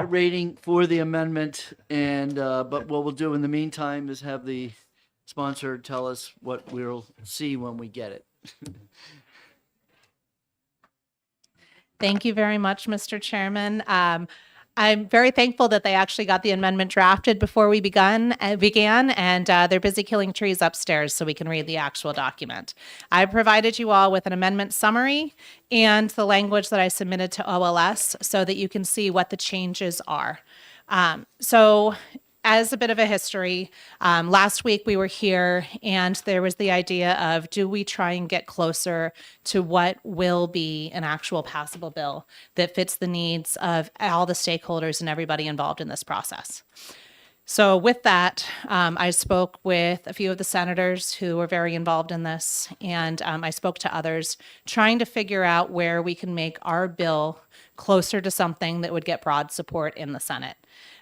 rating for the amendment, and, but what we'll do in the meantime is have the sponsor tell us what we'll see when we get it. Thank you very much, Mr. Chairman. I'm very thankful that they actually got the amendment drafted before we began, and they're busy killing trees upstairs so we can read the actual document. I provided you all with an amendment summary and the language that I submitted to OLS so that you can see what the changes are. So as a bit of a history, last week we were here and there was the idea of, do we try and get closer to what will be an actual passable bill that fits the needs of all the stakeholders and everybody involved in this process? So with that, I spoke with a few of the senators who were very involved in this, and I spoke to others trying to figure out where we can make our bill closer to something that would get broad support in the Senate.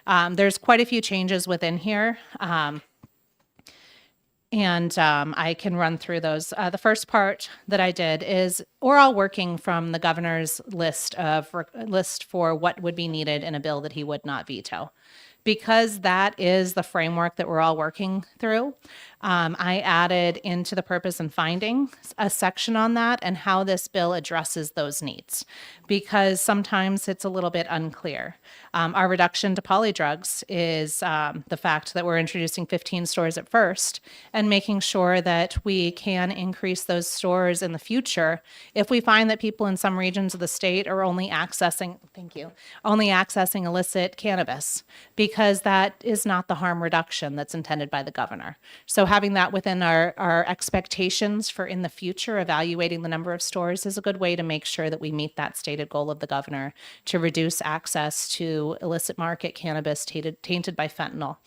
There's quite a few changes within here. And I can run through those. The first part that I did is we're all working from the governor's list for what would be needed in a bill that he would not veto. Because that is the framework that we're all working through, I added into the purpose and findings a section on that and how this bill addresses those needs, because sometimes it's a little bit unclear. Our reduction to polydrugs is the fact that we're introducing 15 stores at first and making sure that we can increase those stores in the future if we find that people in some regions of the state are only accessing illicit cannabis, because that is not the harm reduction that's intended by the governor. So having that within our expectations for in the future, evaluating the number of stores is a good way to make sure that we meet that stated goal of the governor to reduce access to illicit market cannabis tainted by fentanyl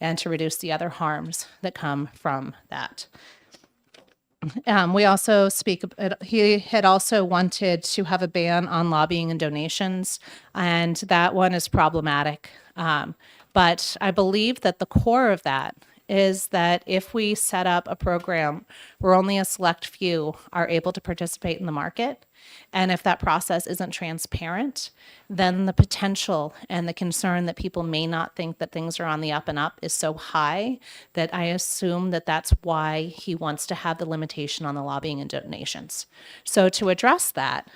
and to reduce the other harms that come from that. We also he had also wanted to have a ban on lobbying and donations, and that one is problematic. But I believe that the core of that is that if we set up a program where only a select few are able to participate in the market, and if that process isn't transparent, then the potential and the concern that people may not think that things are on the up and up is so high that I assume that that's why he wants to have the limitation on the lobbying and donations. So to address that,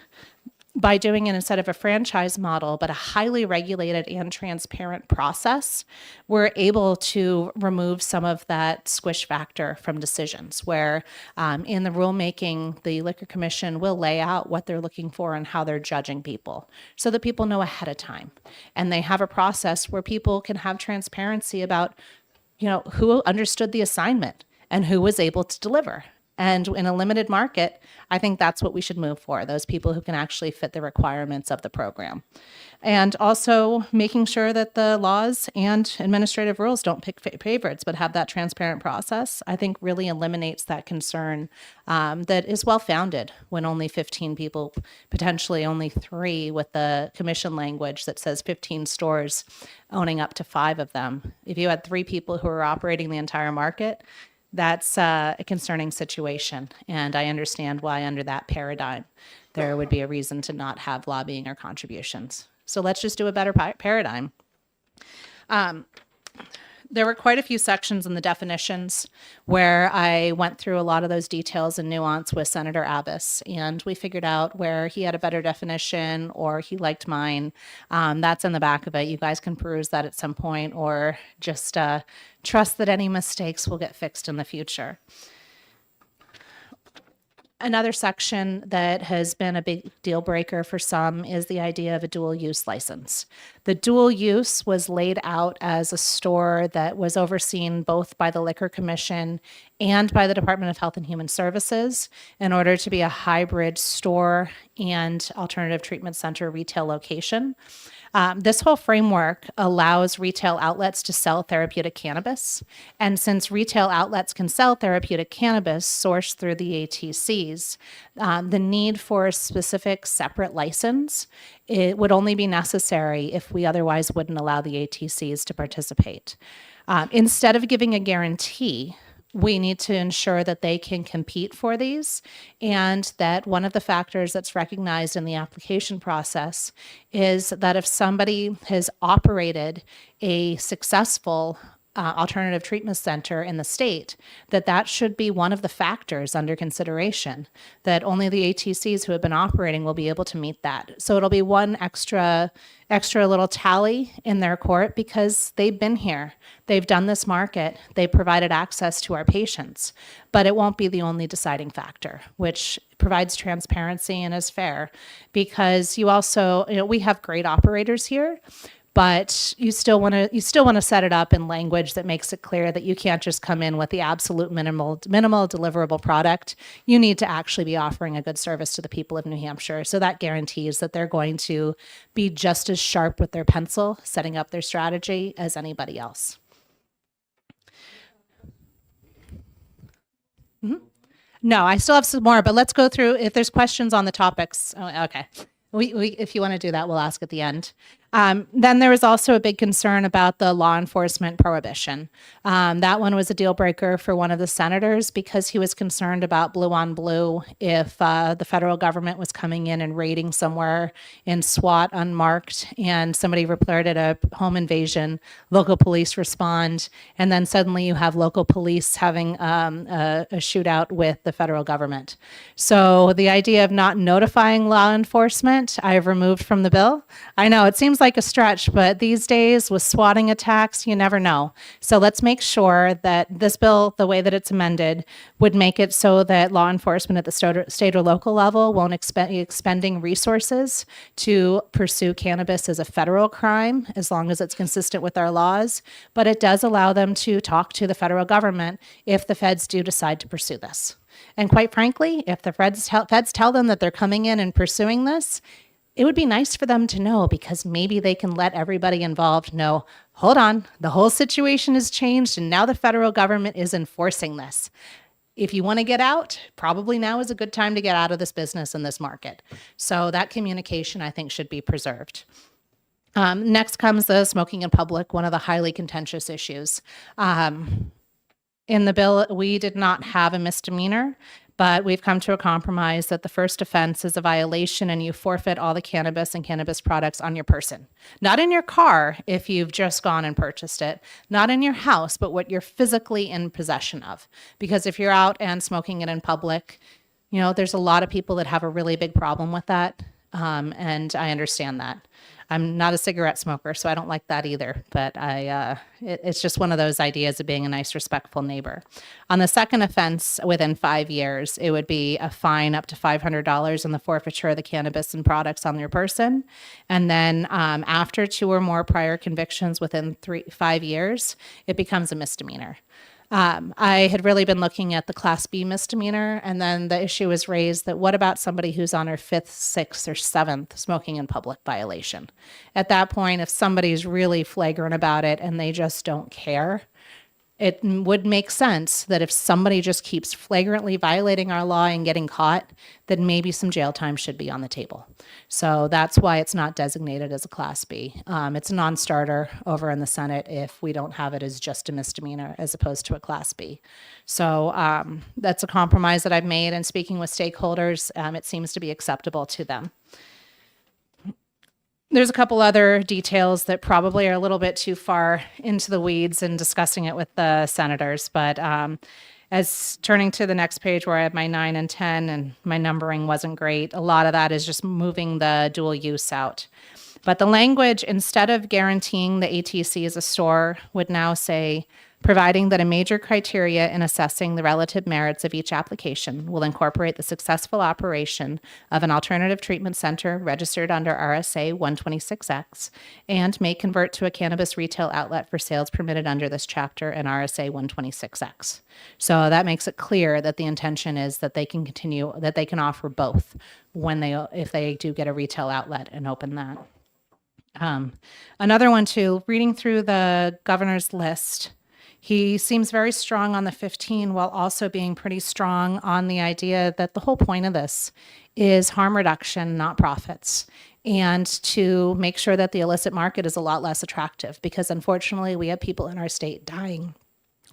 by doing it instead of a franchise model, but a highly regulated and transparent process, we're able to remove some of that squish factor from decisions where in the rulemaking, the Liquor Commission will lay out what they're looking for and how they're judging people so that people know ahead of time. And they have a process where people can have transparency about, who understood the assignment and who was able to deliver. And in a limited market, I think that's what we should move for, those people who can actually fit the requirements of the program. And also making sure that the laws and administrative rules don't pick favorites, but have that transparent process, I think really eliminates that concern that is well-founded when only 15 people, potentially only 3 with the commission language that says 15 stores owning up to 5 of them. If you had 3 people who are operating the entire market, that's a concerning situation, and I understand why under that paradigm there would be a reason to not have lobbying or contributions. So let's just do a better paradigm. There were quite a few sections in the definitions where I went through a lot of those details and nuance with Senator Abbas, and we figured out where he had a better definition or he liked mine. That's in the back of it. You guys can peruse that at some point, or just trust that any mistakes will get fixed in the future. Another section that has been a big deal breaker for some is the idea of a dual use license. The dual use was laid out as a store that was overseen both by the Liquor Commission and by the Department of Health and Human Services in order to be a hybrid store and alternative treatment center retail location. This whole framework allows retail outlets to sell therapeutic cannabis. And since retail outlets can sell therapeutic cannabis sourced through the ATCs, the need for a specific separate license, it would only be necessary if we otherwise wouldn't allow the ATCs to participate. Instead of giving a guarantee we need to ensure that they can compete for these, and that one of the factors that's recognized in the application process is that if somebody has operated a successful alternative treatment center in the state, that should be one of the factors under consideration, that only the ATCs who have been operating will be able to meet that. So it'll be one extra little tally in their court because they've been here. They've done this market. They provided access to our patients, but it won't be the only deciding factor, which provides transparency and is fair, because you also, we have great operators here, but you still want to set it up in language that makes it clear that you can't just come in with the absolute minimal deliverable product. You need to actually be offering a good service to the people of New Hampshire. So that guarantees that they're going to be just as sharp with their pencil setting up their strategy as anybody else. No, I still have some more, but let's go through if there's questions on the topics. Oh, okay. We if you want to do that, we'll ask at the end. Then there was also a big concern about the law enforcement prohibition. That one was a deal breaker for one of the senators because he was concerned about blue on blue if the federal government was coming in and raiding somewhere in SWAT unmarked and somebody reported a home invasion, local police respond, and then suddenly you have local police having a shootout with the federal government. So the idea of not notifying law enforcement, I've removed from the bill. I know it seems like a stretch, but these days with swatting attacks, you never know. So let's make sure that this bill, the way that it's amended, would make it so that law enforcement at the state or local level won't be expending resources to pursue cannabis as a federal crime, as long as it's consistent with our laws. But it does allow them to talk to the federal government if the feds do decide to pursue this. And quite frankly, if the feds tell them that they're coming in and pursuing this, it would be nice for them to know, because maybe they can let everybody involved know, hold on, the whole situation has changed and now the federal government is enforcing this. If you want to get out, probably now is a good time to get out of this business in this market. So that communication, I think, should be preserved. Next comes the smoking in public, one of the highly contentious issues. In the bill, we did not have a misdemeanor, but we've come to a compromise that the first offense is a violation and you forfeit all the cannabis and cannabis products on your person. Not in your car if you've just gone and purchased it, not in your house, but what you're physically in possession of. Because if you're out and smoking it in public, there's a lot of people that have a really big problem with that, and I understand that. I'm not a cigarette smoker, so I don't like that either. But it's just one of those ideas of being a nice, respectful neighbor. On the second offense, within 5 years, it would be a fine up to $500 and the forfeiture of the cannabis and products on your person. And then after 2 or more prior convictions within 5 years, it becomes a misdemeanor. I had really been looking at the Class B misdemeanor, and then the issue was raised that what about somebody who's on her 5th, 6th, or 7th smoking in public violation? At that point, if somebody's really flagrant about it and they just don't care, it would make sense that if somebody just keeps flagrantly violating our law and getting caught, then maybe some jail time should be on the table. So that's why it's not designated as a Class B. It's a non-starter over in the Senate if we don't have it as just a misdemeanor as opposed to a Class B. So that's a compromise that I've made, and speaking with stakeholders, it seems to be acceptable to them. There's a couple other details that probably are a little bit too far into the weeds in discussing it with the senators, but as turning to the next page where I have my 9 and 10 and my numbering wasn't great, a lot of that is just moving the dual use out. But the language, instead of guaranteeing the ATC as a store, would now say, providing that a major criteria in assessing the relative merits of each application will incorporate the successful operation of an alternative treatment center registered under RSA 126X and may convert to a cannabis retail outlet for sales permitted under this chapter and RSA 126X. So that makes it clear that the intention is that they can continue, that they can offer both if they do get a retail outlet and open that. Another one too, reading through the governor's list, he seems very strong on the 15 while also being pretty strong on the idea that the whole point of this is harm reduction, not profits, and to make sure that the illicit market is a lot less attractive, because unfortunately we have people in our state dying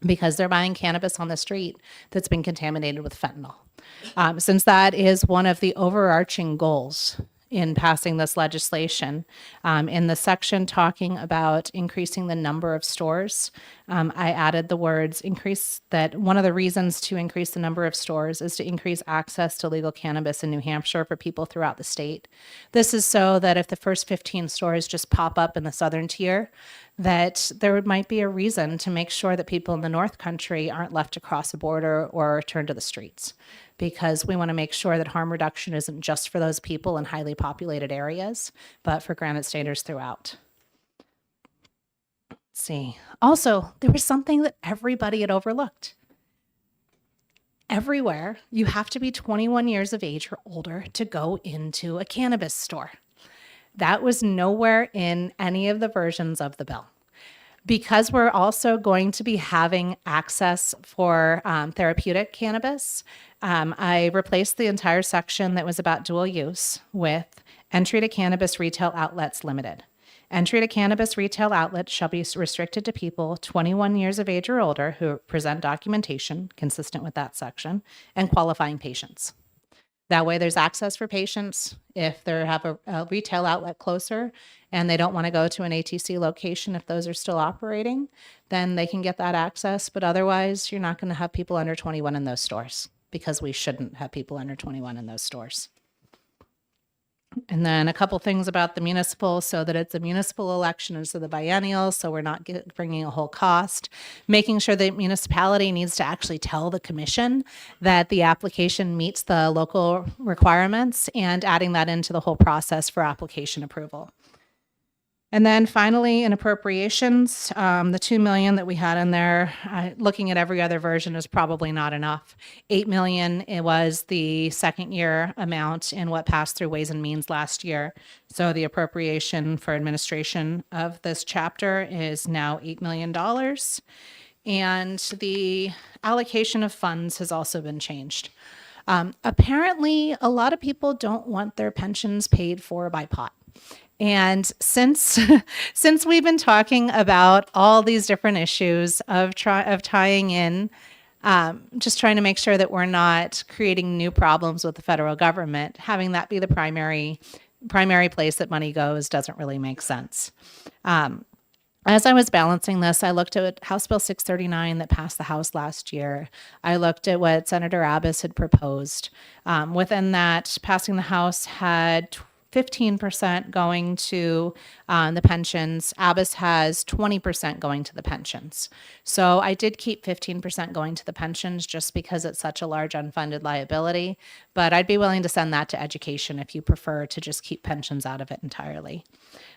because they're buying cannabis on the street that's been contaminated with fentanyl. Since that is one of the overarching goals in passing this legislation, in the section talking about increasing the number of stores, I added the words increase, that one of the reasons to increase the number of stores is to increase access to legal cannabis in New Hampshire for people throughout the state. This is so that if the first 15 stores just pop up in the southern tier, that there might be a reason to make sure that people in the North Country aren't left to cross the border or turn to the streets, because we want to make sure that harm reduction isn't just for those people in highly populated areas, but for Granite Staters throughout. Let's see. Also, there was something that everybody had overlooked. Everywhere, you have to be 21 years of age or older to go into a cannabis store. That was nowhere in any of the versions of the bill. Because we're also going to be having access for therapeutic cannabis, I replaced the entire section that was about dual use with entry to cannabis retail outlets limited. Entry to cannabis retail outlets shall be restricted to people 21 years of age or older who present documentation consistent with that section and qualifying patients. That way there's access for patients. If they have a retail outlet closer and they don't want to go to an ATC location, if those are still operating, then they can get that access. But otherwise, you're not going to have people under 21 in those stores, because we shouldn't have people under 21 in those stores. And then a couple things about the municipal, so that it's a municipal election instead of the biennial, so we're not bringing a whole cost. Making sure the municipality needs to actually tell the commission that the application meets the local requirements, and adding that into the whole process for application approval. And then finally, in appropriations, the $2 million that we had in there, looking at every other version, is probably not enough. $8 million, it was the second year amount in what passed through Ways and Means last year. So the appropriation for administration of this chapter is now $8 million. And the allocation of funds has also been changed. Apparently, a lot of people don't want their pensions paid for by pot. And since we've been talking about all these different issues of tying in, just trying to make sure that we're not creating new problems with the federal government, having that be the primary place that money goes doesn't really make sense. As I was balancing this, I looked at House Bill 639 that passed the House last year. I looked at what Senator Abbas had proposed. Within that, passing the House had 15% going to the pensions. Abbas has 20% going to the pensions. So I did keep 15% going to the pensions just because it's such a large unfunded liability, but I'd be willing to send that to education if you prefer to just keep pensions out of it entirely.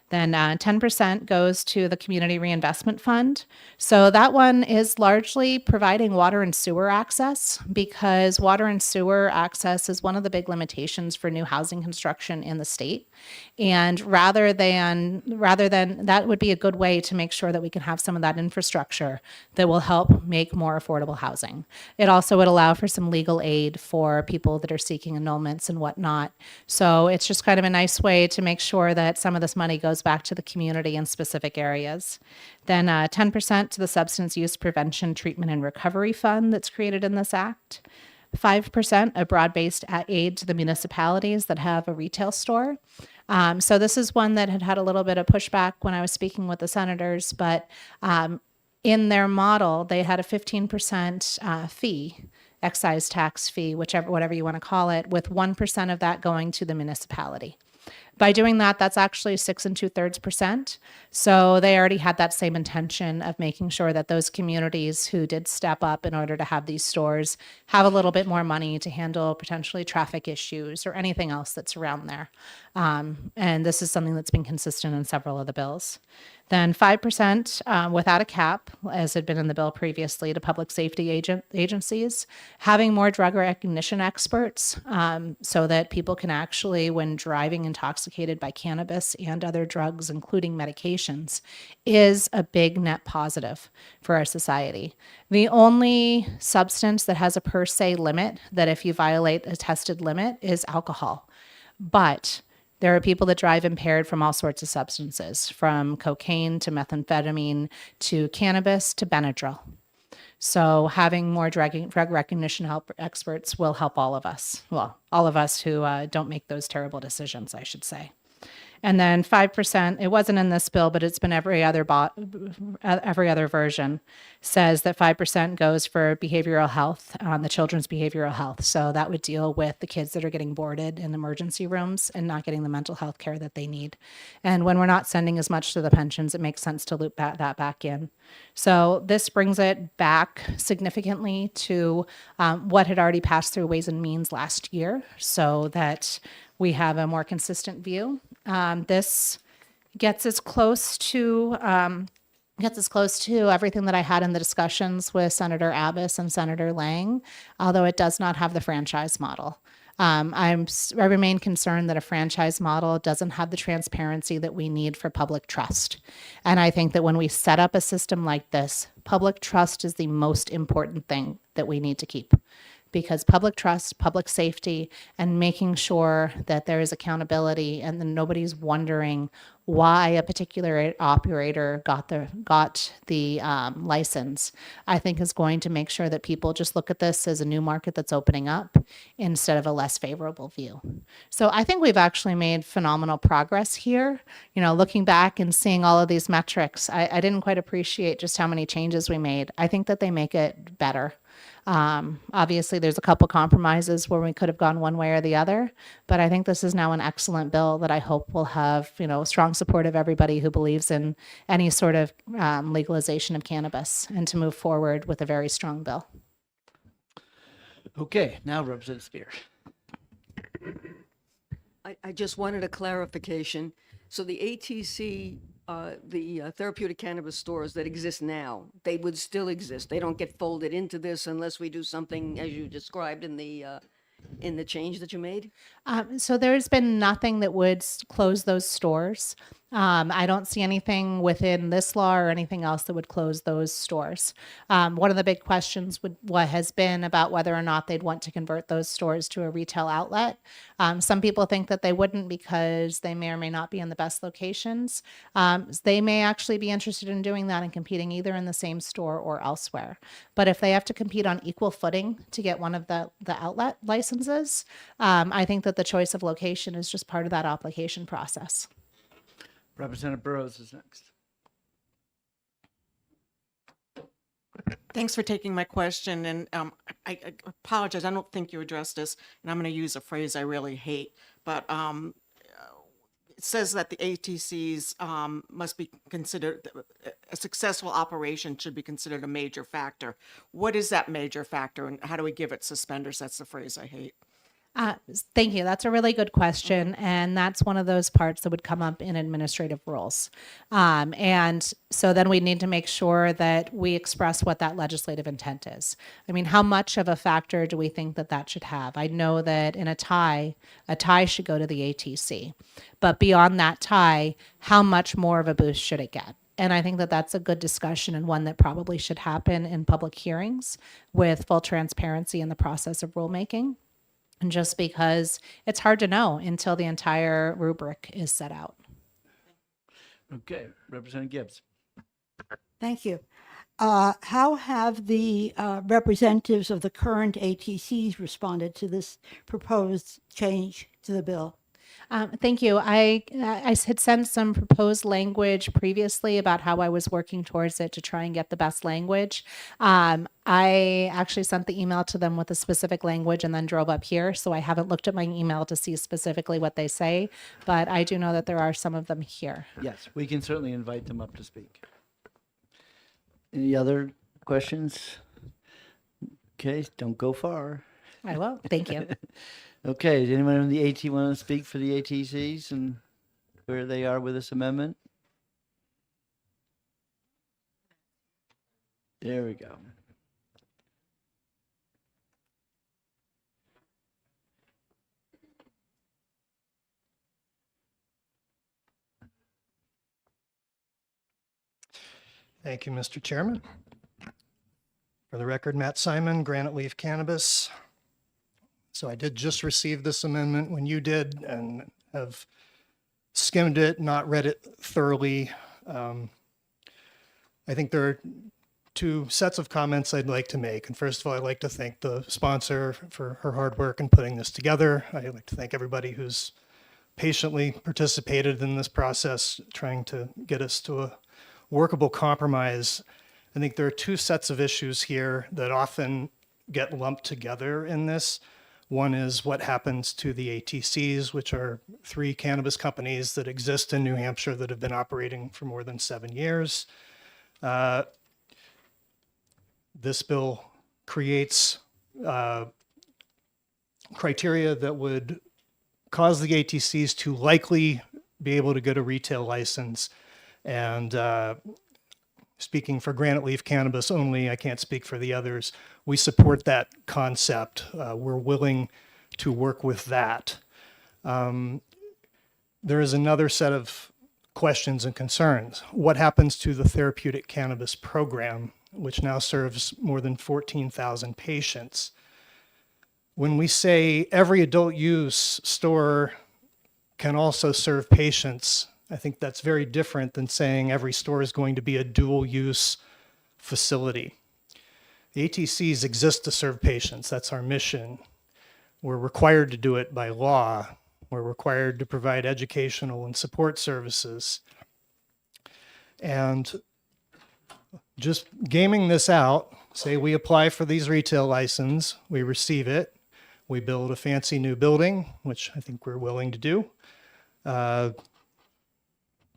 Then 10% goes to the Community Reinvestment Fund. So that one is largely providing water and sewer access, because water and sewer access is one of the big limitations for new housing construction in the state. And rather than that would be a good way to make sure that we can have some of that infrastructure that will help make more affordable housing. It also would allow for some legal aid for people that are seeking annulments and whatnot. So it's just kind of a nice way to make sure that some of this money goes back to the community in specific areas. Then 10% to the Substance Use Prevention, Treatment, and Recovery Fund that's created in this act. 5% a broad-based aid to the municipalities that have a retail store. So this is one that had a little bit of pushback when I was speaking with the senators, but in their model, they had a 15% fee, excise tax fee, whatever you want to call it, with 1% of that going to the municipality. By doing that, that's actually 6 2/3%. So they already had that same intention of making sure that those communities who did step up in order to have these stores have a little bit more money to handle potentially traffic issues or anything else that's around there. And this is something that's been consistent in several of the bills. Then 5% without a cap, as had been in the bill previously, to public safety agencies, having more drug recognition experts so that people can actually, when driving intoxicated by cannabis and other drugs, including medications, is a big net positive for our society. The only substance that has a per se limit, that if you violate a tested limit, is alcohol. But there are people that drive impaired from all sorts of substances, from cocaine to methamphetamine to cannabis to Benadryl. So having more drug recognition help experts will help all of us. Well, all of us who don't make those terrible decisions, I should say. And then 5%, it wasn't in this bill, but it's been every other version, says that 5% goes for behavioral health, the children's behavioral health. So that would deal with the kids that are getting boarded in emergency rooms and not getting the mental health care that they need. And when we're not sending as much to the pensions, it makes sense to loop that back in. So this brings it back significantly to what had already passed through Ways and Means last year, so that we have a more consistent view. This gets as close to everything that I had in the discussions with Senator Abbas and Senator Lang, although it does not have the franchise model. I remain concerned that a franchise model doesn't have the transparency that we need for public trust. And I think that when we set up a system like this, public trust is the most important thing that we need to keep. Because public trust, public safety, and making sure that there is accountability and then nobody's wondering why a particular operator got the license, I think is going to make sure that people just look at this as a new market that's opening up instead of a less favorable view. So I think we've actually made phenomenal progress here. You know, looking back and seeing all of these metrics, I didn't quite appreciate just how many changes we made. I think that they make it better. Obviously, there's a couple compromises where we could have gone one way or the other, but I think this is now an excellent bill that I hope will have, strong support of everybody who believes in any sort of legalization of cannabis, and to move forward with a very strong bill. Okay, now Representative Spear. I just wanted a clarification. So the ATC, the therapeutic cannabis stores that exist now, they would still exist. They don't get folded into this unless we do something as you described in the change that you made? So there's been nothing that would close those stores. I don't see anything within this law or anything else that would close those stores. One of the big questions has been about whether or not they'd want to convert those stores to a retail outlet. Some people think that they wouldn't because they may or may not be in the best locations. They may actually be interested in doing that and competing either in the same store or elsewhere. But if they have to compete on equal footing to get one of the outlet licenses, I think that the choice of location is just part of that application process. Representative Burrows is next. Thanks for taking my question. And I apologize. I don't think you addressed this, and I'm going to use a phrase I really hate, but it says that the ATCs must be considered, a successful operation should be considered a major factor. What is that major factor, and how do we give it suspenders? That's the phrase I hate. Thank you. That's a really good question. And that's one of those parts that would come up in administrative rules. And so then we need to make sure that we express what that legislative intent is. I mean, how much of a factor do we think that should have? I know that in a tie should go to the ATC. But beyond that tie, how much more of a boost should it get? And I think that that's a good discussion, and one that probably should happen in public hearings with full transparency in the process of rulemaking. And just because it's hard to know until the entire rubric is set out. Okay, Representative Gibbs. Thank you. How have the representatives of the current ATCs responded to this proposed change to the bill? Thank you. I had sent some proposed language previously about how I was working towards it to try and get the best language. I actually sent the email to them with the specific language and then drove up here. So I haven't looked at my email to see specifically what they say, but I do know that there are some of them here. Yes, we can certainly invite them up to speak. Any other questions? Okay, don't go far. I will. Thank you. Okay, does anyone on the AT want to speak for the ATCs and where they are with this amendment? There we go. Thank you, Mr. Chairman. For the record, Matt Simon, Granite Leaf Cannabis. So I did just receive this amendment when you did and have skimmed it, not read it thoroughly. I think there are two sets of comments I'd like to make. And first of all, I'd like to thank the sponsor for her hard work in putting this together. I'd like to thank everybody who's patiently participated in this process, trying to get us to a workable compromise. I think there are two sets of issues here that often get lumped together in this. One is what happens to the ATCs, which are 3 cannabis companies that exist in New Hampshire that have been operating for more than 7 years. This bill creates criteria that would cause the ATCs to likely be able to get a retail license. And speaking for Granite Leaf Cannabis only, I can't speak for the others. We support that concept. We're willing to work with that. There is another set of questions and concerns. What happens to the therapeutic cannabis program, which now serves more than 14,000 patients? When we say every adult use store can also serve patients, I think that's very different than saying every store is going to be a dual use facility. The ATCs exist to serve patients. That's our mission. We're required to do it by law. We're required to provide educational and support services. And just gaming this out, say we apply for these retail license, we receive it, we build a fancy new building, which I think we're willing to do,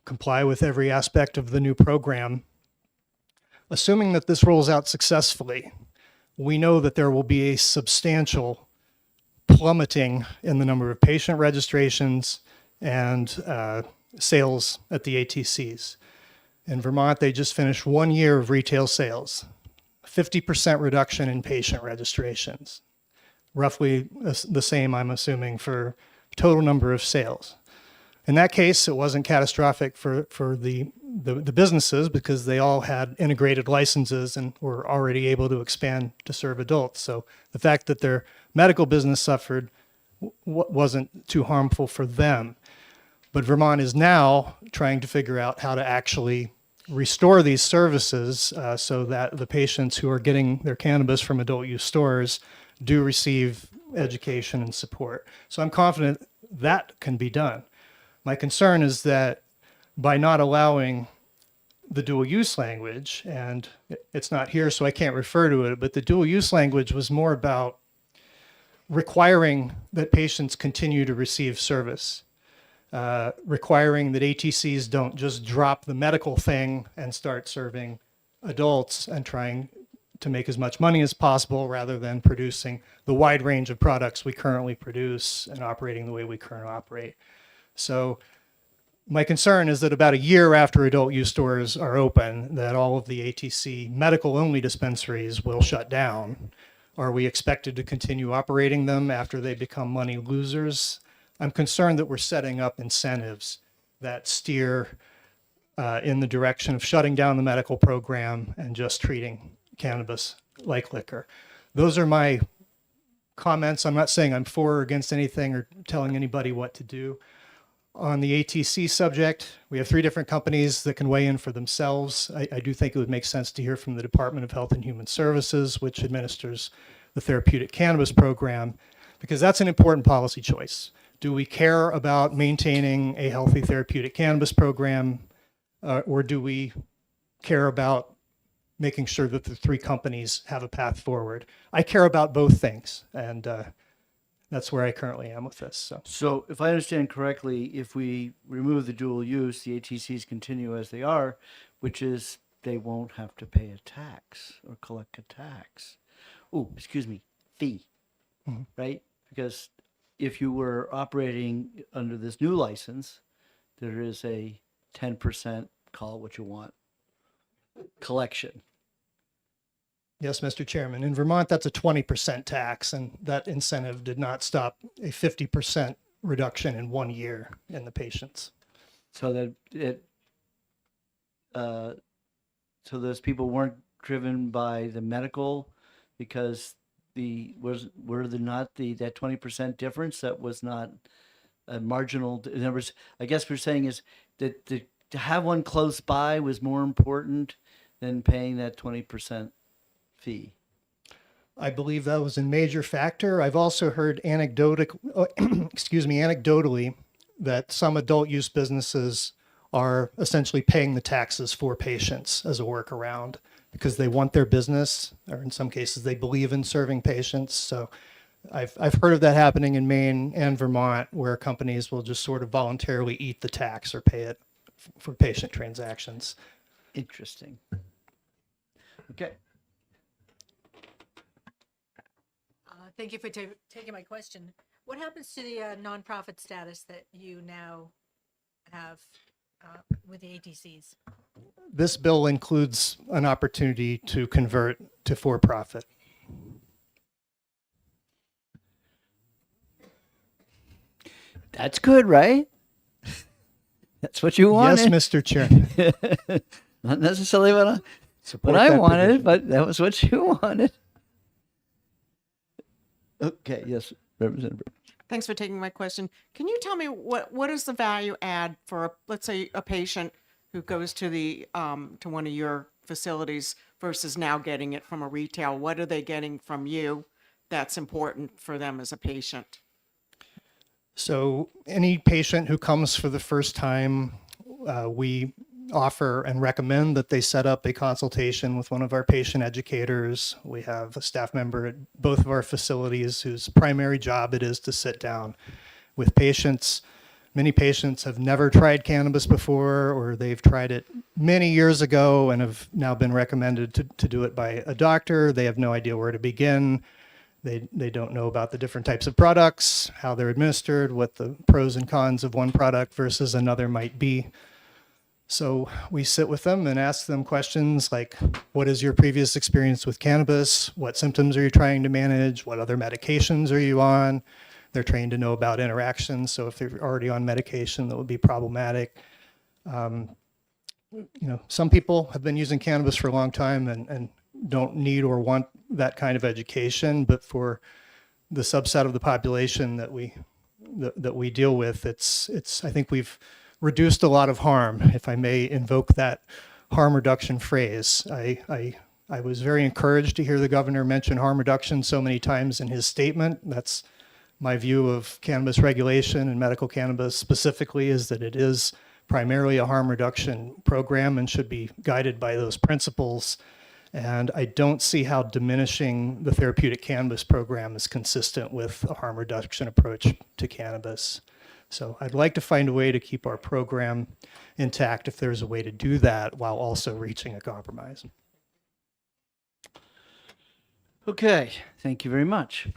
comply with every aspect of the new program. Assuming that this rolls out successfully, we know that there will be a substantial plummeting in the number of patient registrations and sales at the ATCs. In Vermont, they just finished 1 year of retail sales, 50% reduction in patient registrations, roughly the same, I'm assuming, for total number of sales. In that case, it wasn't catastrophic for the businesses because they all had integrated licenses and were already able to expand to serve adults. So the fact that their medical business suffered wasn't too harmful for them. But Vermont is now trying to figure out how to actually restore these services so that the patients who are getting their cannabis from adult use stores do receive education and support. So I'm confident that can be done. My concern is that by not allowing the dual use language, and it's not here, so I can't refer to it, but the dual use language was more about requiring that patients continue to receive service, requiring that ATCs don't just drop the medical thing and start serving adults and trying to make as much money as possible rather than producing the wide range of products we currently produce and operating the way we currently operate. So my concern is that about a year after adult use stores are open, that all of the ATC medical only dispensaries will shut down. Are we expected to continue operating them after they become money losers? I'm concerned that we're setting up incentives that steer in the direction of shutting down the medical program and just treating cannabis like liquor. Those are my comments. I'm not saying I'm for or against anything or telling anybody what to do. On the ATC subject, we have 3 different companies that can weigh in for themselves. I do think it would make sense to hear from the Department of Health and Human Services, which administers the therapeutic cannabis program, because that's an important policy choice. Do we care about maintaining a healthy therapeutic cannabis program, or do we care about making sure that the 3 companies have a path forward? I care about both things, and that's where I currently am with this. So if I understand correctly, if we remove the dual use, the ATCs continue as they are, which is they won't have to pay a tax or collect a tax. Oh, excuse me, fee, right? Because if you were operating under this new license, there is a 10%, call it what you want, collection. Yes, Mr. Chairman. In Vermont, that's a 20% tax, and that incentive did not stop a 50% reduction in 1 year in the patients. So that so those people weren't driven by the medical because were there not that 20% difference that was not a marginal numbers. I guess we're saying is that to have one close by was more important than paying that 20% fee. I believe that was a major factor. I've also heard anecdotally that some adult use businesses are essentially paying the taxes for patients as a workaround because they want their business, or in some cases they believe in serving patients. So I've heard of that happening in Maine and Vermont, where companies will just sort of voluntarily eat the tax or pay it for patient transactions. Interesting. Okay. Thank you for taking my question. What happens to the nonprofit status that you now have with the ATCs? This bill includes an opportunity to convert to for-profit. That's good, right? That's what you wanted. Yes, Mr. Chairman. Not necessarily what Support I that wanted, provision. but that was what you wanted. Okay, yes, Representative. Thanks for taking my question. Can you tell me what is the value add for, let's say, a patient who goes to the to one of your facilities versus now getting it from a retail? What are they getting from you that's important for them as a patient? So any patient who comes for the first time, we offer and recommend that they set up a consultation with one of our patient educators. We have a staff member at both of our facilities whose primary job it is to sit down with patients. Many patients have never tried cannabis before, or they've tried it many years ago and have now been recommended to do it by a doctor. They have no idea where to begin. They don't know about the different types of products, how they're administered, what the pros and cons of one product versus another might be. So we sit with them and ask them questions like, what is your previous experience with cannabis? What symptoms are you trying to manage? What other medications are you on? They're trained to know about interactions. So if they're already on medication, that would be problematic. Some people have been using cannabis for a long time and don't need or want that kind of education. But for the subset of the population that we deal with, I think we've reduced a lot of harm, if I may invoke that harm reduction phrase. I was very encouraged to hear the governor mention harm reduction so many times in his statement. That's my view of cannabis regulation and medical cannabis specifically, is that it is primarily a harm reduction program and should be guided by those principles. And I don't see how diminishing the therapeutic cannabis program is consistent with a harm reduction approach to cannabis. So I'd like to find a way to keep our program intact if there's a way to do that while also reaching a compromise. Okay, thank you very much.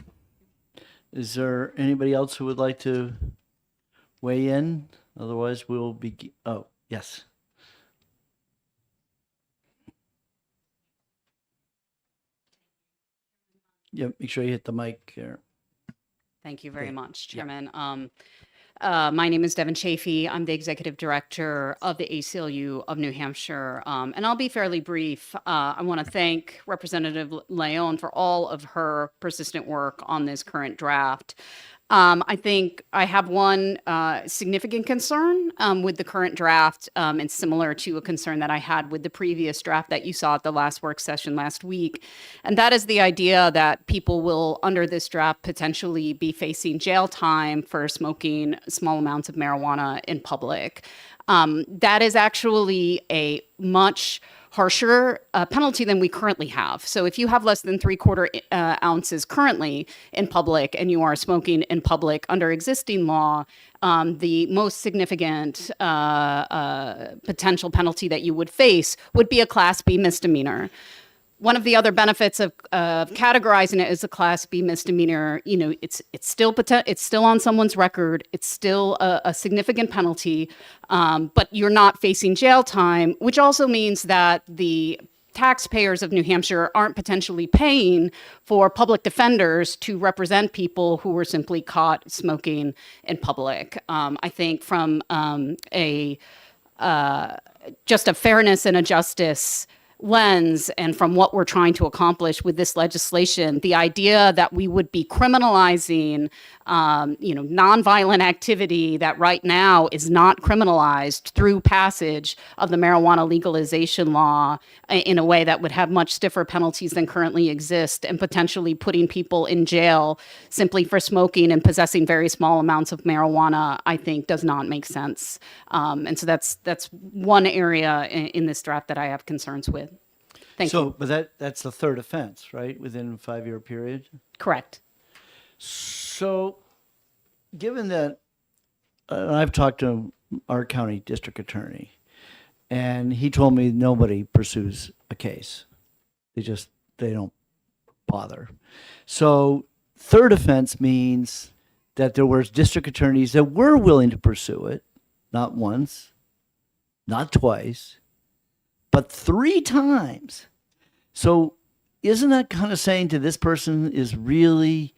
Is there anybody else who would like to weigh in? Otherwise, we'll begin. Oh, yes. Yeah, make sure you hit the mic here. Thank you very Okay. much, Chairman. My name is Devin Chafee. I'm the Executive Director of the ACLU of New Hampshire. And I'll be fairly brief. I want to thank Representative Leon for all of her persistent work on this current draft. I think I have one significant concern with the current draft, and similar to a concern that I had with the previous draft that you saw at the last work session last week. And that is the idea that people will, under this draft, potentially be facing jail time for smoking small amounts of marijuana in public. That is actually a much harsher penalty than we currently have. So if you have less than 3/4 ounces currently in public and you are smoking in public under existing law, the most significant potential penalty that you would face would be a Class B misdemeanor. One of the other benefits of categorizing it as a Class B misdemeanor, it's still on someone's record. It's still a significant penalty, but you're not facing jail time, which also means that the taxpayers of New Hampshire aren't potentially paying for public defenders to represent people who were simply caught smoking in public. I think from just a fairness and a justice lens and from what we're trying to accomplish with this legislation, the idea that we would be criminalizing, nonviolent activity that right now is not criminalized through passage of the marijuana legalization law in a way that would have much stiffer penalties than currently exist, and potentially putting people in jail simply for smoking and possessing very small amounts of marijuana, I think does not make sense. And so that's one area in this draft that I have concerns with. Thank you. But that's the third offense, right? Within a 5-year period. Correct. So, given that, I've talked to our county district attorney, and he told me nobody pursues a case. They don't bother. So, third offense means that there were district attorneys that were willing to pursue it, not once, not twice, but 3 times. So, isn't that kind of saying to this person is really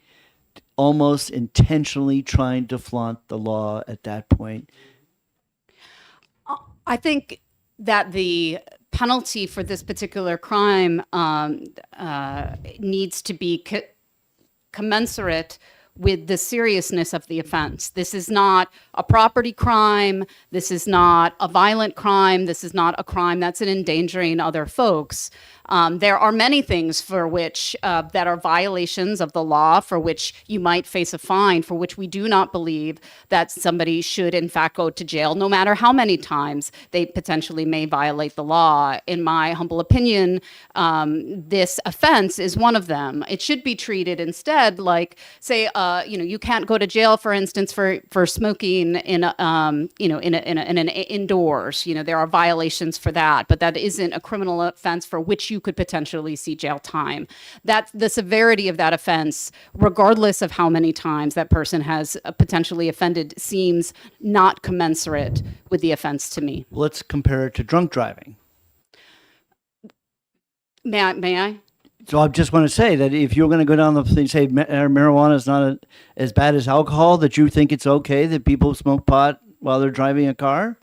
almost intentionally trying to flaunt the law at that point? I think that the penalty for this particular crime needs to be commensurate with the seriousness of the offense. This is not a property crime. This is not a violent crime. This is not a crime that's endangering other folks. There are many things for which that are violations of the law, for which you might face a fine, for which we do not believe that somebody should in fact go to jail, no matter how many times they potentially may violate the law. In my humble opinion, this offense is one of them. It should be treated instead like, say, you can't go to jail, for instance, for smoking in an indoors. There are violations for that, but that isn't a criminal offense for which you could potentially see jail time. That the severity of that offense, regardless of how many times that person has potentially offended, seems not commensurate with the offense to me. Let's compare it to drunk driving. May I? So I just want to say that if you're going to go down the thing, say marijuana is not as bad as alcohol, that you think it's okay that people smoke pot while they're driving a car?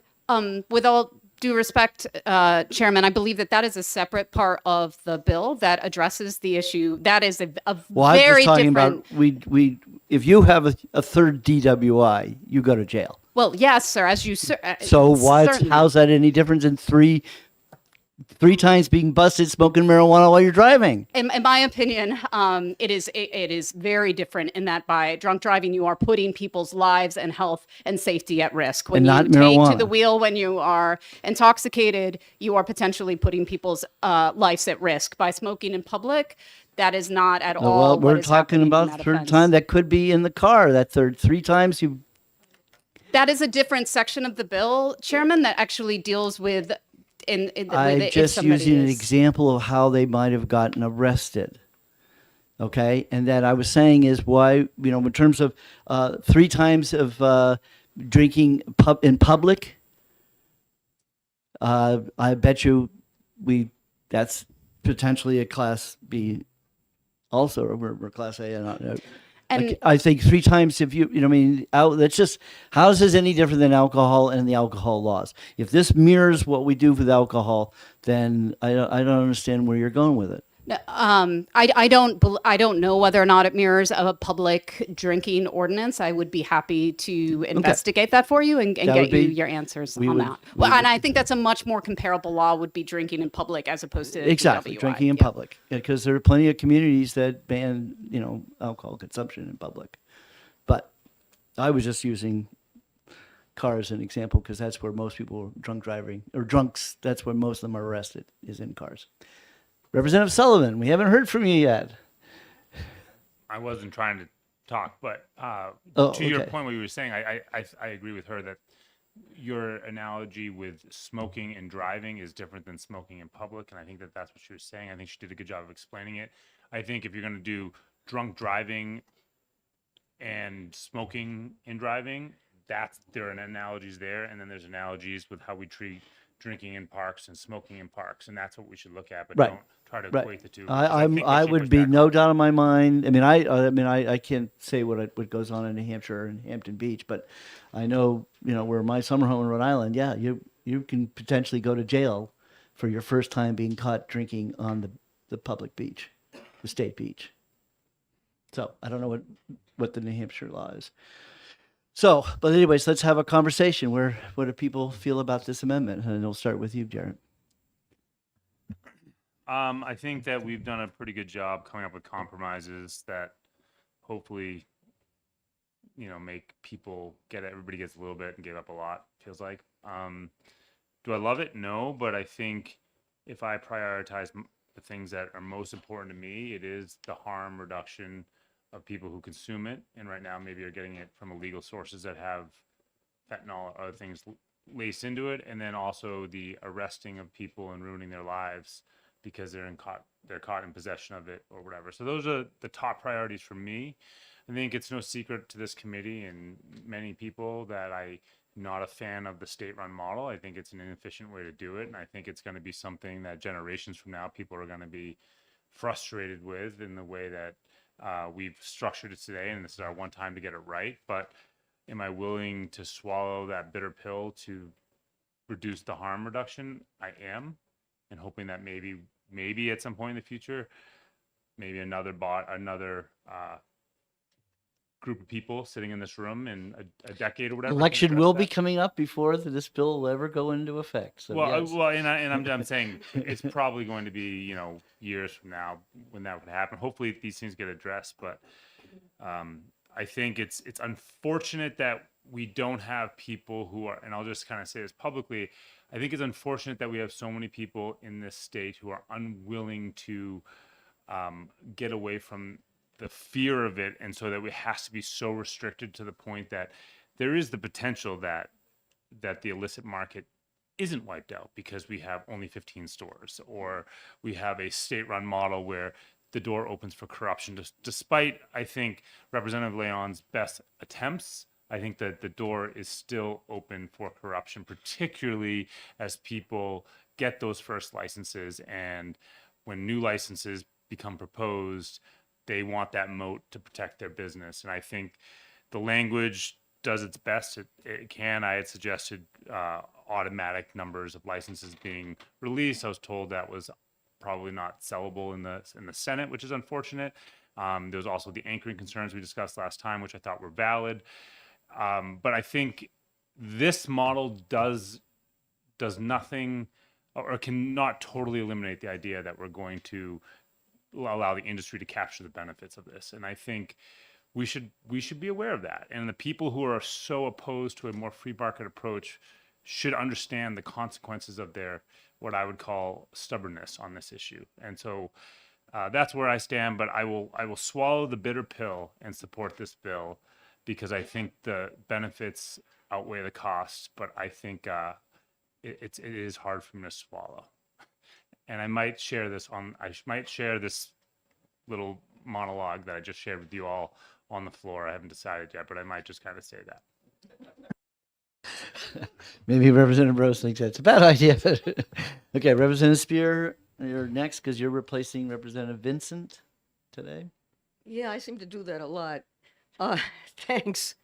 With all due respect, Chairman, I believe that is a separate part of the bill that addresses the issue. That is a Well, I'm very just talking different. about if you have a third DWI, you go to jail. Well, yes, sir. As you So certainly. how's that any different than three times being busted smoking marijuana while you're driving? In my opinion, it is very different in that by drunk driving, you are putting people's lives and health and safety at risk. When And not you take to marijuana. the wheel, when you are intoxicated, you are potentially putting people's lives at risk. By smoking in public, that is not at all. Well, what we're is talking happening in about that third offense. time. That could be in the car. That three times you. That is a different section of the bill, Chairman, that actually deals with. I'm if just somebody using an is- example of how they might have gotten arrested. Okay, and that I was saying is why, in terms of 3 times of drinking in public, I bet you that's potentially a Class B also, or we're Class A. And I think 3 times if that's just, how is this any different than alcohol and the alcohol laws? If this mirrors what we do with alcohol, then I don't understand where you're going with it. I don't know whether or not it mirrors a public drinking ordinance. I would be happy to investigate that for you and That get would you be- your answers we on would- that. we Well, would- and I think that's a much more comparable law would be drinking in public as opposed to Exactly, DWI. drinking in Yeah. public, because there are plenty of communities that ban, alcohol consumption in public. But I was just using cars as an example because that's where most people are drunk driving, or drunks. That's where most of them are arrested, is in cars. Representative Sullivan, we haven't heard from you yet. I wasn't trying to talk, but Oh, to your okay. point, what you were saying, I agree with her that your analogy with smoking and driving is different than smoking in public, and I think that's what she was saying. I think she did a good job of explaining it. I think if you're going to do drunk driving and smoking and driving, there are analogies there, and then there's analogies with how we treat drinking in parks and smoking in parks, and that's what we should look at. But Right. don't try to Right. equate the two. because I think I she would pushed be back no on it. doubt in my mind. I can't say what goes on in New Hampshire and Hampton Beach, but I know where my summer home in Rhode Island. Yeah, you can potentially go to jail for your first time being caught drinking on the public beach, the state beach. So I don't know what the New Hampshire law is. So, but anyways, let's have a conversation. What do people feel about this amendment? And we'll start with you, Jared. I think that we've done a pretty good job coming up with compromises that hopefully, make people get it. Everybody gets a little bit and give up a lot, feels like. Do I love it? No, but I think if I prioritize the things that are most important to me, it is the harm reduction of people who consume it. And right now, maybe are getting it from illegal sources that have fentanyl or other things laced into it. And then also the arresting of people and ruining their lives because they're caught in possession of it or whatever. So those are the top priorities for me. I think it's no secret to this committee and many people that I'm not a fan of the state-run model. I think it's an inefficient way to do it, and I think it's going to be something that generations from now people are going to be frustrated with in the way that we've structured it today, and this is our one time to get it right. But am I willing to swallow that bitter pill to reduce the harm reduction? I am, and hoping that maybe at some point in the future, maybe another group of people sitting in this room in a decade or whatever. can Election address will that. be coming up before this bill will ever go into effect. So Well, yes. I'm saying it's probably going to be, years from now when that would happen. Hopefully these things get addressed, but I think it's unfortunate that we don't have people who are, and I'll just kind of say this publicly, I think it's unfortunate that we have so many people in this state who are unwilling to get away from the fear of it, and so that it has to be so restricted to the point that there is the potential that the illicit market isn't wiped out because we have only 15 stores, or we have a state-run model where the door opens for corruption. Despite, I think, Representative Leon's best attempts, I think that the door is still open for corruption, particularly as people get those first licenses, and when new licenses become proposed, they want that moat to protect their business. And I think the language does its best. It can. I had suggested automatic numbers of licenses being released. I was told that was probably not sellable in the Senate, which is unfortunate. There was also the anchoring concerns we discussed last time, which I thought were valid. But I think this model does nothing, or cannot totally eliminate the idea that we're going to allow the industry to capture the benefits of this. And I think we should be aware of that. And the people who are so opposed to a more free market approach should understand the consequences of their, what I would call, stubbornness on this issue. And so that's where I stand, but I will swallow the bitter pill and support this bill because I think the benefits outweigh the costs, but I think it is hard for me to swallow. And I might share this little monologue that I just shared with you all on the floor. I haven't decided yet, but I might just kind of say that. Maybe Representative Rose thinks that's a bad idea. Okay, Representative Spear, you're next because you're replacing Representative Vincent today. Yeah, I seem to do that a lot. Thanks.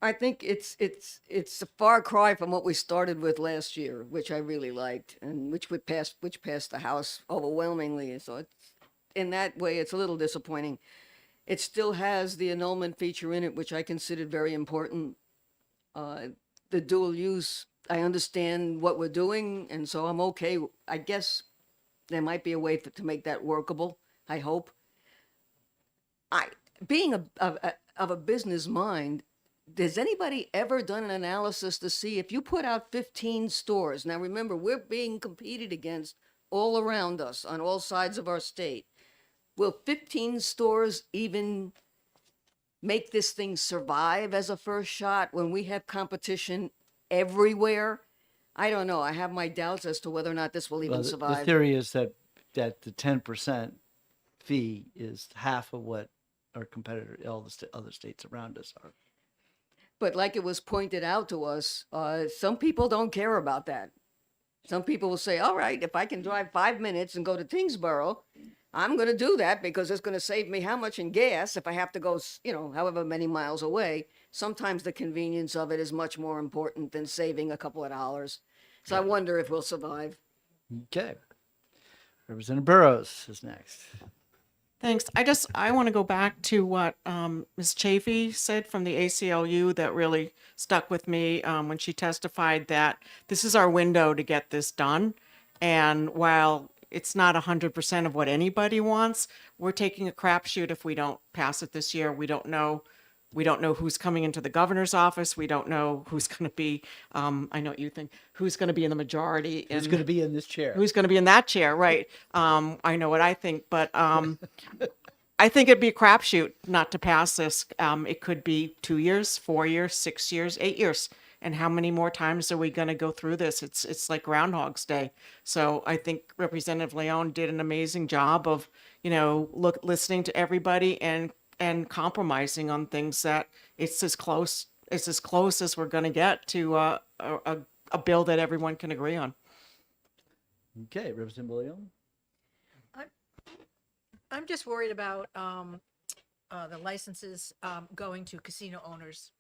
I think it's a far cry from what we started with last year, which I really liked, and which passed the House overwhelmingly. So it's, in that way, it's a little disappointing. It still has the annulment feature in it, which I considered very important. The dual use, I understand what we're doing, and so I'm okay. I guess there might be a way to make that workable. I hope. Being of a business mind, has anybody ever done an analysis to see if you put out 15 stores? Now remember, we're being competed against all around us on all sides of our state. Will 15 stores even make this thing survive as a first shot when we have competition everywhere? I don't know. I have my doubts as to whether or not this will even Well, the survive. theory is that the 10% fee is half of what our competitor, all the other states around us are. But like it was pointed out to us, some people don't care about that. Some people will say, all right, if I can drive 5 minutes and go to Tingsboro, I'm going to do that because it's going to save me how much in gas if I have to go, however many miles away. Sometimes the convenience of it is much more important than saving a couple of dollars. So I wonder if we'll survive. Okay. Representative Burrows is next. Thanks. I want to go back to what Ms. Chafee said from the ACLU that really stuck with me when she testified that this is our window to get this done. And while it's not 100% of what anybody wants, we're taking a crapshoot if we don't pass it this year. We don't know who's coming into the governor's office. We don't know who's going to be, I know what you think, who's going to be in the majority. Who's going to be in this chair? Who's going to be in that chair, right? I know what I think, but I think it'd be a crapshoot not to pass this. It could be 2 years, 4 years, 6 years, 8 years. And how many more times are we going to go through this? It's like Groundhog's Day. So I think Representative Leon did an amazing job of, listening to everybody and compromising on things that it's as close as we're going to get to a bill that everyone can agree on. Okay, Representative Leon. I'm just worried about the licenses going to casino owners.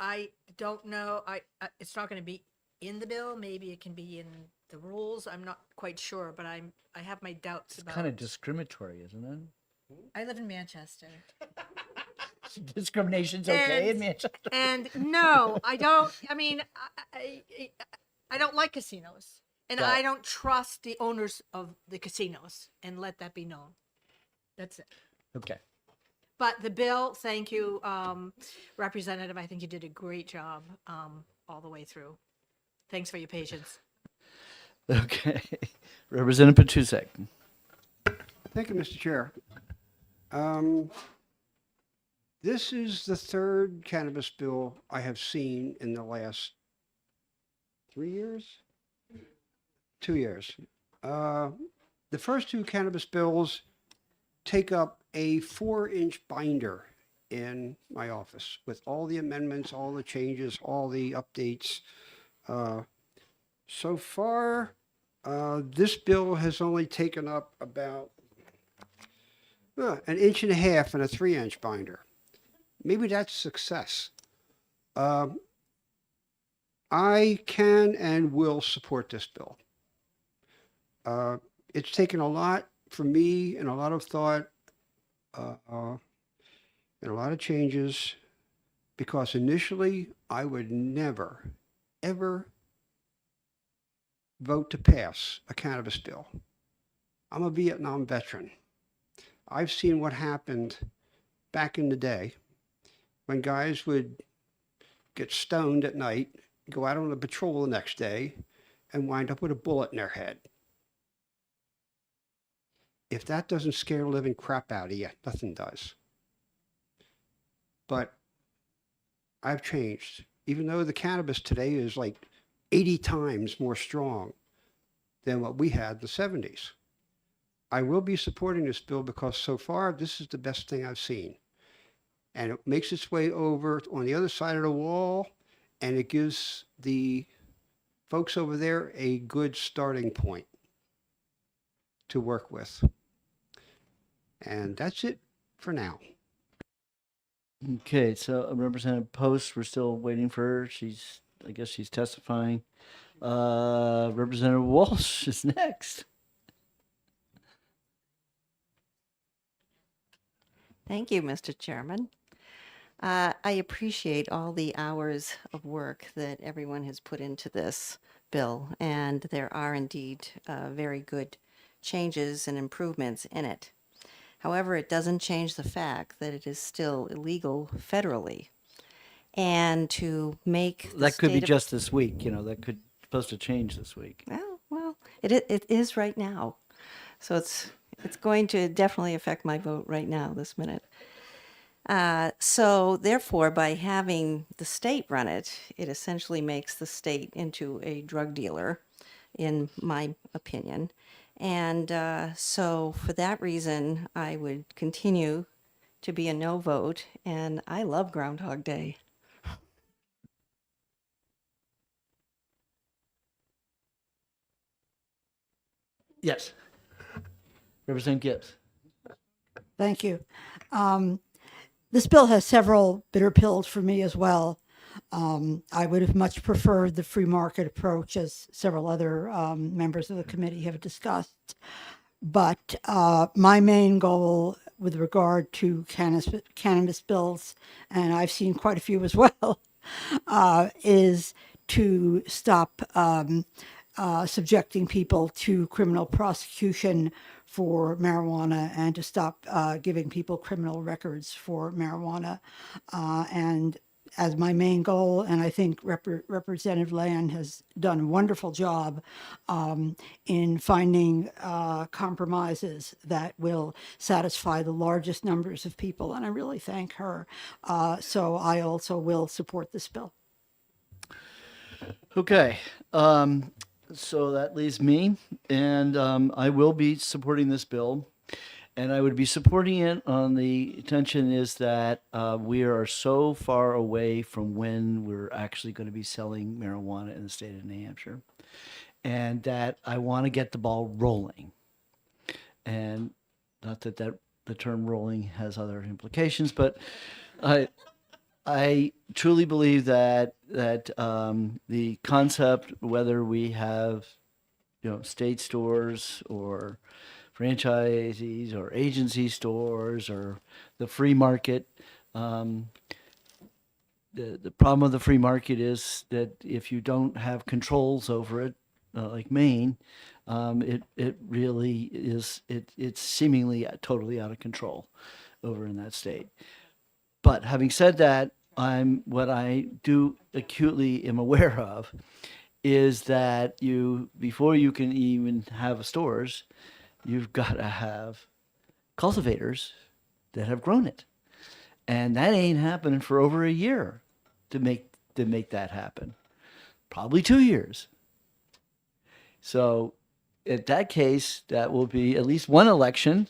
I don't know. It's not going to be in the bill. Maybe it can be in the rules. I'm not quite sure, but I have my doubts about. Kind of discriminatory, isn't it? I live in Manchester. Discrimination's okay in Manchester. And no, I don't. I mean, I don't like casinos, and Got I it. don't trust the owners of the casinos, and let that be known. That's it. Okay. But the bill, thank you, Representative. I think you did a great job all the way through. Thanks for your patience. Okay. Representative Petusek. Thank you, Mr. Chair. This is the third cannabis bill I have seen in the last 3 years? 2 years. The first two cannabis bills take up a 4-inch binder in my office with all the amendments, all the changes, all the updates. So far, this bill has only taken up about an inch and a half in a 3-inch binder. Maybe that's success. I can and will support this bill. It's taken a lot for me and a lot of thought and a lot of changes because initially I would never, ever vote to pass a cannabis bill. I'm a Vietnam veteran. I've seen what happened back in the day when guys would get stoned at night, go out on a patrol the next day, and wind up with a bullet in their head. If that doesn't scare the living crap out of you, nothing does. But I've changed. Even though the cannabis today is like 80 times more strong than what we had in the 70s. I will be supporting this bill because so far this is the best thing I've seen. And it makes its way over on the other side of the wall, and it gives the folks over there a good starting point to work with. And that's it for now. Okay, so Representative Post, we're still waiting for her. I guess she's testifying. Representative Walsh is next. Thank you, Mr. Chairman. I appreciate all the hours of work that everyone has put into this bill, and there are indeed very good changes and improvements in it. However, it doesn't change the fact that it is still illegal federally. And to make the That could be state of- just this week, that could supposed to change this week. well, it is right now. So it's going to definitely affect my vote right now, this minute. So therefore, by having the state run it, it essentially makes the state into a drug dealer, in my opinion. And so for that reason, I would continue to be a no vote. And I love Groundhog Day. Yes. Representative Gibbs. Thank you. This bill has several bitter pills for me as well. I would have much preferred the free market approach, as several other members of the committee have discussed. But my main goal with regard to cannabis bills, and I've seen quite a few as well, is to stop subjecting people to criminal prosecution for marijuana and to stop giving people criminal records for marijuana. And as my main goal, and I think Representative Land has done a wonderful job in finding compromises that will satisfy the largest numbers of people, and I really thank her. So I also will support this bill. Okay, so that leaves me, and I will be supporting this bill. And I would be supporting it on the intention is that we are so far away from when we're actually going to be selling marijuana in the state of New Hampshire. And that I want to get the ball rolling. And not that the term rolling has other implications, but I truly believe that the concept, whether we have state stores or franchisees or agency stores or the free market. The problem with the free market is that if you don't have controls over it, like Maine, it really is it's seemingly totally out of control over in that state. But having said that, what I do acutely am aware of is that before you can even have stores, you've got to have cultivators that have grown it. And that ain't happening for over a year to make that happen. Probably 2 years. So in that case, that will be at least one election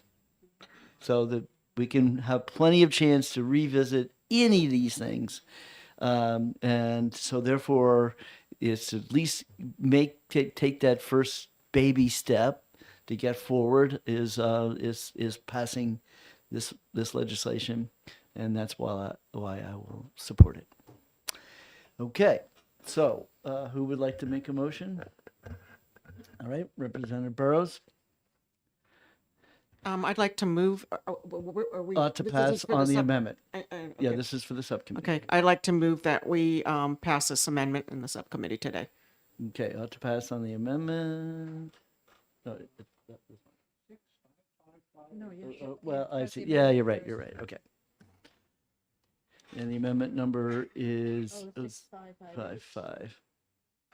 so that we can have plenty of chance to revisit any of these things. And so therefore, it's at least take that first baby step to get forward is passing this legislation, and that's why I will support it. Okay, so who would like to make a motion? All right, Representative Burrows. I'd like to move. Are we, To this is pass for on the sub- amendment. Yeah, okay. this is for the subcommittee. Okay, I'd like to move that we pass this amendment in the subcommittee today. Okay, to pass on the amendment. No, well, I see. Yeah, you're right. You're right. Okay. And the amendment number is 55.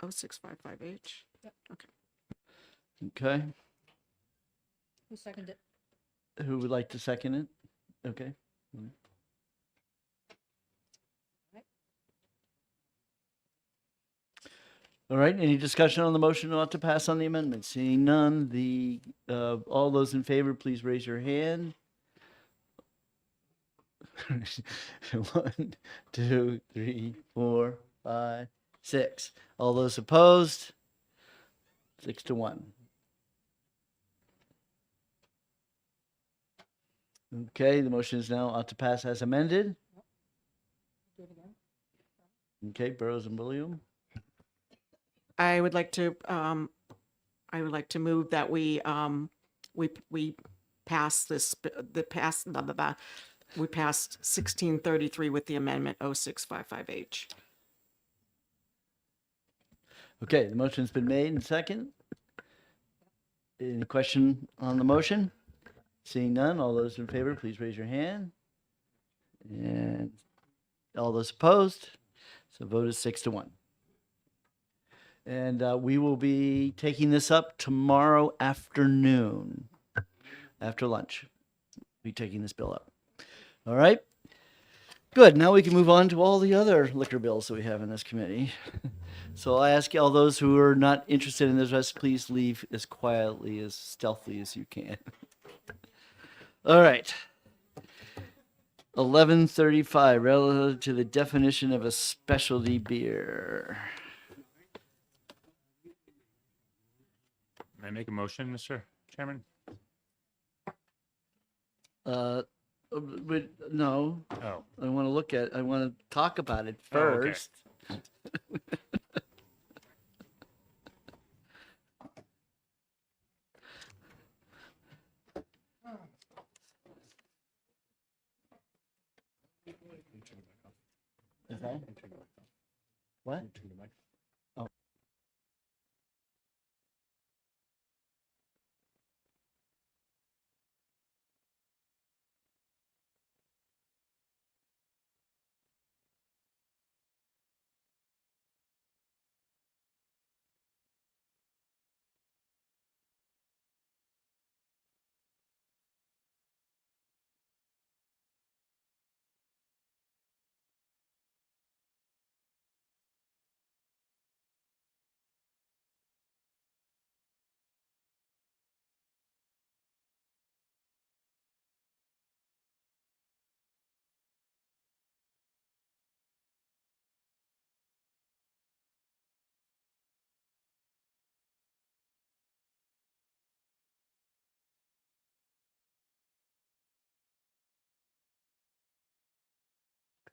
0655H. Okay. Who seconded it? Who would like to second it? Okay. All right, any discussion on the motion not to pass on the amendment? Seeing none, all those in favor, please raise your hand. 1, 2, 3, 4, 5, 6. All those opposed? 6-1. Okay, the motion is now ought to pass as amended. Okay, Burrows and William. I would like to move that we pass we passed 1633 with the amendment 0655H. Okay, the motion's been made and second. Any question on the motion? Seeing none, all those in favor, please raise your hand. And all those opposed? So vote is 6-1. And we will be taking this up tomorrow afternoon, after lunch. We'll be taking this bill up. All right. Good. Now we can move on to all the other liquor bills that we have in this committee. So I ask all those who are not interested in this rest, please leave as quietly, as stealthily as you can. All right. 1135, relative to the definition of a specialty beer. May I make a motion, Mr. Chairman? But no, Oh, I want to talk about it Oh, okay. first. Is that? What? Oh.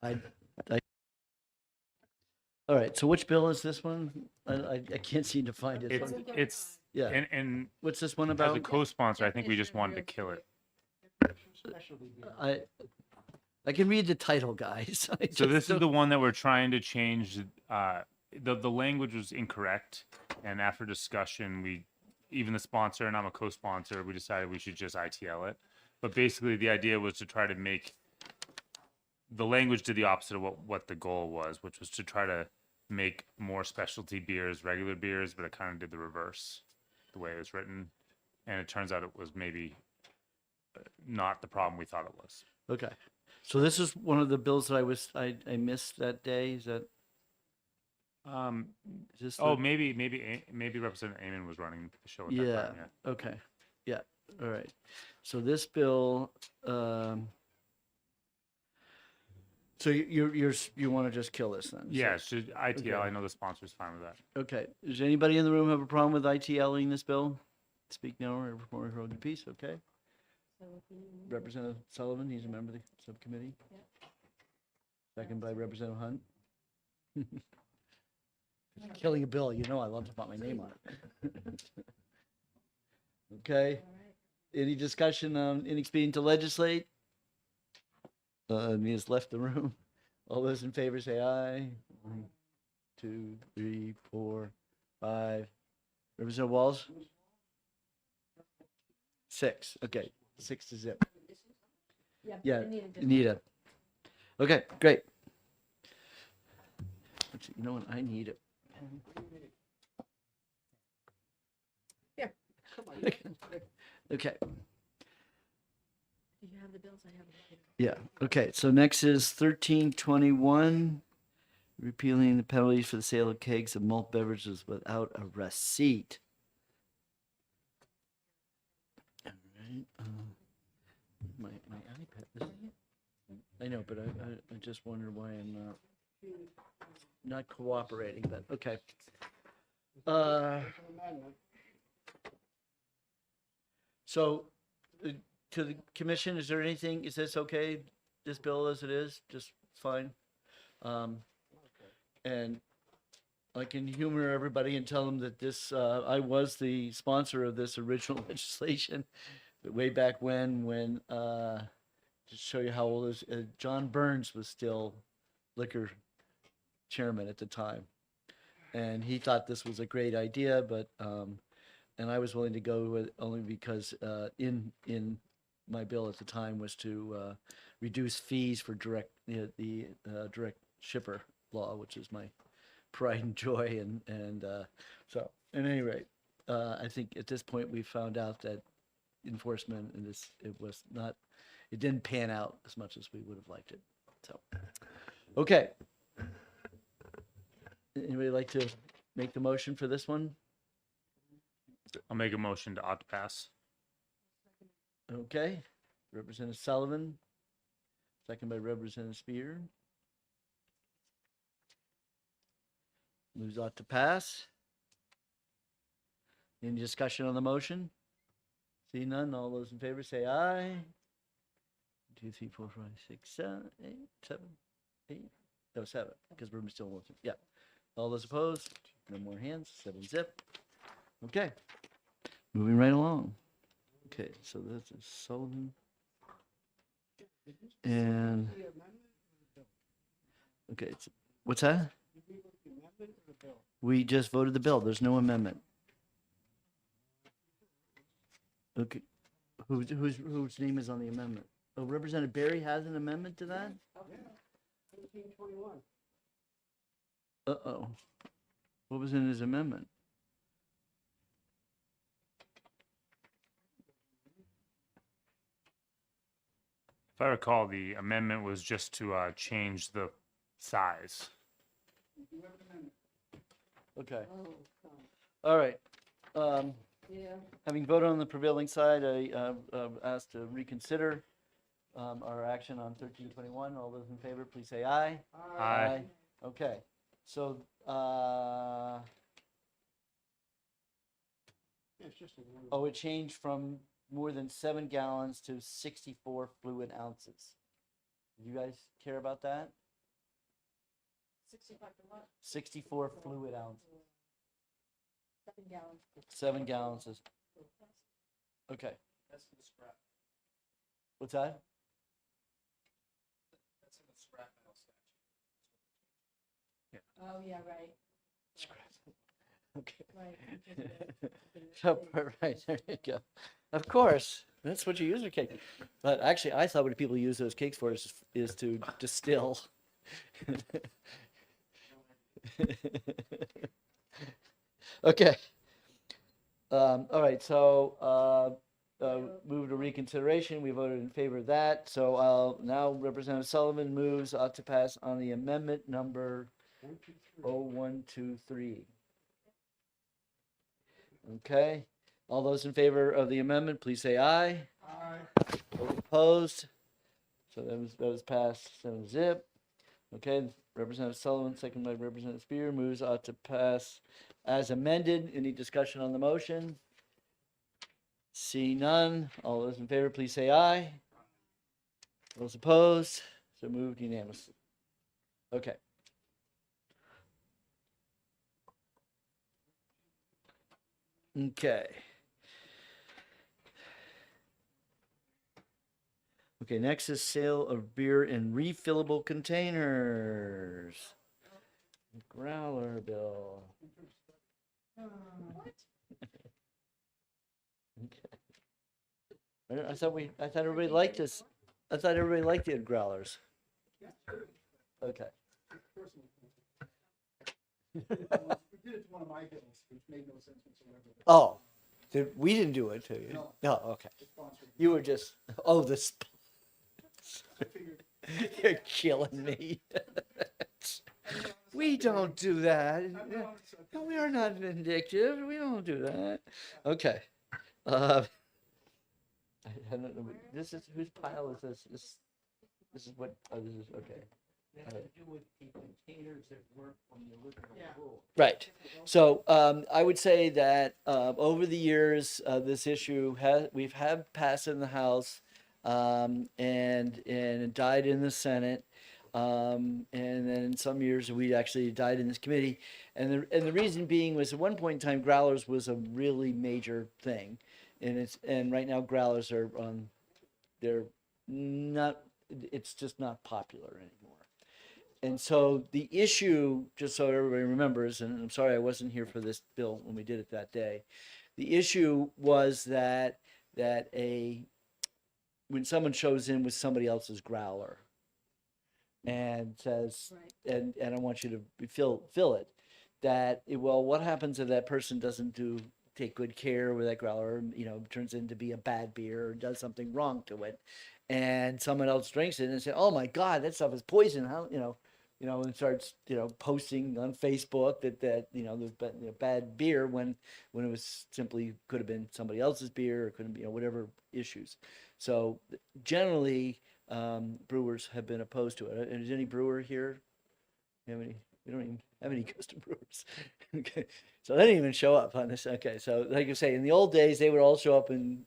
I, all right, so which bill is this one? I can't seem to find it. It's, Yeah. and What's this one as a about? co-sponsor, I think we just wanted to kill it. I can read the title, guys. I So just this is don't- the one that we're trying to change. The language was incorrect, and after discussion, even the sponsor and I'm a co-sponsor, we decided we should just ITL it. But basically, the idea was to try to make the language did the opposite of what the goal was, which was to try to make more specialty beers regular beers, but it kind of did the reverse, the way it was written, and it turns out it was maybe not the problem we thought it was. Okay, so this is one of the bills that I missed that day. Is that? Is this Oh, the- maybe Representative Amon was running the show at that Yeah, time. Yeah. okay, yeah, all right. So this bill, so you want to just kill this then? So- Yeah, should ITL. Okay. I know the sponsor's fine with that. Okay, does anybody in the room have a problem with ITLing this bill? Speak now or hold your peace, okay? Representative Sullivan, he's a member of the subcommittee. Second by Representative Hunt. Killing a bill, you know I love to put my name on it. Okay, any discussion on any expedient to legislate? He has left the room. All those in favor say aye. 1, 2, 3, 4, 5. Representative Walls? 6, okay, 6 to 0. Yeah, Anita. Okay, great. Actually, you know what, I need it. Yeah. Okay, Do you have the bills? I have them. yeah, okay, so next is 1321, repealing the penalties for the sale of kegs of malt beverages without a receipt. All right, my iPad, I know, but I just wonder why I'm not cooperating, but okay. So, to the commission, is there anything, is this okay, this bill as it is, just fine? And I can humor everybody and tell them that this, I was the sponsor of this original legislation way back when, to show you how old it is, John Burns was still liquor chairman at the time. And he thought this was a great idea, but, and I was willing to go with it only because, in my bill at the time was to, reduce fees for direct, the direct shipper law, which is my pride and joy. And so at any rate, I think at this point we found out that enforcement in this, it didn't pan out as much as we would have liked it. So, okay. Anybody like to make the motion for this one? I'll make a motion to ought to pass. Okay. Representative Sullivan, second by Representative Spear. Moves ought to pass. Any discussion on the motion? See none, all those in favor say aye. 2, 3, 4, 5, 6, 7, 8, 7, 8. No, 7, because we're still looking. Yeah. All those opposed? No more hands. 7 zip. Okay. Moving right along. Okay, so this is Sullivan. And okay, what's that? We just voted the bill. There's no amendment. Okay, whose name is on the amendment? Oh, Representative Barry has an amendment to that? Uh-oh. What was in his amendment? If I recall, the amendment was just to change the size. Okay. All right. Having voted on the prevailing side, I ask to reconsider our action on 1321. All those in favor, please say aye. Aye. Okay. So, it changed from more than 7 gallons to 64 fluid ounces. Do you guys care about that? 64 fluid ounces. 7 gallons is. Okay. That's in the scrap. What's that? That's in the scrap metal statute. Oh, yeah, right. Scrap. Okay. Right. So, right, there you go. Of course, that's what you use for cake. But actually, I thought what people use those cakes for is to distill. Okay. All right, so move to reconsideration. We voted in favor of that. So now Representative Sullivan moves to pass on the amendment number 0123. Okay. All those in favor of the amendment, please say aye. Aye. Those opposed? So that was passed 7 zip. Okay, Representative Sullivan, second by Representative Spear, moves to pass as amended. Any discussion on the motion? See none. All those in favor, please say aye. Those opposed? So moved unanimously. Okay. Okay. Okay, next is sale of beer in refillable containers. Growler bill. Okay. I thought everybody liked this. I thought everybody liked the growlers. Okay. Oh, we didn't do it to you? No, okay. You were just, this. You're killing me. We don't do that. No, we are not vindictive. We don't do that. Okay. I don't know. This is whose pile is this? This is what. Oh, this is okay. Right. So I would say that over the years, this issue we've had passed in the House and it died in the Senate. And then in some years we actually died in this committee. And the reason being was at one point in time, growlers was a really major thing. And right now growlers are they're not, it's just not popular anymore. And so the issue, just so everybody remembers, and I'm sorry I wasn't here for this bill when we did it that day, the issue was that when someone shows in with somebody else's growler and says, and I want you to fill it, well, what happens if that person doesn't take good care with that growler, turns into be a bad beer or does something wrong to it, and someone else drinks it and say, oh my God, that stuff is poison. How, and starts, posting on Facebook that there's bad beer when it was simply could have been somebody else's beer or couldn't be, whatever issues. So generally, brewers have been opposed to it. Is any brewer here? We don't even have any custom brewers. Okay, so they didn't even show up on this. Okay, so like I say, in the old days, they would all show up and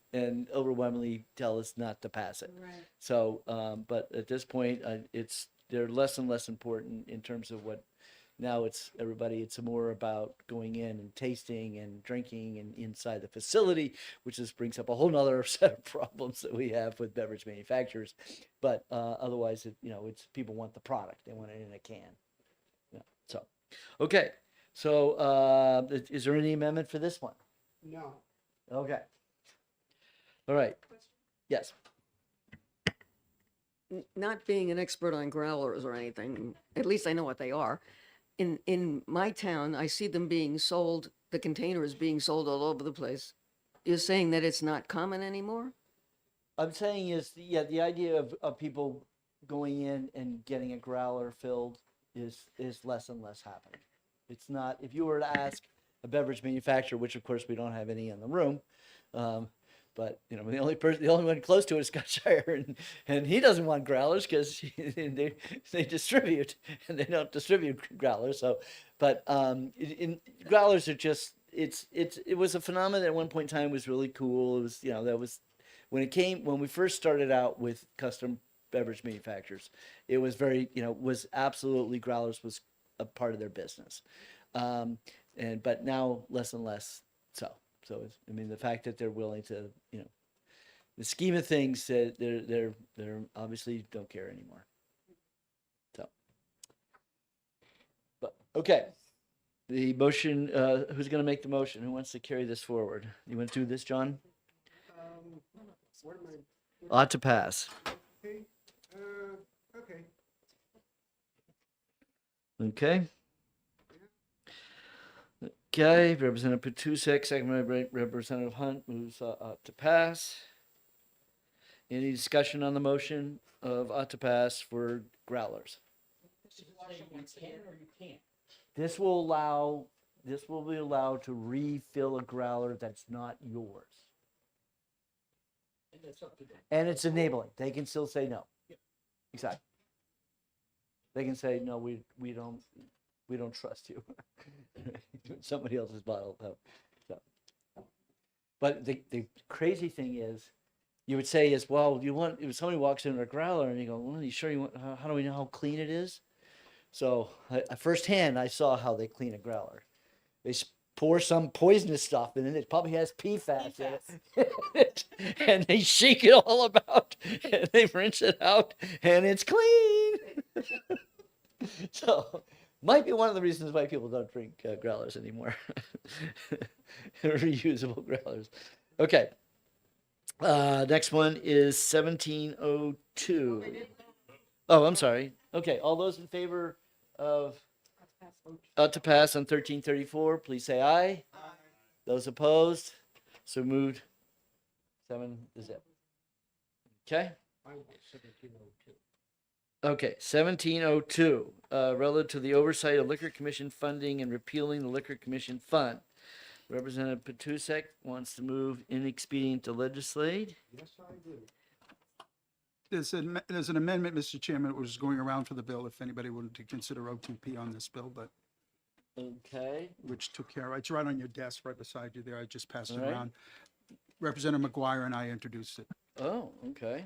overwhelmingly tell us not to pass it. Right. So, but at this point, it's they're less and less important in terms of what now it's more about going in and tasting and drinking and inside the facility, which just brings up a whole nother set of problems that we have with beverage manufacturers. But otherwise, it's people want the product. They want it in a can. Yeah. So, okay. So is there any amendment for this one? No. Okay. All right. Yes. Not being an expert on growlers or anything, at least I know what they are. In my town, I see them being sold, the containers being sold all over the place. You're saying that it's not common anymore? I'm saying is, the idea of people going in and getting a growler filled is less and less happening. It's not, if you were to ask a beverage manufacturer, which of course we don't have any in the room, but the only one close to it is Scott Shire, and he doesn't want growlers because they distribute and they don't distribute growlers. So, but growlers are just it was a phenomenon that at one point in time was really cool. It was that was when we first started out with custom beverage manufacturers, it was very was absolutely growlers was a part of their business, but now less and less so. So the fact that they're willing to, the scheme of things, they're obviously don't care anymore. So, but okay, the motion. Who's going to make the motion? Who wants to carry this forward? You want to do this, John? Where am I? Ought to pass. Okay. Okay. Okay. Okay, Representative Patusek, second by Representative Hunt, moves to pass. Any discussion on the motion of ought to pass for growlers? This will be allowed to refill a growler that's not yours. And it's enabling. They can still say no. Exactly. They can say no. We don't trust you. Somebody else's bottle. So. But the crazy thing is, you would say is, well, if somebody walks in a growler and you go, well, are you sure you want? How do we know how clean it is? So firsthand, I saw how they clean a growler. They pour some poisonous stuff in it. It probably has PFAS in it, and they shake it all about, and they rinse it out, and it's clean. So. Might be one of the reasons why people don't drink growlers anymore. Reusable growlers. Okay. Next one is 1702. Oh, I'm sorry. Okay. All those in favor of to pass on 1334, please say aye. Aye. Those opposed? So moved. 7 is it. Okay. Okay, 1702, relative to the oversight of Liquor Commission funding and repealing the Liquor Commission fund. Representative Patusek wants to move inexpedient to legislate. Yes, I do. There's an amendment, Mr. Chairman, that was going around for the bill, if anybody wanted to consider O2P on this bill, but Okay, which took care of, it's right on your desk, right beside you there. I just passed it All right. around. Representative McGuire and I introduced it. oh, okay.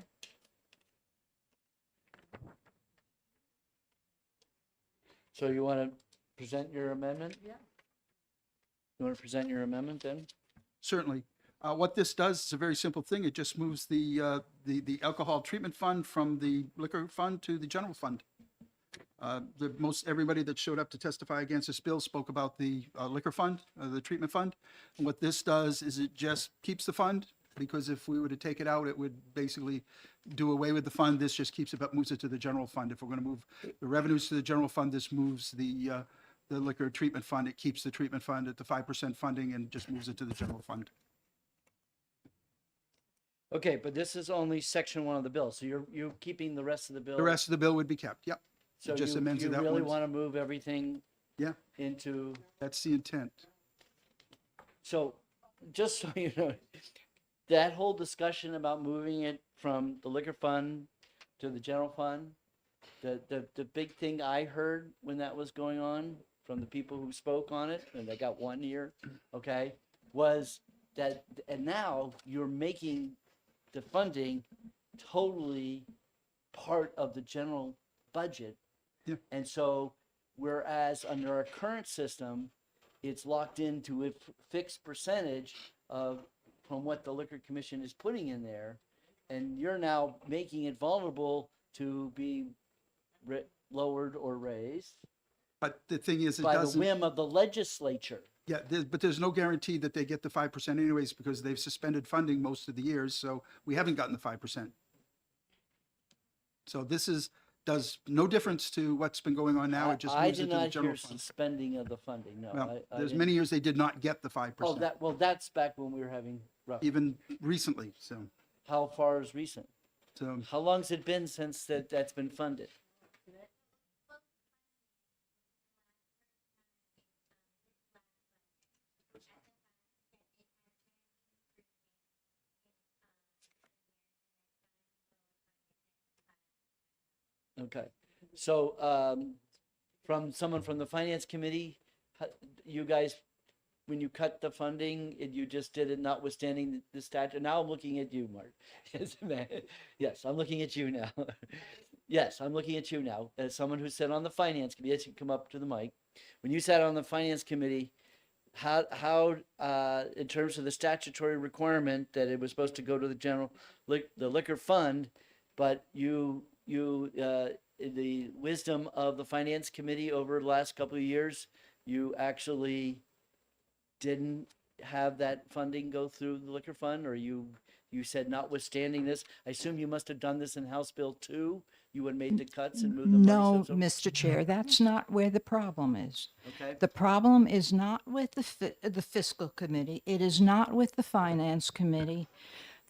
So you want to present your amendment? Yeah. You want to present your amendment then? Certainly. What this does is a very simple thing. It just moves the alcohol treatment fund from the liquor fund to the general fund. Everybody that showed up to testify against this bill spoke about the liquor fund, the treatment fund. And what this does is it just keeps the fund, because if we were to take it out, it would basically do away with the fund. This just keeps it, but moves it to the general fund. If we're going to move the revenues to the general fund, this moves the liquor treatment fund. It keeps the treatment fund at the 5% funding and just moves it to the general fund. Okay, but this is only section 1 of the bill, so you're keeping the rest of the bill. The rest of the bill would be kept. Yep. So just you amends it that really once. want to move everything Yeah, into. that's the intent. So, just so you know, that whole discussion about moving it from the liquor fund to the general fund, the big thing I heard when that was going on from the people who spoke on it, and they got 1 year, okay, was that, and now you're making the funding totally part of the general budget. Yeah. And so, whereas under our current system, it's locked into a fixed percentage of, from what the Liquor Commission is putting in there, and you're now making it vulnerable to be lowered or raised But the thing is, it by the doesn't, whim of the legislature. yeah, but there's no guarantee that they get the 5% anyways, because they've suspended funding most of the years, so we haven't gotten the 5%. So this does no difference to what's been going on now, it just I moves it did to the not general hear fund. suspending of the funding, no. Well, I there's didn't- many years they did not get the 5%. Oh, that's back when we were having rough. Even recently, so, How far is recent? so. How long's it been since that's been funded? Okay, so, from someone from the finance committee, you guys, when you cut the funding, you just did it notwithstanding the statute. Now I'm looking at you, Mark. Yes, man. Yes, I'm looking at you now. Yes, I'm looking at you now, as someone who sat on the finance committee. Yes, you can come up to the mic. When you sat on the finance committee, how, in terms of the statutory requirement that it was supposed to go to the the liquor fund, but the wisdom of the finance committee over the last couple of years, you actually didn't have that funding go through the liquor fund, or you said notwithstanding this, I assume you must have done this in House Bill 2? You would have made the cuts and moved the money. No, so- Mr. Chair, that's not where the problem is. Okay, The problem is not with the fiscal committee. It is not with the finance committee.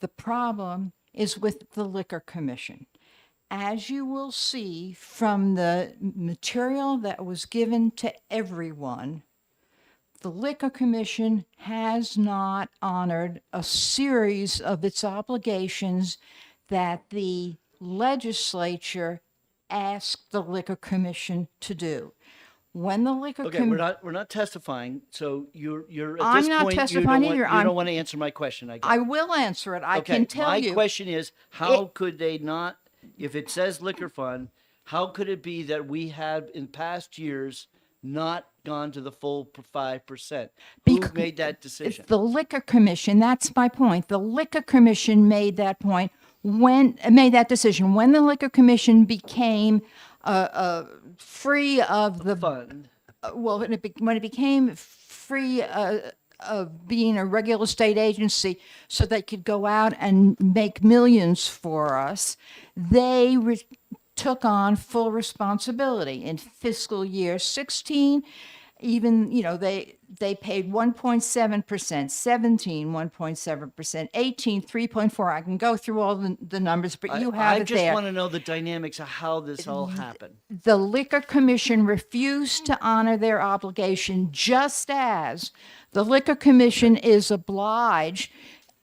The problem is with the liquor commission. As you will see from the material that was given to everyone, the liquor commission has not honored a series of its obligations that the legislature asked the liquor commission to do. When the liquor okay, we're not testifying, so you're at I'm this not point, testifying either. you I'm- don't want to answer my question, I guess. I will answer it. I Okay, can tell my you. question is, how could they not, if it says liquor fund, how could it be that we have in past years not gone to the full 5%? Who Bec- made that decision? The liquor commission, that's my point. The liquor commission made that point made that decision when the liquor commission became free of the Fund, well, when it became free of being a regular state agency so they could go out and make millions for us, they took on full responsibility. In fiscal year 16, even, they paid 1.7%, 17, 1.7%, 18, 3.4. I can go through all the numbers, but you have I it just there. want to know the dynamics of how this all happened. The Liquor Commission refused to honor their obligation, just as the Liquor Commission is obliged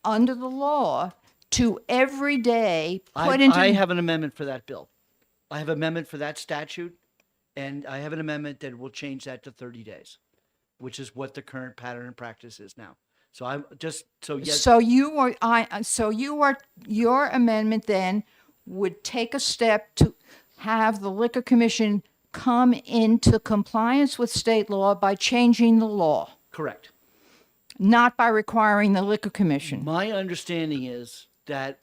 under the law to every day put into. I have an amendment for that bill. I have an amendment for that statute, and I have an amendment that will change that to 30 days, which is what the current pattern and practice is now. So I'm just, yes. So your amendment then would take a step to have the Liquor Commission come into compliance with state law by changing the law, Correct. not by requiring the Liquor Commission. My understanding is that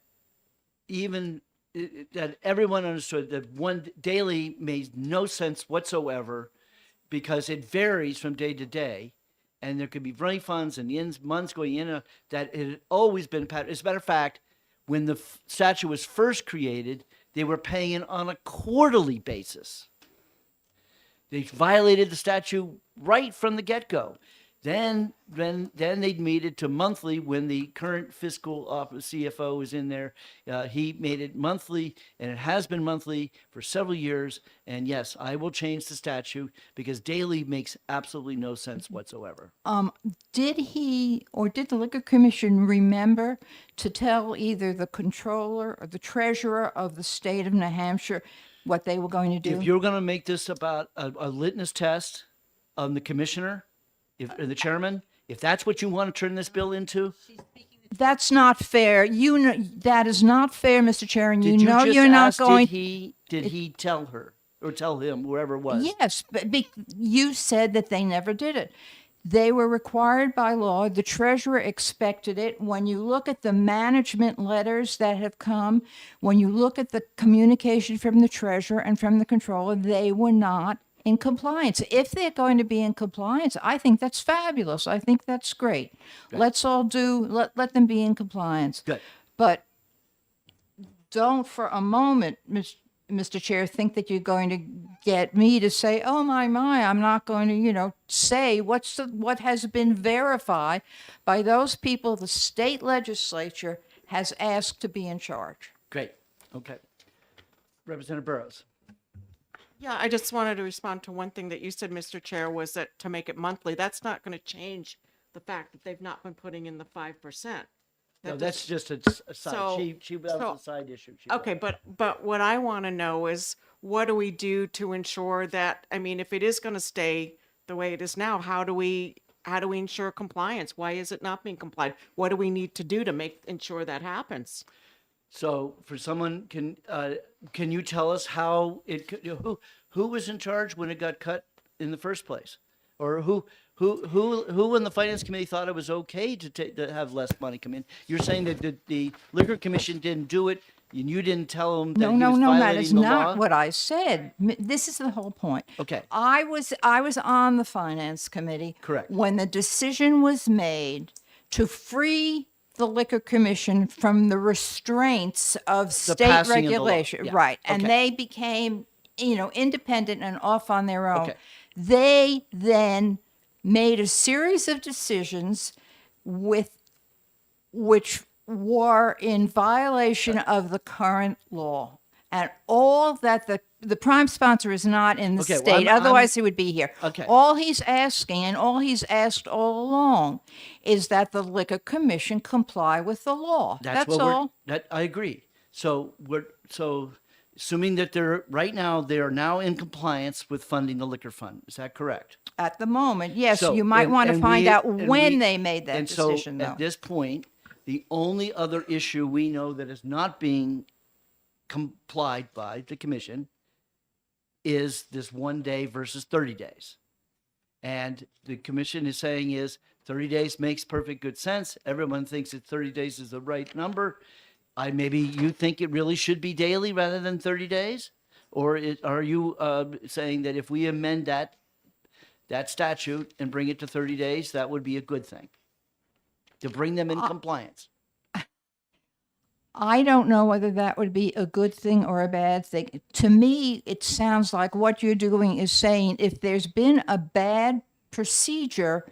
that everyone understood that one daily made no sense whatsoever because it varies from day to day, and there could be refunds and months going in. That it had always been pattern. As a matter of fact, when the statute was first created, they were paying it on a quarterly basis. They violated the statute right from the get-go. Then they made it to monthly when the current fiscal office CFO is in there. He made it monthly, and it has been monthly for several years. And yes, I will change the statute because daily makes absolutely no sense whatsoever. Did he or did the Liquor Commission remember to tell either the controller or the treasurer of the state of New Hampshire what they were going to do? If you're going to make this about a litmus test on the commissioner, or the chairman, if that's what you want to turn this bill into, That's not fair. That is not fair, Mr. Chair, and did you just you're not ask, going. did he tell her? or tell him, whoever it was. Yes, but you said that they never did it. They were required by law. The treasurer expected it. When you look at the management letters that have come, when you look at the communication from the treasurer and from the controller, they were not in compliance. If they're going to be in compliance, I think that's fabulous. I think that's great. Let's all let them be in compliance. Good. But don't for a moment, Mr. Chair, think that you're going to get me to say, oh my, I'm not going to, say what has been verified by those people the state legislature has asked to be in charge. Great. Okay. Representative Burrows. Yeah, I just wanted to respond to one thing that you said, Mr. Chair, was that to make it monthly, that's not going to change the fact that they've not been putting in the 5%. No, that's just a side. So- That was a side issue. She brought Okay, up. but what I want to know is what do we do to ensure that, I mean, if it is going to stay the way it is now, how do we ensure compliance? Why is it not being complied? What do we need to do to ensure that happens? So, for someone, can you tell us how who was in charge when it got cut in the first place, or who in the finance committee thought it was okay to have less money come in? You're saying that the liquor commission didn't do it, and you didn't tell them that No, he no, was no, that violating is the not law? what I said. This is the whole point. Okay. I was on the finance committee. Correct. When the decision was made to free the liquor commission from the restraints of state passing of the law. regulation. Yeah. Right. And Okay. they became, independent and off on their own. Okay. They then made a series of decisions which were in violation of the current law. And all that the prime sponsor is not in the Okay, well, state, otherwise he would be here. Okay. All he's asking, and all he's asked all along, is that the liquor commission comply with the law. That's what all. That I agree. So assuming that right now they are now in compliance with funding the liquor fund. Is that correct? At the moment, yes, So, you might and- want to and find we- out and when we- they made that and decision, so though. at this point, the only other issue we know that is not being complied by the commission is this 1 day versus 30 days. And the commission is saying 30 days makes perfect good sense. Everyone thinks that 30 days is the right number. Maybe you think it really should be daily rather than 30 days? Or are you saying that if we amend that statute and bring it to 30 days, that would be a good thing? To bring them in compliance? I don't know whether that would be a good thing or a bad thing. To me, it sounds like what you're doing is saying if there's been a bad procedure,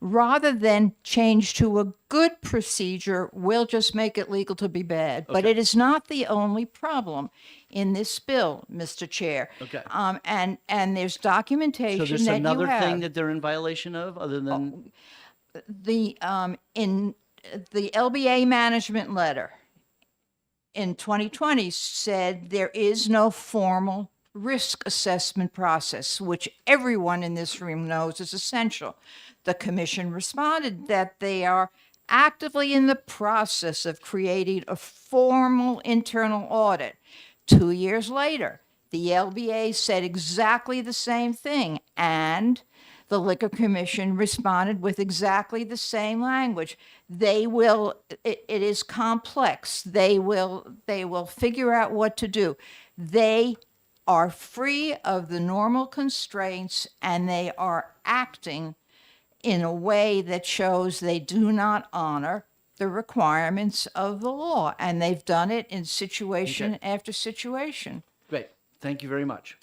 rather than change to a good procedure, we'll just make it legal to be bad. But it is not the only problem in this bill, Mr. Chair. Okay. And there's documentation So there's that another you have. thing that they're in violation of other than, In the LBA management letter in 2020 said there is no formal risk assessment process, which everyone in this room knows is essential. The commission responded that they are actively in the process of creating a formal internal audit. 2 years later, the LBA said exactly the same thing, and the Liquor Commission responded with exactly the same language. They will, it is complex. They will figure out what to do. They are free of the normal constraints, and they are acting in a way that shows they do not honor the requirements of the law. And they've done it in situation after situation. great, thank you very much.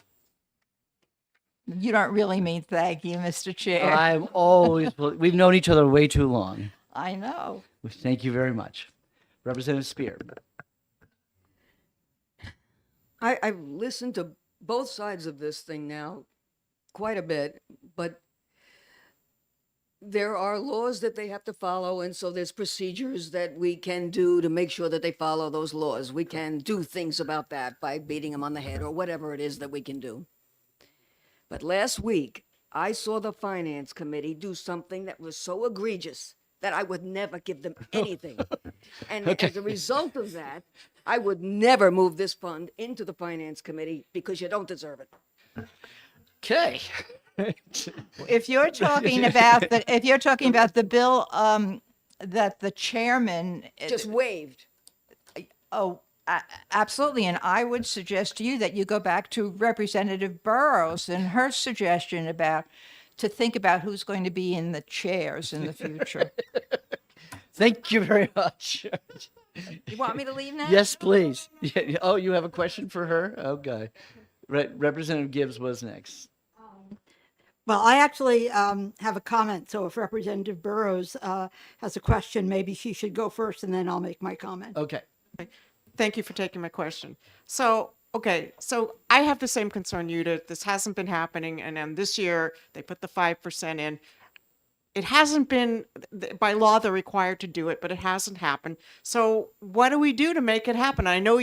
You don't really mean thank you, Mr. Chair. I'm always, we've known each other way too long. I know. Thank you very much. Representative Spear. I've listened to both sides of this thing now quite a bit, but there are laws that they have to follow, and so there's procedures that we can do to make sure that they follow those laws. We can do things about that by beating them on the head or whatever it is that we can do. But last week, I saw the Finance Committee do something that was so egregious that I would never give them anything. And as a result of that, I would never move this fund into the Finance Committee because you don't deserve it. Okay. If you're talking about the bill that the chairman Just waived. Oh, absolutely. And I would suggest to you that you go back to Representative Burrows and her suggestion to think about who's going to be in the chairs in the future. Thank you very much. You want me to leave now? Yes, please. Yeah, oh, you have a question for her? Okay. Representative Gibbs was next. Well, I actually have a comment. So if Representative Burrows has a question, maybe she should go first and then I'll make my comment. Okay. Thank you for taking my question. So, okay, so I have the same concern you did. This hasn't been happening, and then this year they put the 5% in. It hasn't been, by law, they're required to do it, but it hasn't happened. So what do we do to make it happen? I know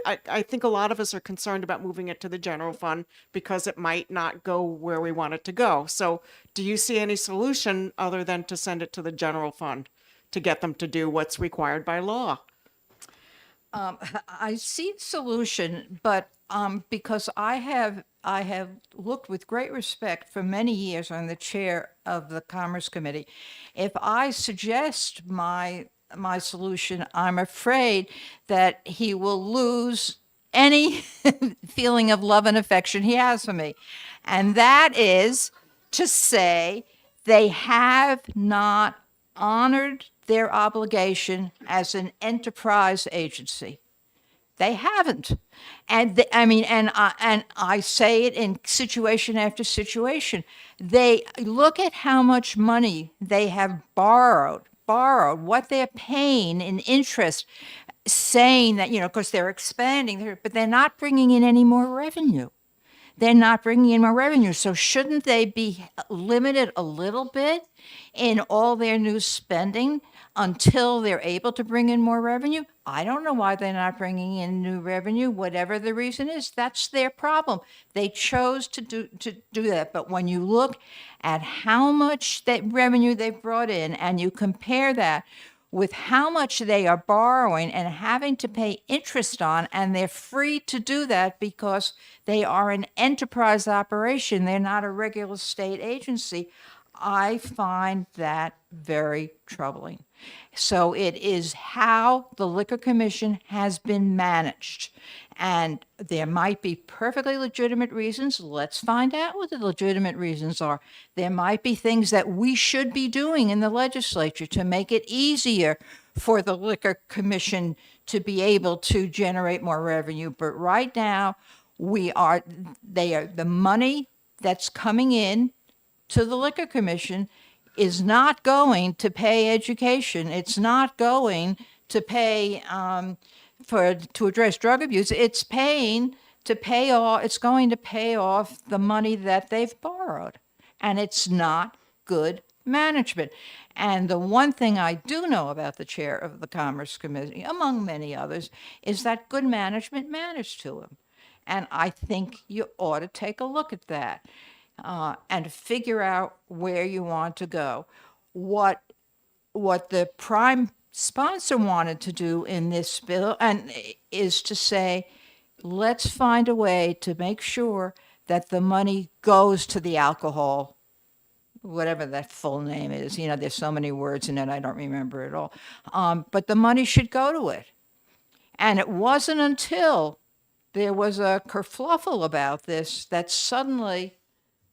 I think a lot of us are concerned about moving it to the general fund because it might not go where we want it to go. So do you see any solution other than to send it to the general fund to get them to do what's required by law? I see a solution, but because I have looked with great respect for many years on the chair of the Commerce Committee. If I suggest my solution, I'm afraid that he will lose any feeling of love and affection he has for me. And that is to say they have not honored their obligation as an enterprise agency. They haven't. And I say it in situation after situation. They look at how much money they have borrowed, what they're paying in interest, saying that, because they're expanding, but they're not bringing in any more revenue. They're not bringing in more revenue. So shouldn't they be limited a little bit in all their new spending until they're able to bring in more revenue? I don't know why they're not bringing in new revenue. Whatever the reason is, that's their problem. They chose to do that. But when you look at how much that revenue they've brought in and you compare that with how much they are borrowing and having to pay interest on, and they're free to do that because they are an enterprise operation, they're not a regular state agency, I find that very troubling. So it is how the Liquor Commission has been managed. And there might be perfectly legitimate reasons. Let's find out what the legitimate reasons are. There might be things that we should be doing in the legislature to make it easier for the Liquor Commission to be able to generate more revenue. But right now, the money that's coming in to the Liquor Commission is not going to pay education. It's not going to pay to address drug abuse. It's going to pay off the money that they've borrowed. And it's not good management. And the one thing I do know about the chair of the Commerce Committee, among many others, is that good management matters to him. And I think you ought to take a look at that. And figure out where you want to go. What the prime sponsor wanted to do in this bill is to say, let's find a way to make sure that the money goes to the alcohol, whatever that full name is. There's so many words in it, I don't remember it all. But the money should go to it. And it wasn't until there was a kerfluffle about this that suddenly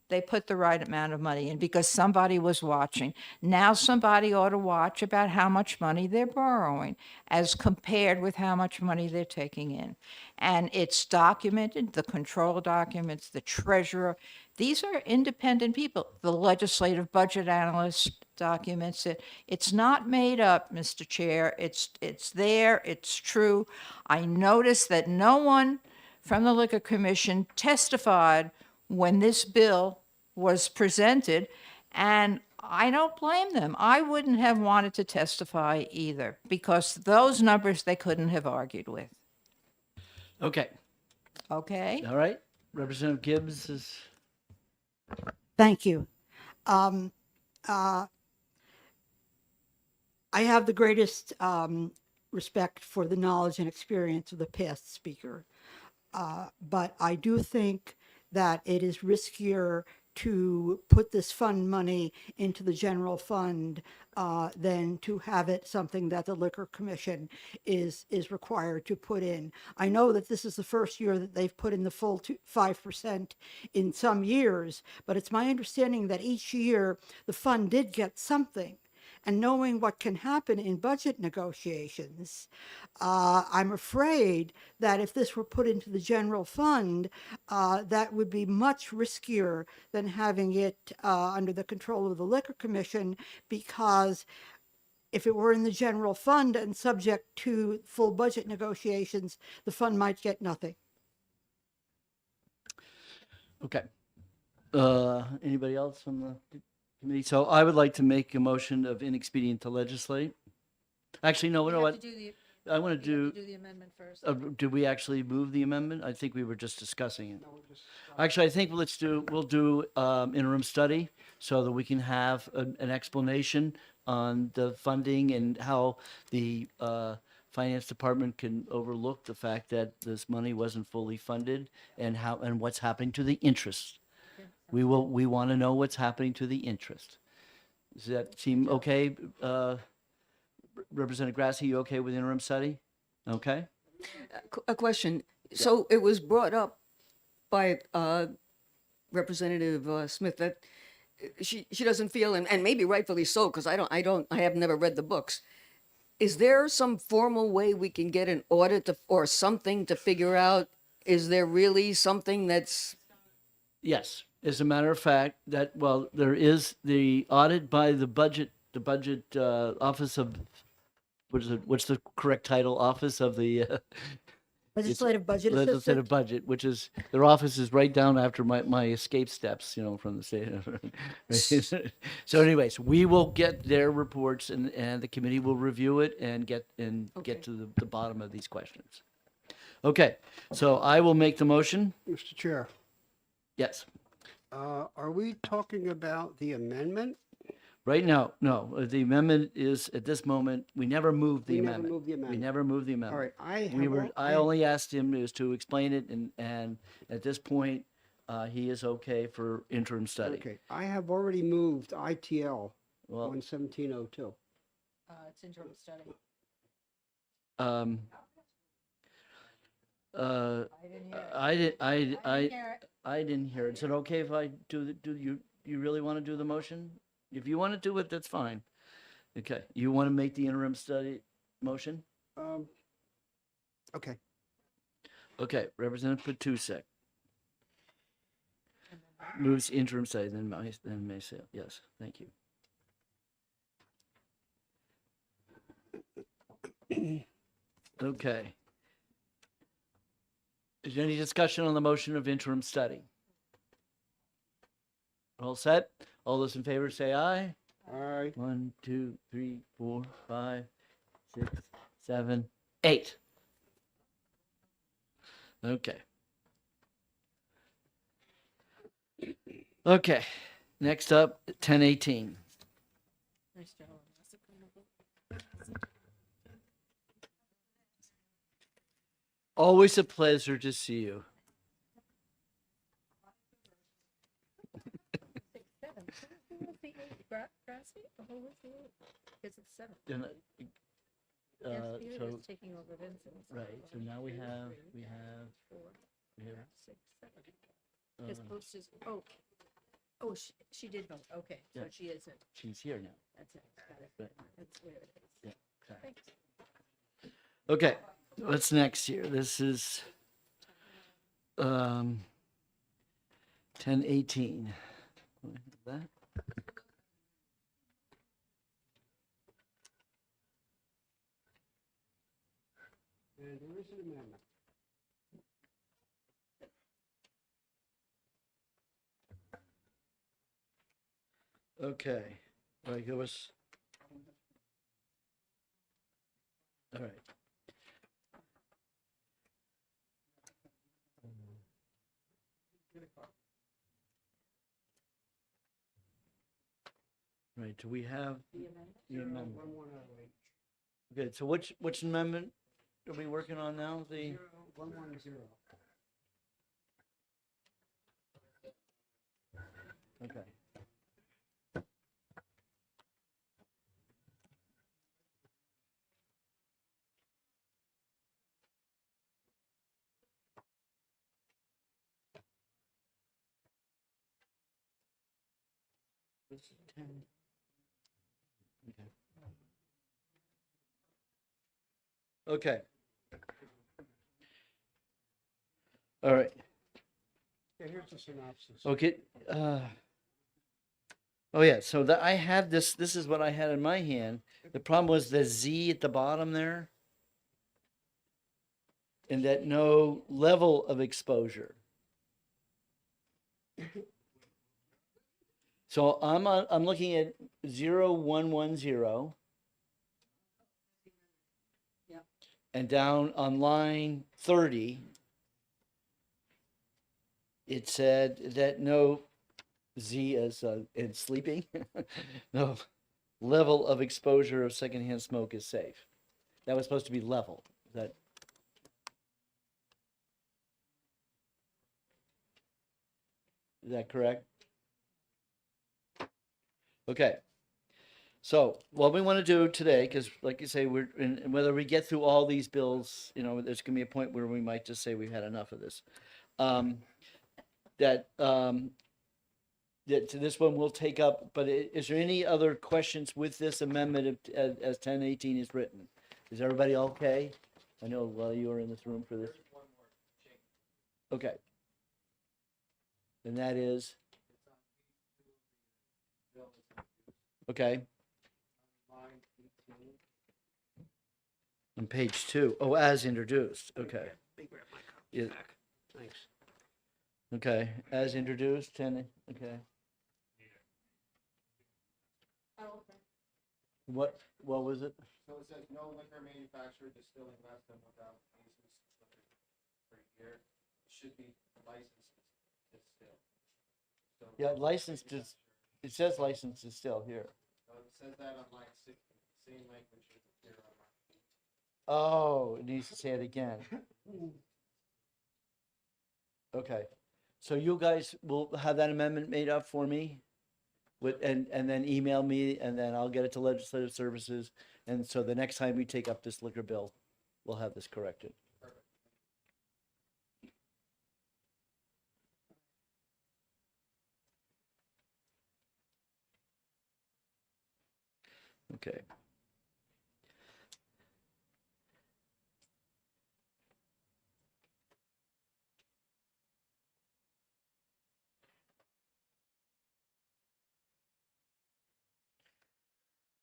they put the right amount of money in because somebody was watching. Now somebody ought to watch about how much money they're borrowing as compared with how much money they're taking in. And it's documented, the control documents, the treasurer. These are independent people. The legislative budget analyst documents it. It's not made up, Mr. Chair. It's there. It's true. I noticed that no one from the Liquor Commission testified when this bill was presented, and I don't blame them. I wouldn't have wanted to testify either, because those numbers they couldn't have argued with. Okay. Okay? All right. Representative Gibbs is. Thank you. I have the greatest respect for the knowledge and experience of the past speaker. But I do think that it is riskier to put this fund money into the general fund than to have it something that the Liquor Commission is required to put in. I know that this is the first year that they've put in the full 5% in some years, but it's my understanding that each year the fund did get something. And knowing what can happen in budget negotiations, I'm afraid that if this were put into the general fund, that would be much riskier than having it under the control of the Liquor Commission, because if it were in the general fund and subject to full budget negotiations, the fund might get nothing. Okay. Anybody else from the committee? So I would like to make a motion of inexpedient to legislate. Actually, no, you know You have what? to do the- I want to you have do, to do the amendment first. did we actually move the amendment? I think we were just discussing it. Actually, I think we'll do interim study so that we can have an explanation on the funding and how the finance department can overlook the fact that this money wasn't fully funded and what's happening to the interest. We want to know what's happening to the interest. Does that seem okay? Representative Grassi, you okay with interim study? Okay? A question. So it was brought up by Representative Smith that she doesn't feel, and maybe rightfully so, because I have never read the books. Is there some formal way we can get an audit or something to figure out, is there really something that's... Yes. As a matter of fact, there is the audit by the budget office of, what's the correct title? Office of the Legislative budget legislative assistant. budget, which is, their office is right down after my escape steps, from the state. So anyways, we will get their reports and the committee will review it and get to the bottom of these questions. Okay, so I will make the motion. Mr. Chair, Yes. are we talking about the amendment? Right now, no. The amendment is, at this moment, we never moved the We never amendment. moved the We amendment. never moved the amendment. All right, I only asked him is to explain it, and at this point, he is okay for interim study. Okay, I have already moved ITL Well, on 1702. It's interim study. um, I didn't hear it. I did, I didn't hear it. I didn't hear it. Is it okay if I do you really want to do the motion? If you want to do it, that's fine. Okay, you want to make the interim study motion? Okay, Okay, Representative Patusek moves interim study, then may say, yes, thank you. Okay. Is there any discussion on the motion of interim study? All set? All those in favor say aye. all right. 1, 2, 3, 4, 5, 6, 7, 8. Okay. Okay. Next up, 1018. Nice job. Always a pleasure to see you. Seven. Who was the eight? Grassi? Who was the eight? Because it's seven. Then, Yes, Peter so, is taking over Vincent's. right, so now we have, Four, we have, six, seven. His uh, post is, she did vote. Okay, so Yeah. she isn't. she's here now. That's it. Got it. Right. That's where it is. Yeah, exactly. Thanks. Okay, what's next here? This is 1018. That? And there is an amendment. Okay, all right, give us. All right. Right, do we have the amendment? 1108. Okay, so which amendment are we working on now? The, 110. Okay. This is 10. Okay. All right. Yeah, here's the synopsis. Okay. Oh yeah. So that I had this. This is what I had in my hand. The problem was the Z at the bottom there, and that no level of exposure. So I'm looking at 0110. Yep. And down on line 30, it said that no Z as in sleeping, no level of exposure of secondhand smoke is safe. That was supposed to be level. Is that correct? Okay. So what we want to do today, because like you say, whether we get through all these bills, you know, there's going to be a point where we might just say we've had enough of this. That this one will take up, but is there any other questions with this amendment as 1018 is written? Is everybody okay? I know a lot of you are in this room for this. Okay. And that is? Okay. On page 2. Oh, as introduced. Okay. Yeah. Thanks. Okay, as introduced, 10, okay. What was it? So it says no liquor manufacturer distilling less than 1,000 cases per year should be licensed to distill. So Yeah, licensed is, it says licensed is still here. so it says that on line 60, same language should appear on line 8. Oh, it needs to say it again. Okay, so you guys will have that amendment made up for me? And then email me, and then I'll get it to Legislative Services, and so the next time we take up this liquor bill, we'll have this corrected. Okay.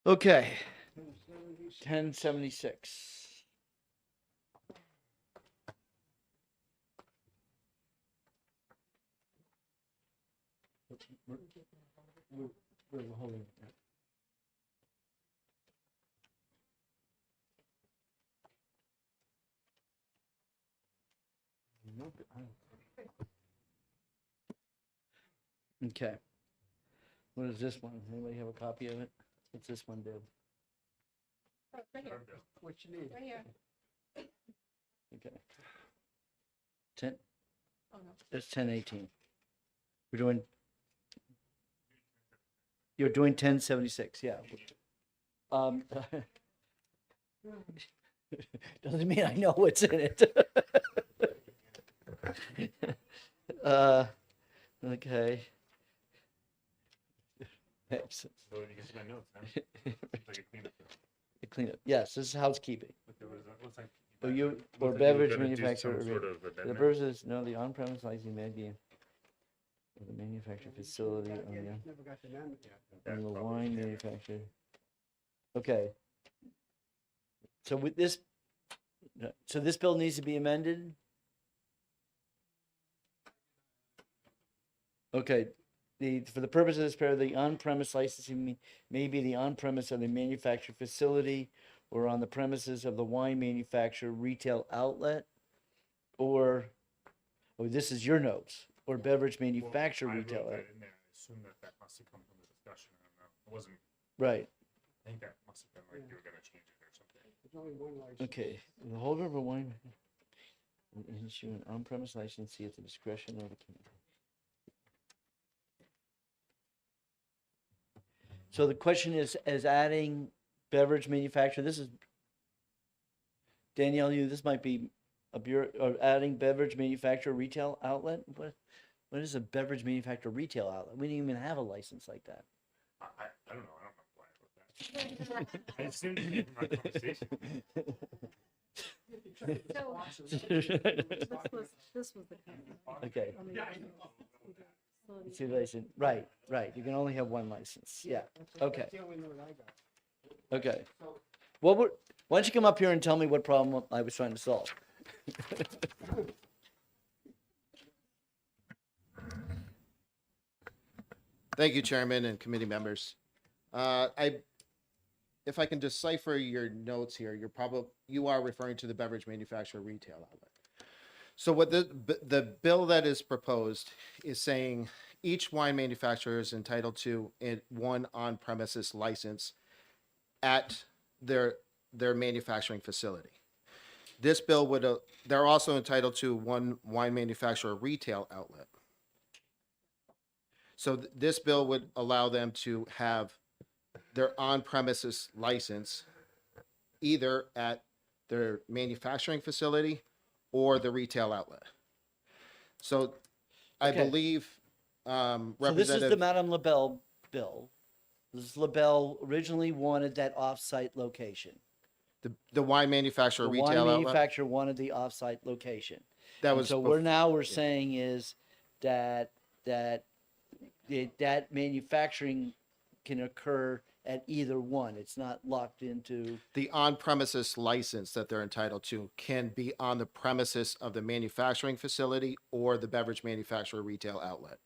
Okay. 1076. We're holding it. Okay. What is this one? Anybody have a copy of it? What's this one do? What you need? Okay. 10. It's 1018. We're doing. You're doing 1076, yeah. Doesn't mean I know what's in it. Okay. Thanks. So you can see my notes, man. It's like a cleanup. The cleanup. Yes, this is housekeeping. But there was, looks like. Oh, you looks or like beverage were gonna do manufacturer. some sort of The amendment. versus no, the on-premise licensing may be the manufacturing facility on Yeah, never got the amendment yet. the Probably wine can't. manufacturer. Okay. So with this, so this bill needs to be amended. Okay. For the purpose of this pair, the on-premise licensing may be the on-premise of the manufacturing facility or on the premises of the wine manufacturer retail outlet, or, oh, this is your notes, or beverage Well, manufacturer I retail wrote outlet. that in there. I assume that must have come from the discussion. I don't know. It wasn't, Right. I think that must have been like you were gonna change it or something. There's only one license. Okay, the holder of a wine will issue an on-premise licensee at the discretion of the committee. So the question is adding beverage manufacturer, this is, Danielle, this might be a bureau, or adding beverage manufacturer retail outlet? What is a beverage manufacturer retail outlet? We didn't even have a license like that. I don't know. I don't know why I wrote that. I assumed it came from our conversation. This was the. Okay. It's a license, right, you can only have one license, yeah, okay. Okay. Why don't you come up here and tell me what problem I was trying to solve? Thank you, Chairman and committee members. If I can decipher your notes here, you are referring to the beverage manufacturer retail outlet. So what the bill that is proposed is saying each wine manufacturer is entitled to one on-premises license at their manufacturing facility. This bill would, they're also entitled to one wine manufacturer retail outlet. So this bill would allow them to have their on-premises license either at their manufacturing facility or the retail outlet. So I Okay. believe So this is the Representative, Madame LaBelle bill. This LaBelle originally wanted that off-site location. the wine manufacturer The retail wine outlet, manufacturer wanted the off-site location. that And was so we're saying is that that manufacturing can occur at either one. It's not locked into. the on-premises license that they're entitled to can be on the premises of the manufacturing facility or the beverage manufacturer retail outlet.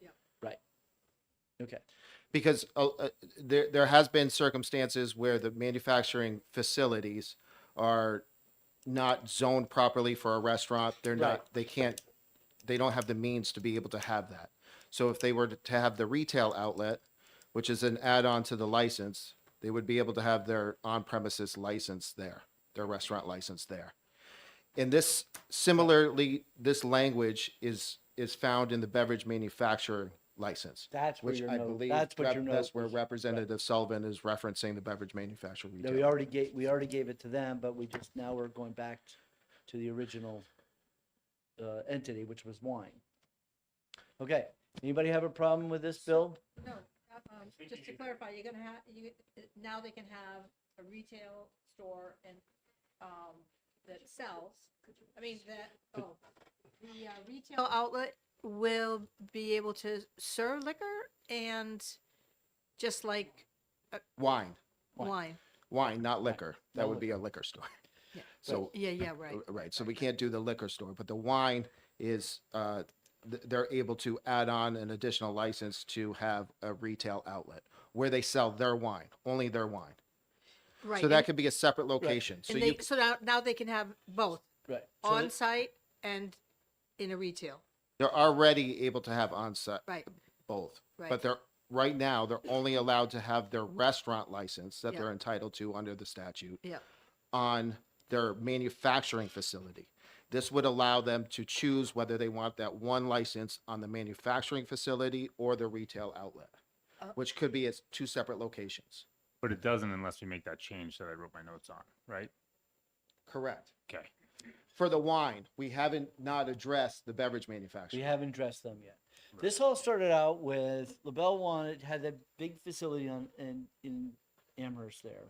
Right. Okay. Because there has been circumstances where the manufacturing facilities are not zoned properly for a restaurant. They're not, they don't have the means to be able to have that. So if they were to have the retail outlet, which is an add-on to the license, they would be able to have their on-premises license there, their restaurant license there. And this, similarly, this language is found in the beverage manufacturer license. That's where Which your I note, believe that's what your note that's where was. Representative Sullivan is referencing the beverage manufacturer No, retail. we already gave it to them, but now we're going back to the original entity, which was wine. Okay, anybody have a problem with this bill? No, just to clarify, you're gonna have, now they can have a retail store and, that sells, the retail outlet will be able to serve liquor and just like Wine, wine. not liquor. That would be a liquor store. Yeah. So, Yeah, right. right, so we can't do the liquor store, but the wine is, they're able to add on an additional license to have a retail outlet where they sell their wine, only their wine. Right. So that could be a separate location. So And you, so now they can have both, Right. So on site and in a retail. they're already able to have on-site, Right. both. Right. But right now, they're only allowed to have their restaurant license that Yeah. they're entitled to under the statute Yeah. on their manufacturing facility. This would allow them to choose whether they want that one license on the manufacturing facility or the retail outlet, which could be at two separate locations. But it doesn't unless we make that change that I wrote my notes on, right? Correct. Okay. For the wine, we haven't not addressed the beverage we manufacturer. haven't addressed them yet. This all started out with LaBelle had that big facility in Amherst there.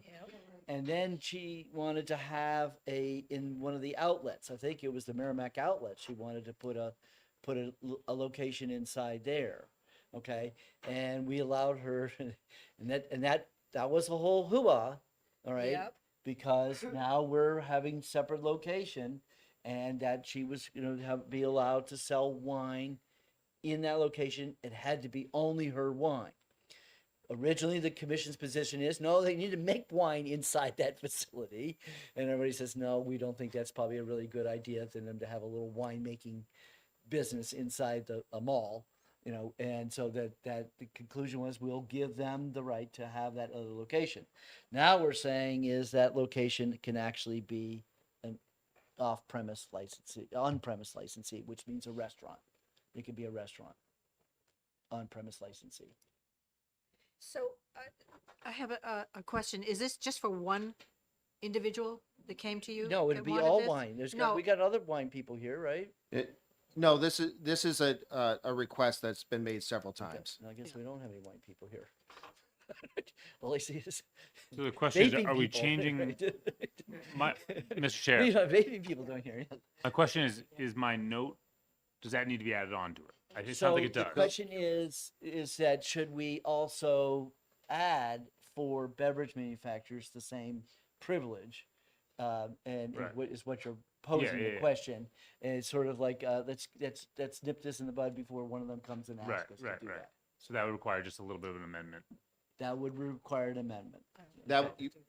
And then she wanted to have in one of the outlets, I think it was the Merrimack outlet, she wanted to put a location inside there. Okay. And we allowed her, and that was a whole hoo-ah. All right. Yep. Because now we're having separate location, and that she was going to be allowed to sell wine in that location. It had to be only her wine. Originally, the commission's position is, no, they need to make wine inside that facility. And everybody says, no, we don't think that's probably a really good idea for them to have a little winemaking business inside a mall, and so that the conclusion was we'll give them the right to have that other location. Now we're saying is that location can actually be an on-premise licensee, which means a restaurant. It could be a restaurant, on-premise licensee. So I have a question. Is this just for one individual that came to you? No, it'd and be wanted all this? wine. No. We got other wine people here, right? No, this is a request that's been made several times. I guess we don't have any wine people here. All I see is So the question is, vaping are we people, changing, right? Mr. We Chair, have vaping people down here. my question is my note, does that need to be added on to it? It sounds So like it the does. question is that should we also add for beverage manufacturers the same privilege? And Right. what is what you're posing yeah, the yeah. question? And it's sort of like let's nip this in the bud before one of them comes and asks Right, us right, to do right. that. So that would require just a little bit of an amendment. That would require an amendment.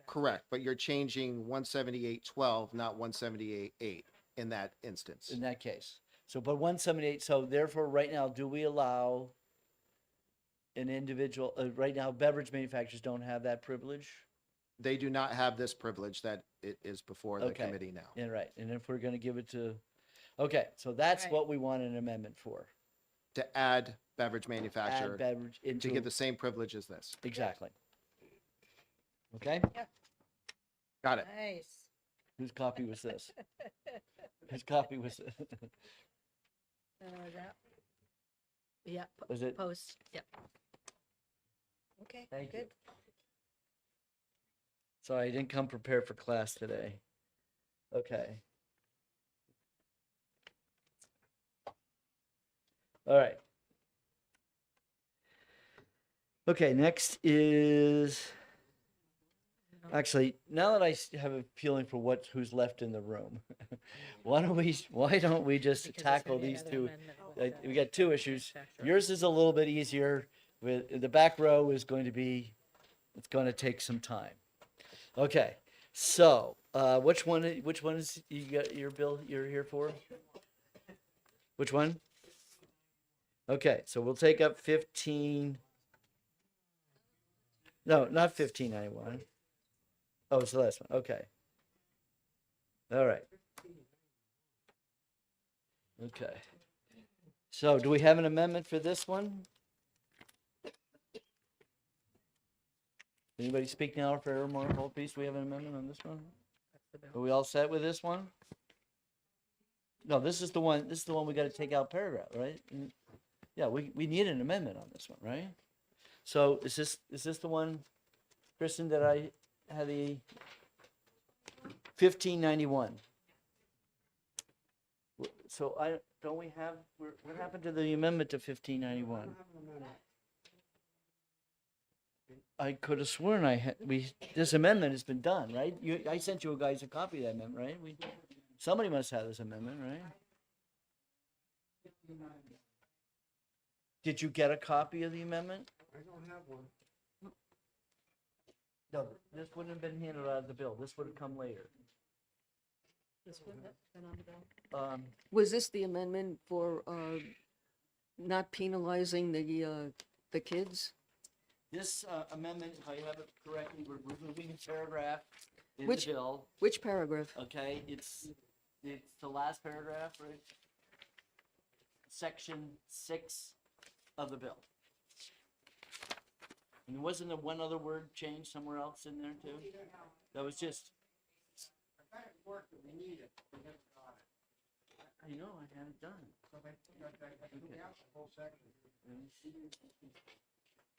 Correct, but you're changing 178.12, not 178.8 in that instance. In that case. So, but 178, so therefore, right now, do we allow an individual, right now, beverage manufacturers don't have that privilege? They do not have this privilege that it is before the Okay. committee now. Yeah, right. And if we're gonna give it to, okay, so that's Right. what we want an amendment for. To add beverage manufacturer Add beverage to into, give the same privilege as this. exactly. Okay, Got it. Nice. whose copy was this? Whose copy was it? That, yeah, Was it? post, yep. Okay, Thank you. good. Sorry, I didn't come prepared for class today. Okay. All right. Okay, next is, actually, now that I have a feeling for who's left in the room, why don't we just tackle these two? We got two issues. Yours is a little bit easier. With the back row is going to be, it's going to take some time. Okay, so which one is you got your bill you're here for? Which one? Okay, so we'll take up 15. No, not 1591. Oh, it's the last one. Okay. All right. Okay. So do we have an amendment for this one? Anybody speak now for error mark piece? We have an amendment on this one? Are we all set with this one? No, this is the one we got to take out paragraph, right? Yeah, we need an amendment on this one, right? So is this the one, Kristen, that I had the 1591? So don't we have, what happened to the amendment to 1591? I could have sworn this amendment has been done, right? I sent you guys a copy of that amendment, right? Somebody must have this amendment, right? Did you get a copy of the amendment? I don't have one. No, this wouldn't have been handed out of the bill. This would have come later. Was this the amendment for not penalizing the kids? This amendment, if I have it correctly, we're removing a paragraph in Which- the bill. Which paragraph? Okay, it's the last paragraph, right? Section 6 of the bill. And wasn't there one other word changed somewhere else in there too? That was just. I know, I had it done.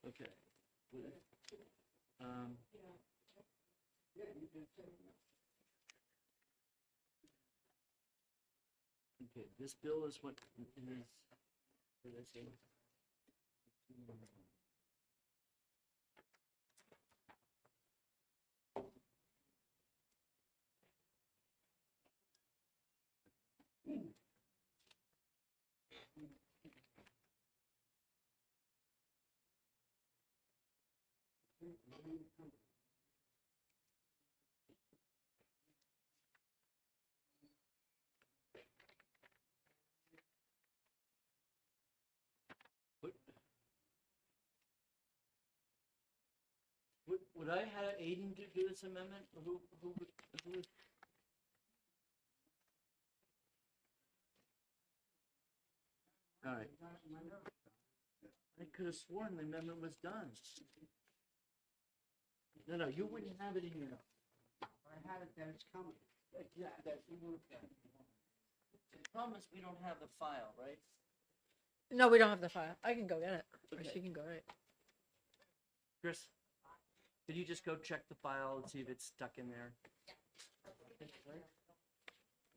Okay. Okay, this bill is what is. What did I say? Would I have Aiden do this amendment? Who would? All right. I could have sworn the amendment was done. No, you wouldn't have it in your notes. I had it, then it's coming. Yeah, that we moved that. The problem is we don't have the file, right? No, we don't have the file. I can go get it. Or Okay. she can go get it. Chris, could you just go check the file and see if it's stuck in there?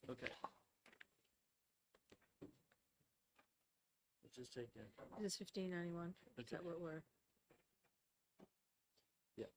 Okay. Let's just take that. This is 1591. Is Okay. that what we're? Yeah.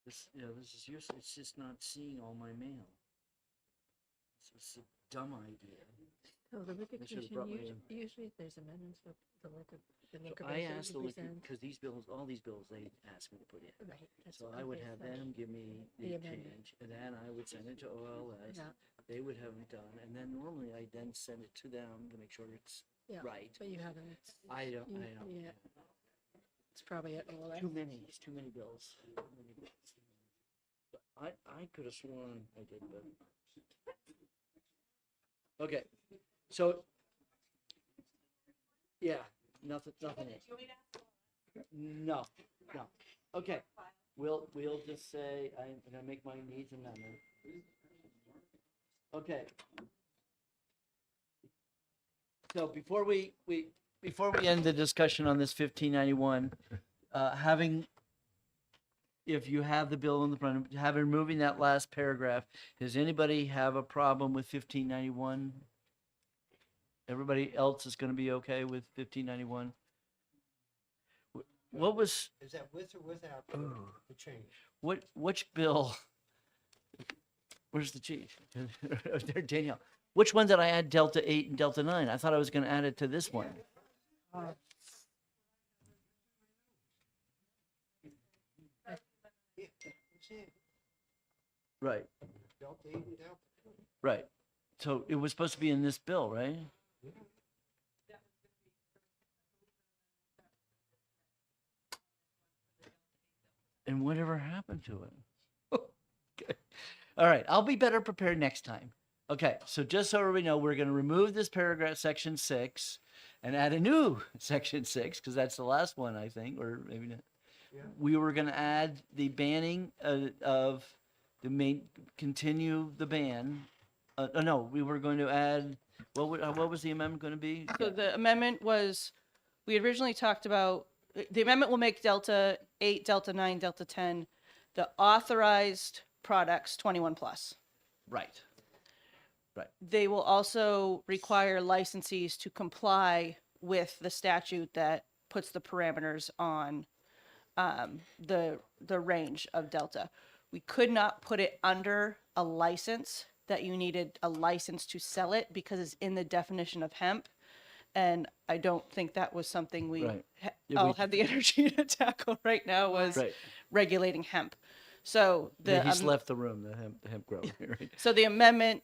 This is useless. It's just not seeing all my mail. It's a dumb idea. Oh, the liquor They should've commission, brought me usually if there's amendments for the liquor. The So liquor I bills that asked the we liquor, present. because these bills, all these bills, they asked me to put in. Right, that's So what I would they have said. them give me The the amendment. change, and then I would send it to OLS. Yeah. They would have it done, and then normally I then send it to them to make sure it's Yeah, right. But you haven't. I don't. Yeah. It's probably at all. Too many, it's too many bills. Too many bills. But I could have sworn I did, but. Okay, so. Yeah, nothing is. No. Okay, we'll just say, I'm gonna make my needs amendment. Okay. So before we end the discussion on this 1591, if you have the bill in the front, having removing that last paragraph, does anybody have a problem with 1591? Everybody else is gonna be okay with 1591? What was, Is that with or without the change? which bill? Where's the chief? Danielle, which one did I add Delta 8 and Delta 9? I thought I was gonna add it to this one. Yeah, that's it. Right, Delta 8 and Delta 2. right. So it was supposed to be in this bill, right? And whatever happened to it? Okay. All right, I'll be better prepared next time. Okay, so just so we know, we're going to remove this paragraph, section 6, and add a new section 6, because that's the last one, I think, or maybe not. Yeah. We were going to add the banning of the continue the ban. No, we were going to add, what was the amendment going to be? So the amendment was, we originally talked about, the amendment will make Delta 8, Delta 9, Delta 10, the authorized products 21 plus. Right. They will also require licensees to comply with the statute that puts the parameters on the range of Delta. We could not put it under a license that you needed a license to sell it because it's in the definition of hemp. And I don't think that was something we Right. Yeah, all we- had the energy to tackle right now was Right. regulating hemp. So He's left the room, the hemp grower, right? so the amendment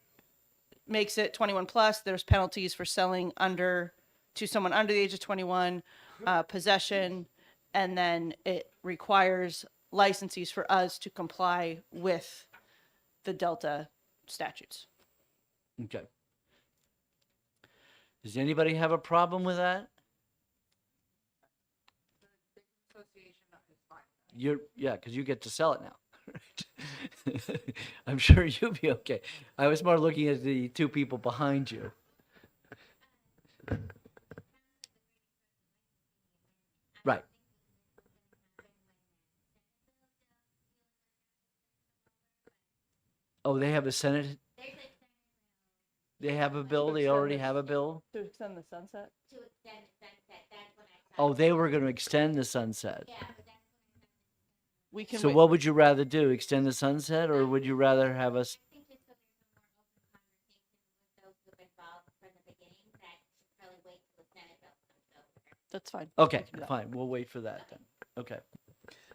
makes it 21 plus. There's penalties for selling to someone under the age of 21, possession, and then it requires licensees for us to comply with the Delta statutes. Okay. Does anybody have a problem with that? Yeah, because you get to sell it now. I'm sure you'll be okay. I was more looking at the two people behind you. Right. Oh, they have a Senate. They have a bill. They already have a bill. To extend the sunset? Oh, they were going to extend the sunset. We can So wait. what would you rather do? Extend the sunset, or would you rather have us? That's fine. Okay, fine. We'll wait for that then. Okay.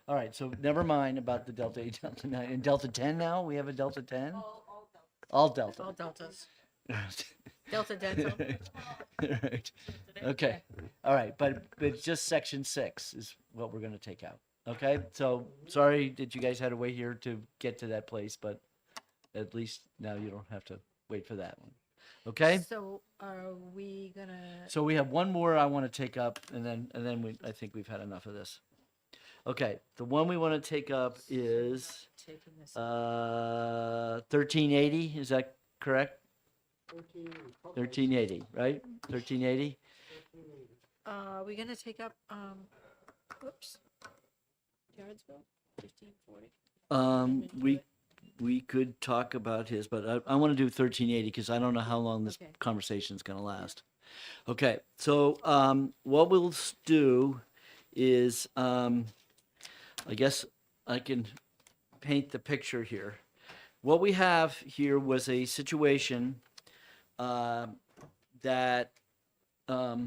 All right. So never mind about the Delta 8, Delta 9, and Delta 10 now. We have a Delta 10. All Delta. All deltas. Delta Dental. Right. Okay. All right. But it's just section 6 is what we're going to take out. Okay. So sorry that you guys had to wait here to get to that place, but at least now you don't have to wait for that one. Okay. So are we gonna? So we have one more I want to take up, and then I think we've had enough of this. Okay. The one we want to take up is Taking this. 1380. Is that correct? 1380, right? 1380. Are we gonna take up, whoops. Jarrettsville, 1540. We could talk about his, but I want to do 1380 because I don't know how long this Okay. conversation is going to last. Okay, so what we'll do is, I guess I can paint the picture here. What we have here was a situation that, for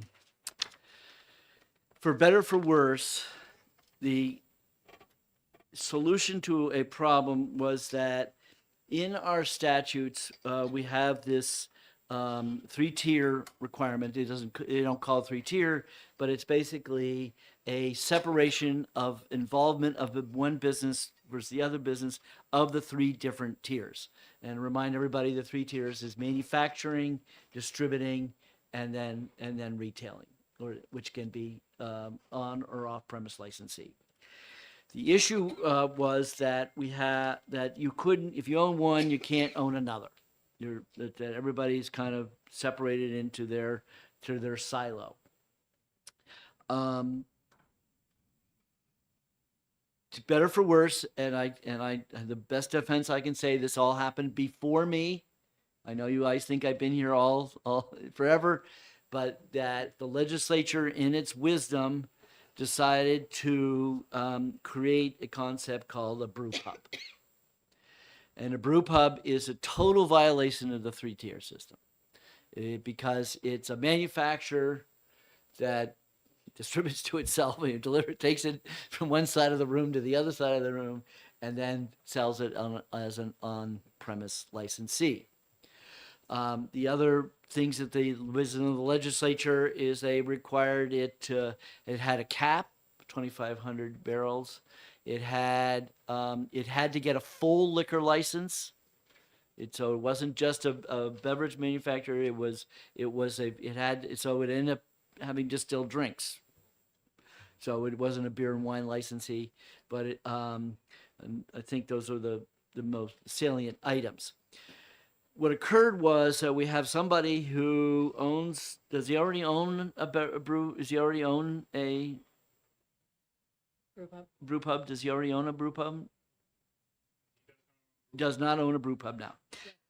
better or for worse, the solution to a problem was that in our statutes, we have this 3-tier requirement. They don't call it 3-tier, but it's basically a separation of involvement of the one business versus the other business of the 3 different tiers. And remind everybody, the 3 tiers is manufacturing, distributing, and then retailing, which can be on or off premise licensee. The issue was that that you couldn't, if you own one, you can't own another. That everybody's kind of separated into their silo. To better for worse, and the best defense I can say, this all happened before me. I know you guys think I've been here all forever, but that the legislature, in its wisdom, decided to create a concept called a brew pub. And a brew pub is a total violation of the 3-tier system because it's a manufacturer that distributes to itself and takes it from one side of the room to the other side of the room, and then sells it as an on-premise licensee. The other things that the wisdom of the legislature is they required it had a cap, 2,500 barrels. It had to get a full liquor license. So it wasn't just a beverage manufacturer. So it ended up having distilled drinks. So it wasn't a beer and wine licensee, but and I think those are the most salient items. What occurred was that we have somebody who owns. Does he already own a brew? Does he already own a brew pub? Does he already own a brew pub? Does not own a brew pub now.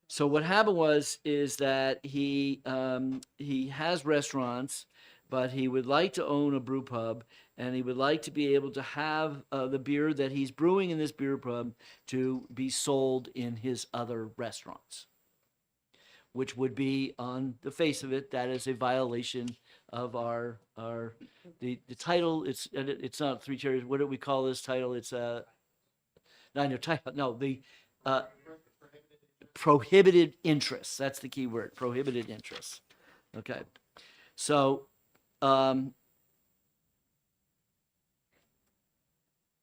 So what happened is that he has restaurants, but he would like to own a brew pub, and he would like to be able to have the beer that he's brewing in this beer pub to be sold in his other restaurants, which would be, on the face of it, that is a violation of the title. It's not 3 tiers. What do we call this title? It's the prohibited interests. That's the key word, prohibited interests. Okay. So,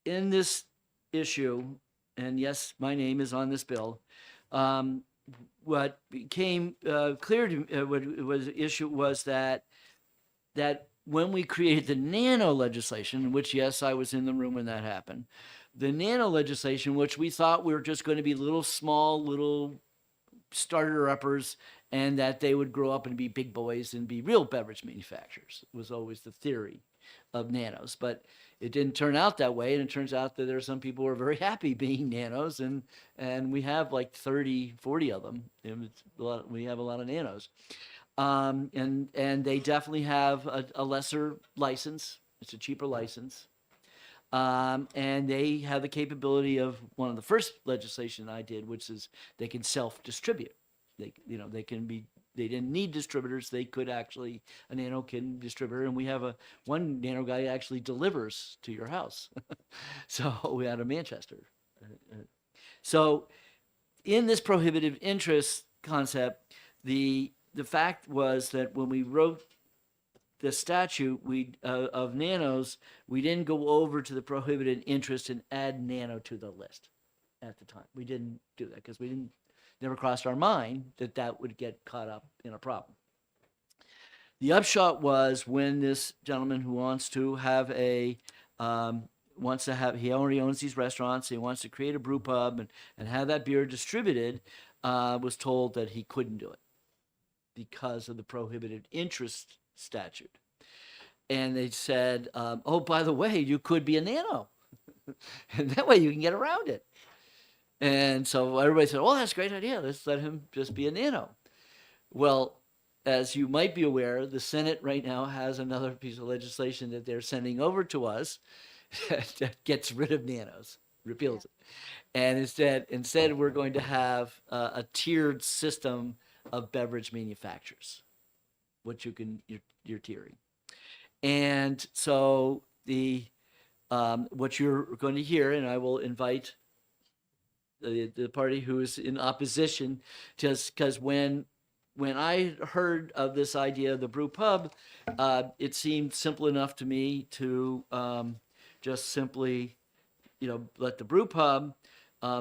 in this issue, and yes, my name is on this bill, what became clear to me, what was the issue was that when we created the nano legislation, which, yes, I was in the room when that happened, the nano legislation, which we thought we were just going to be little starter-uppers, and that they would grow up and be big boys and be real beverage manufacturers, was always the theory of nanos. But it didn't turn out that way, and it turns out that there are some people who are very happy being nanos, and we have like 30, 40 of them. We have a lot of nanos. And they definitely have a lesser license. It's a cheaper license. And they have the capability of one of the first legislation I did, which is they can self-distribute. They didn't need distributors. They could actually, a nano can distribute, and we have one nano guy actually delivers to your house. So we out of Manchester. So in this prohibitive interest concept, the the fact was that when we wrote the statute of nanos, we didn't go over to the prohibited interest and add nano to the list at the time. We didn't do that because we didn't never crossed our mind that that would get caught up in a problem. The upshot was when this gentleman who wants to have he already owns these restaurants, he wants to create a brew pub and have that beer distributed, was told that he couldn't do it because of the prohibited interest statute. And they said, oh, by the way, you could be a nano. And that way you can get around it. And so everybody said, oh, that's a great idea. Let's let him just be a nano. Well, as you might be aware, the Senate right now has another piece of legislation that they're sending over to us that gets rid of nanos, repeals it. And instead we're going to have a tiered system of beverage manufacturers, what you can, you're tiering. And so what you're going to hear, and I will invite the party who is in opposition, just because when I heard of this idea of the brew pub, it seemed simple enough to me to just simply, let the brew pub,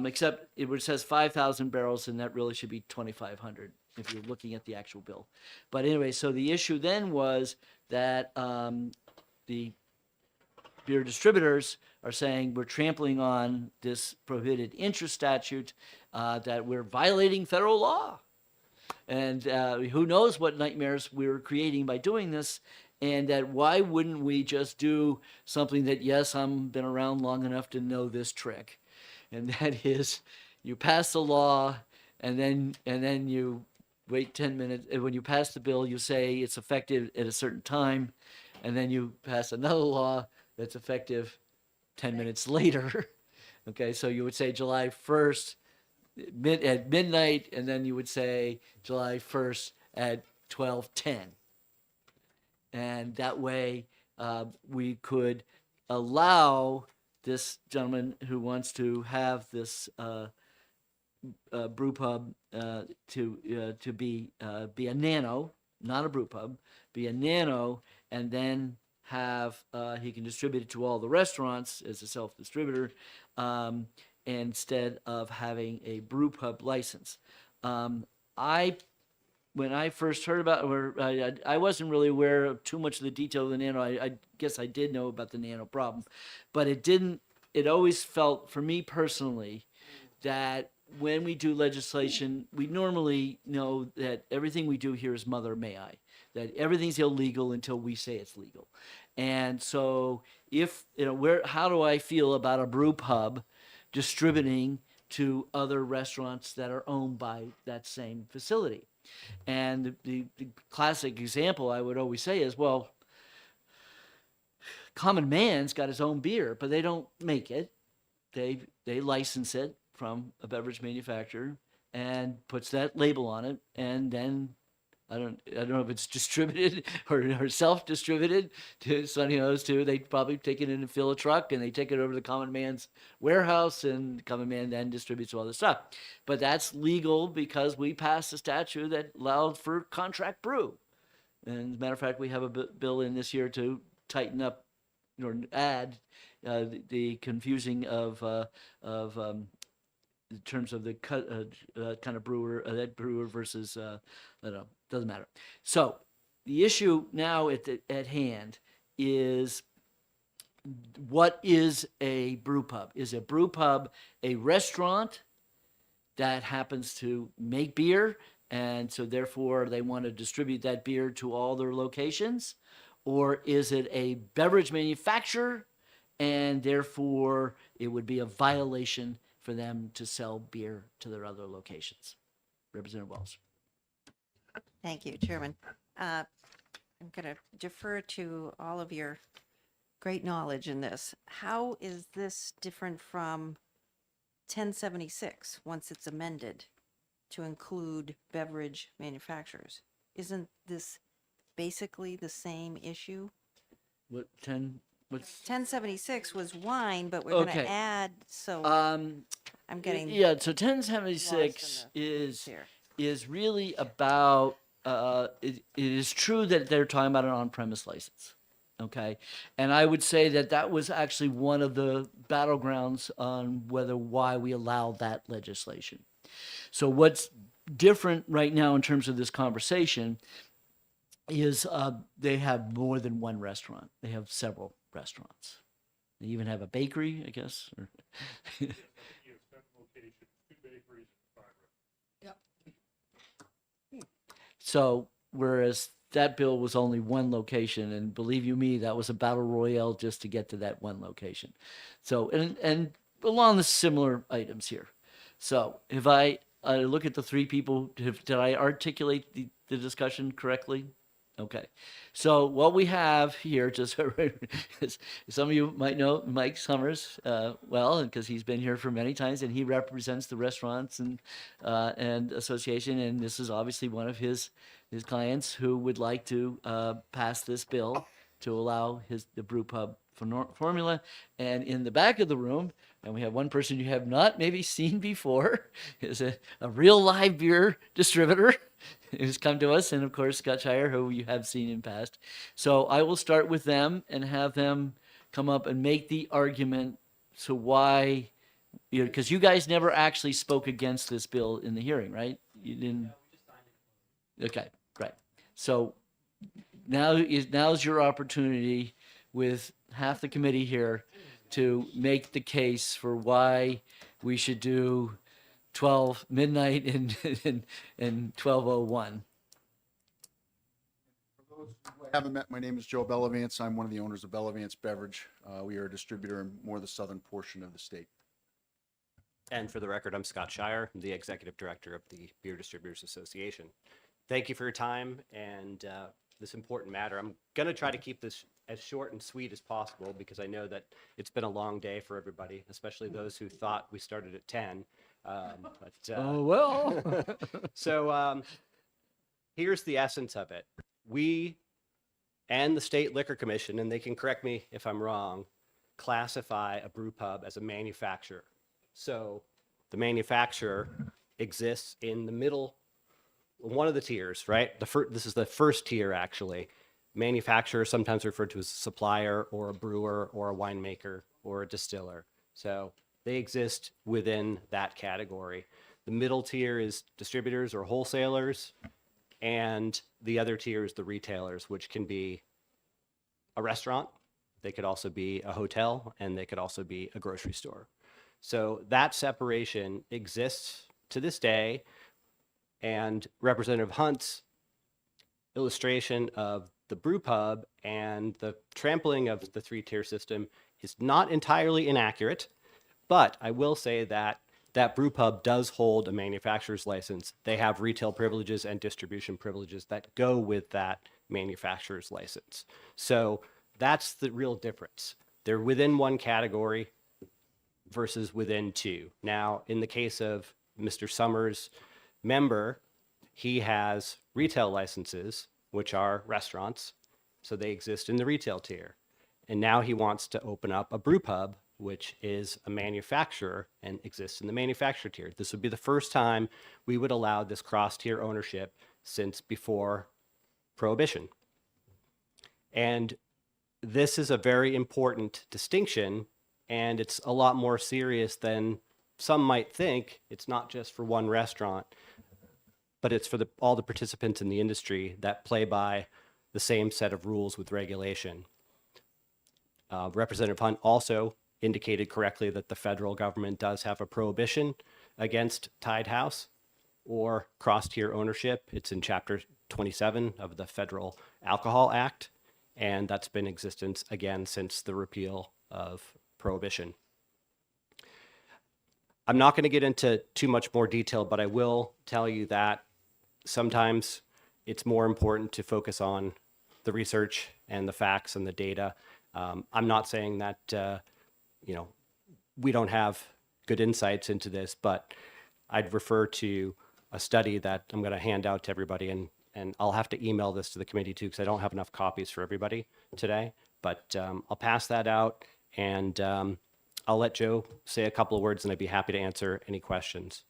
except it says 5,000 barrels, and that really should be 2,500 if you're looking at the actual bill. But anyway, so the issue then was that the beer distributors are saying we're trampling on this prohibited interest statute, that we're violating federal law. And who knows what nightmares we were creating by doing this, and that why wouldn't we just do something that, yes, I've been around long enough to know this trick, and that is you pass the law and then you wait 10 minutes. And when you pass the bill, you say it's effective at a certain time, and then you pass another law that's effective 10 minutes later. Okay, so you would say July 1st at midnight, and then you would say July 1st at 12:10. And that way we could allow this gentleman who wants to have this brew pub to be a nano, not a brew pub, be a nano, and then have he can distribute it to all the restaurants as a self-distributor, instead of having a brew pub license. When I first heard about it, I wasn't really aware of too much of the detail of the nano. I guess I did know about the nano problem, but it always felt, for me personally, that when we do legislation, we normally know that everything we do here is mother may I, that everything's illegal until we say it's legal. And so how do I feel about a brew pub distributing to other restaurants that are owned by that same facility? And the classic example I would always say is, well, Common Man's got his own beer, but they don't make it. They license it from a beverage manufacturer and puts that label on it, and then I don't know if it's distributed or self-distributed to Sunny O's too. They probably take it in and fill a truck, and they take it over to Common Man's warehouse, and Common Man then distributes all this stuff. But that's legal because we passed a statute that allowed for contract brew. And as a matter of fact, we have a bill in this year to tighten up or add the confusing of in terms of the kind of brewer, that brewer versus, I don't know, doesn't matter. So the issue now at hand is, what is a brew pub? Is a brew pub a restaurant that happens to make beer, and so therefore they want to distribute that beer to all their locations? Or is it a beverage manufacturer, and therefore it would be a violation for them to sell beer to their other locations? Representative Wells. Thank you, Chairman. I'm going to defer to all of your great knowledge in this. How is this different from 1076 once it's amended to include beverage manufacturers? Isn't this basically the same issue? What's 1076 was wine, but we're going Okay. to add, so I'm getting so 1076 lost in the weeds here. is really about it is true that they're talking about an on-premise license. Okay. And I would say that that was actually one of the battlegrounds on why we allowed that legislation. So what's different right now in terms of this conversation is they have more than one restaurant. They have several restaurants. They even have a bakery, I guess. Or so whereas that bill was only one location, and believe you me, that was a battle royale just to get to that one location. So and along the similar items here. So if I look at the three people, did I articulate the discussion correctly? Okay. So what we have here, just some of you might know Mike Summers well, because he's been here for many times, and he represents the restaurants and association, and this is obviously one of his clients who would like to pass this bill to allow the brew pub formula. And in the back of the room, and we have one person you have not maybe seen before, is a real live beer distributor who's come to us, and of course Scott Shire, who you have seen in past. So I will start with them and have them come up and make the argument to why, because you guys never actually spoke against this bill in the hearing, right? You didn't. Okay, right. So now's your opportunity with half the committee here to make the case for why we should do 12 midnight and 12:01. I haven't met, my name is Joe Bellavance. I'm one of the owners of Bellavance Beverage. We are a distributor in more of the southern portion of the state. And for the record, I'm Scott Shire, I'm the Executive Director of the Beer Distributors Association. Thank you for your time and this important matter. I'm going to try to keep this as short and sweet as possible because I know that it's been a long day for everybody, especially those who thought we started at 10. Oh, well. So here's the essence of it. We and the State Liquor Commission, and they can correct me if I'm wrong, classify a brew pub as a manufacturer. So the manufacturer exists in the middle, one of the tiers, right? This is the first tier, actually. Manufacturer, sometimes referred to as a supplier or a brewer or a winemaker or a distiller. So they exist within that category. The middle tier is distributors or wholesalers, and the other tier is the retailers, which can be a restaurant, they could also be a hotel, and they could also be a grocery store. So that separation exists to this day, and Representative Hunt's illustration of the brew pub and the trampling of the three-tier system is not entirely inaccurate, but I will say that that brew pub does hold a manufacturer's license. They have retail privileges and distribution privileges that go with that manufacturer's license. So that's the real difference. They're within one category versus within two. Now, in the case of Mr. Summers' member, he has retail licenses, which are restaurants, so they exist in the retail tier. And now he wants to open up a brew pub, which is a manufacturer and exists in the manufacturer tier. This would be the first time we would allow this cross-tier ownership since before Prohibition. And this is a very important distinction, and it's a lot more serious than some might think. It's not just for one restaurant, but it's for all the participants in the industry that play by the same set of rules with regulation. Representative Hunt also indicated correctly that the federal government does have a prohibition against tied house or cross-tier ownership. It's in Chapter 27 of the Federal Alcohol Act, and that's been in existence again since the repeal of Prohibition. I'm not going to get into too much more detail, but I will tell you that sometimes it's more important to focus on the research and the facts and the data. I'm not saying that, we don't have good insights into this, but I'd refer to a study that I'm going to hand out to everybody, and I'll have to email this to the committee too, because I don't have enough copies for everybody today, but I'll pass that out, and I'll let Joe say a couple of words, and I'd be happy to answer any questions.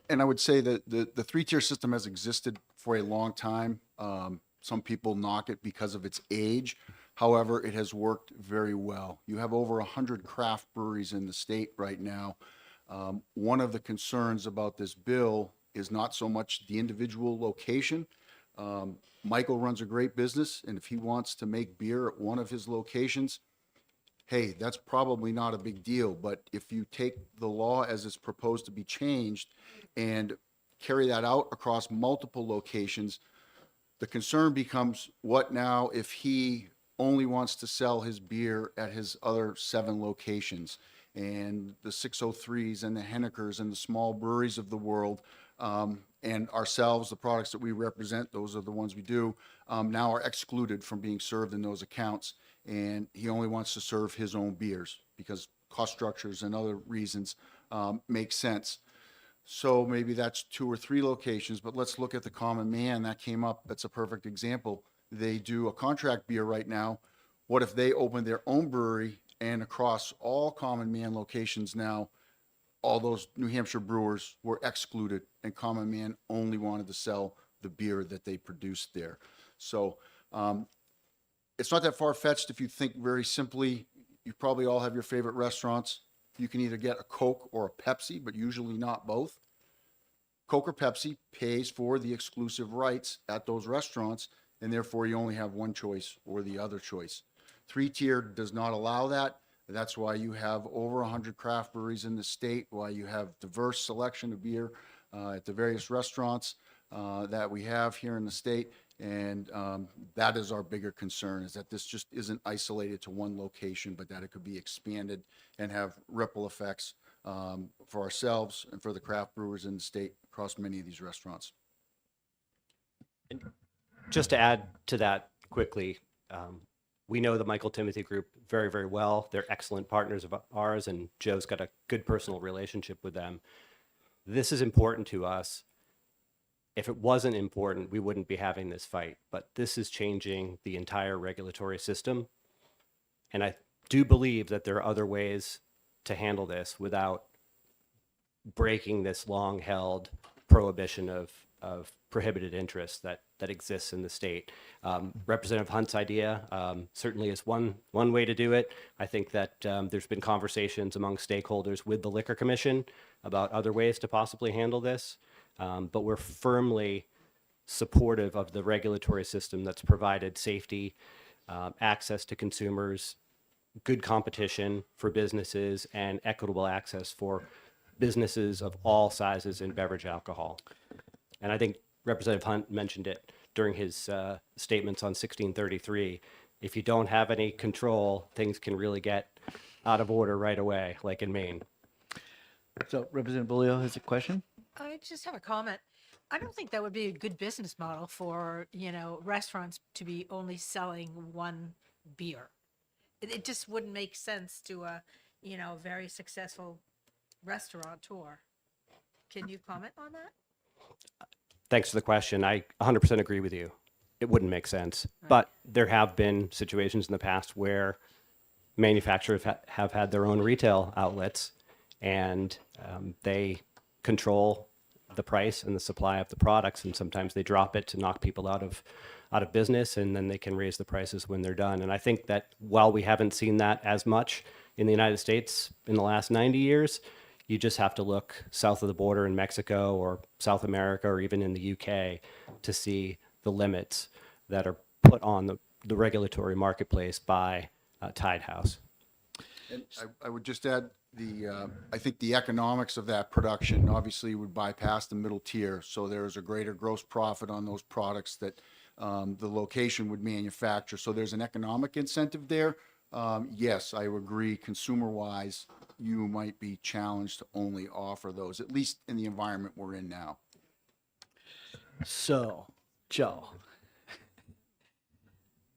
And I would say that the three-tier system has existed for a long time. Some people knock it because of its age. However, it has worked very well. You have over 100 craft breweries in the state right now. One of the concerns about this bill is not so much the individual location. Michael runs a great business, and if he wants to make beer at one of his locations, hey, that's probably not a big deal. But if you take the law as it's proposed to be changed and carry that out across multiple locations, the concern becomes, what now if he only wants to sell his beer at his other 7 locations? And the 603s and the Hennekers and the small breweries of the world, and ourselves, the products that we represent, those are the ones we do, now are excluded from being served in those accounts. And he only wants to serve his own beers because cost structures and other reasons make sense. So maybe that's 2 or 3 locations, but let's look at the Common Man. That came up. That's a perfect example. They do a contract beer right now. What if they open their own brewery, and across all Common Man locations now, all those New Hampshire brewers were excluded, and Common Man only wanted to sell the beer that they produced there. So it's not that far-fetched if you think very simply. You probably all have your favorite restaurants. You can either get a Coke or a Pepsi, but usually not both. Coke or Pepsi pays for the exclusive rights at those restaurants, and therefore you only have one choice or the other choice. Three-tier does not allow that. That's why you have over 100 craft breweries in the state, why you have diverse selection of beer at the various restaurants that we have here in the state. And that is our bigger concern, is that this just isn't isolated to one location, but that it could be expanded and have ripple effects for ourselves and for the craft brewers in the state across many of these restaurants. Just to add to that quickly, we know the Michael Timothy Group very, very well. They're excellent partners of ours, and Joe's got a good personal relationship with them. This is important to us. If it wasn't important, we wouldn't be having this fight. But this is changing the entire regulatory system. And I do believe that there are other ways to handle this without breaking this long-held prohibition of prohibited interest that exists in the state. Representative Hunt's idea certainly is one way to do it. I think that there's been conversations among stakeholders with the Liquor Commission about other ways to possibly handle this. But we're firmly supportive of the regulatory system that's provided safety, access to consumers, good competition for businesses, and equitable access for businesses of all sizes in beverage alcohol. And I think Representative Hunt mentioned it during his statements on 1633. If you don't have any control, things can really get out of order right away, like in Maine. So Representative Bolio has a question? I just have a comment. I don't think that would be a good business model for, restaurants to be only selling one beer. It just wouldn't make sense to a, very successful restaurateur. Can you comment on that? Thanks for the question. I 100% agree with you. It wouldn't make sense. But there have been situations in the past where manufacturers have had their own retail outlets, and they control the price and the supply of the products, and sometimes they drop it to knock people out of business, and then they can raise the prices when they're done. And I think that while we haven't seen that as much in the United States in the last 90 years, you just have to look south of the border in Mexico or South America or even in the UK to see the limits that are put on the regulatory marketplace by Tide House. And I would just add I think the economics of that production obviously would bypass the middle tier. So there's a greater gross profit on those products that the location would manufacture. So there's an economic incentive there. Yes, I would agree. Consumer-wise, you might be challenged to only offer those, at least in the environment we're in now. So, Joe,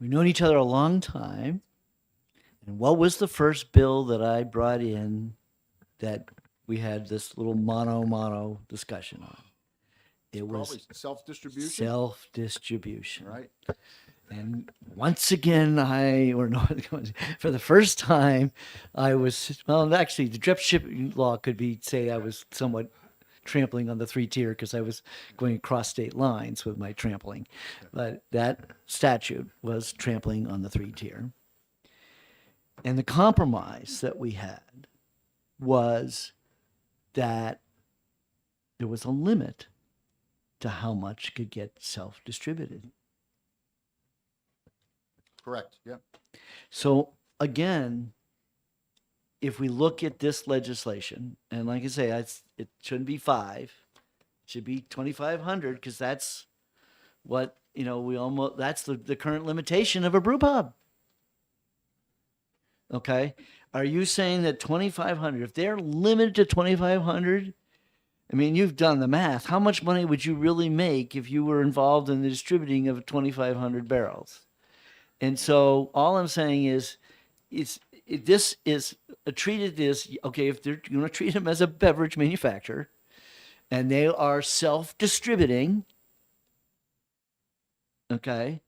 we've known each other a long time. And what was the first bill that I brought in that we had this little mono discussion on? It was Probably self-distribution. self-distribution. Right. And once again, for the first time, I was, well, actually, the direct shipping law could be, say I was somewhat trampling on the 3-tier because I was going across state lines with my trampling. But that statute was trampling on the 3-tier. And the compromise that we had was that there was a limit to how much could get self-distributed. Correct, yeah. So again, if we look at this legislation, and like I say, it shouldn't be 5, it should be 2,500 because that's what, that's the current limitation of a brew pub. Okay. Are you saying that 2,500, if they're limited to 2,500, I mean, you've done the math. How much money would you really make if you were involved in the distributing of 2,500 barrels? And so all I'm saying is, this is treated as, okay, if they're going to treat them as a beverage manufacturer and they are self-distributing, okay,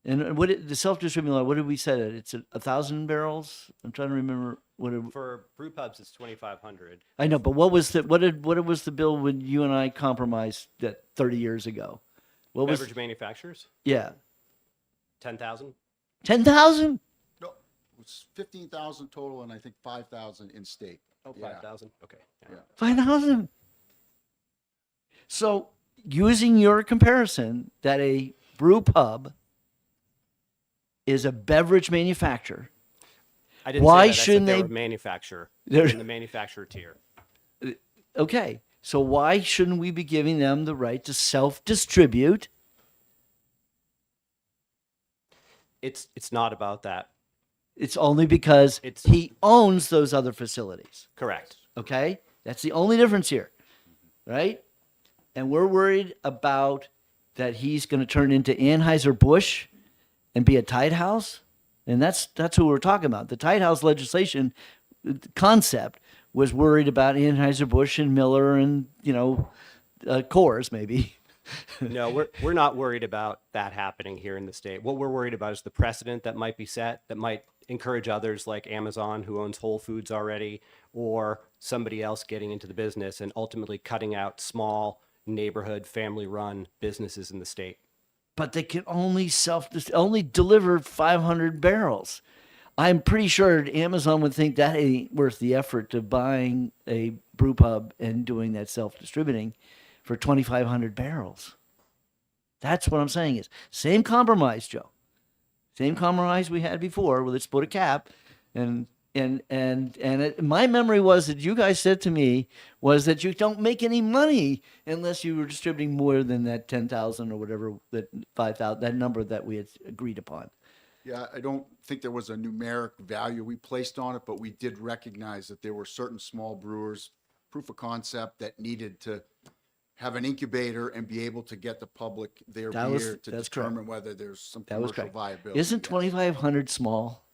and the self-distributing law, what did we set it? It's 1,000 barrels? I'm trying to remember what it, For brew pubs, it's 2,500. I know, but what was the bill when you and I compromised that 30 years ago? What was, Beverage manufacturers, yeah, 10,000. 10,000? No, it was 15,000 total and I think 5,000 in state. Oh, Yeah. 5,000. Okay. Yeah. 5,000. So using your comparison that a brew pub is a beverage manufacturer, I didn't why say that. I said shouldn't they're they? a manufacturer They're- in the manufacturer tier? Okay, so why shouldn't we be giving them the right to self-distribute? It's not about that. It's only because he owns those other facilities. Correct. Okay, that's the only difference here, right? And we're worried about that he's going to turn into Anheuser-Busch and be a tied house, and that's who we're talking about. The tied house legislation concept was worried about Anheuser-Busch and Miller and Coors maybe. No, we're not worried about that happening here in the state. What we're worried about is the precedent that might be set that might encourage others like Amazon, who owns Whole Foods already, or somebody else getting into the business and ultimately cutting out small neighborhood family-run businesses in the state. But they can only deliver 500 barrels. I'm pretty sure Amazon would think that ain't worth the effort of buying a brew pub and doing that self-distributing for 2,500 barrels. That's what I'm saying is same compromise, Joe. Same compromise we had before with let's put a cap. And my memory was that you guys said to me was that you don't make any money unless you were distributing more than that 10,000 or whatever, that 5,000, that number that we had agreed upon. Yeah, I don't think there was a numeric value we placed on it, but we did recognize that there were certain small brewers, proof of concept, that needed to have an incubator and be able to get the public their That was- beer to that's determine correct. whether there's some That was commercial correct. viability. Isn't yes. 2,500 small?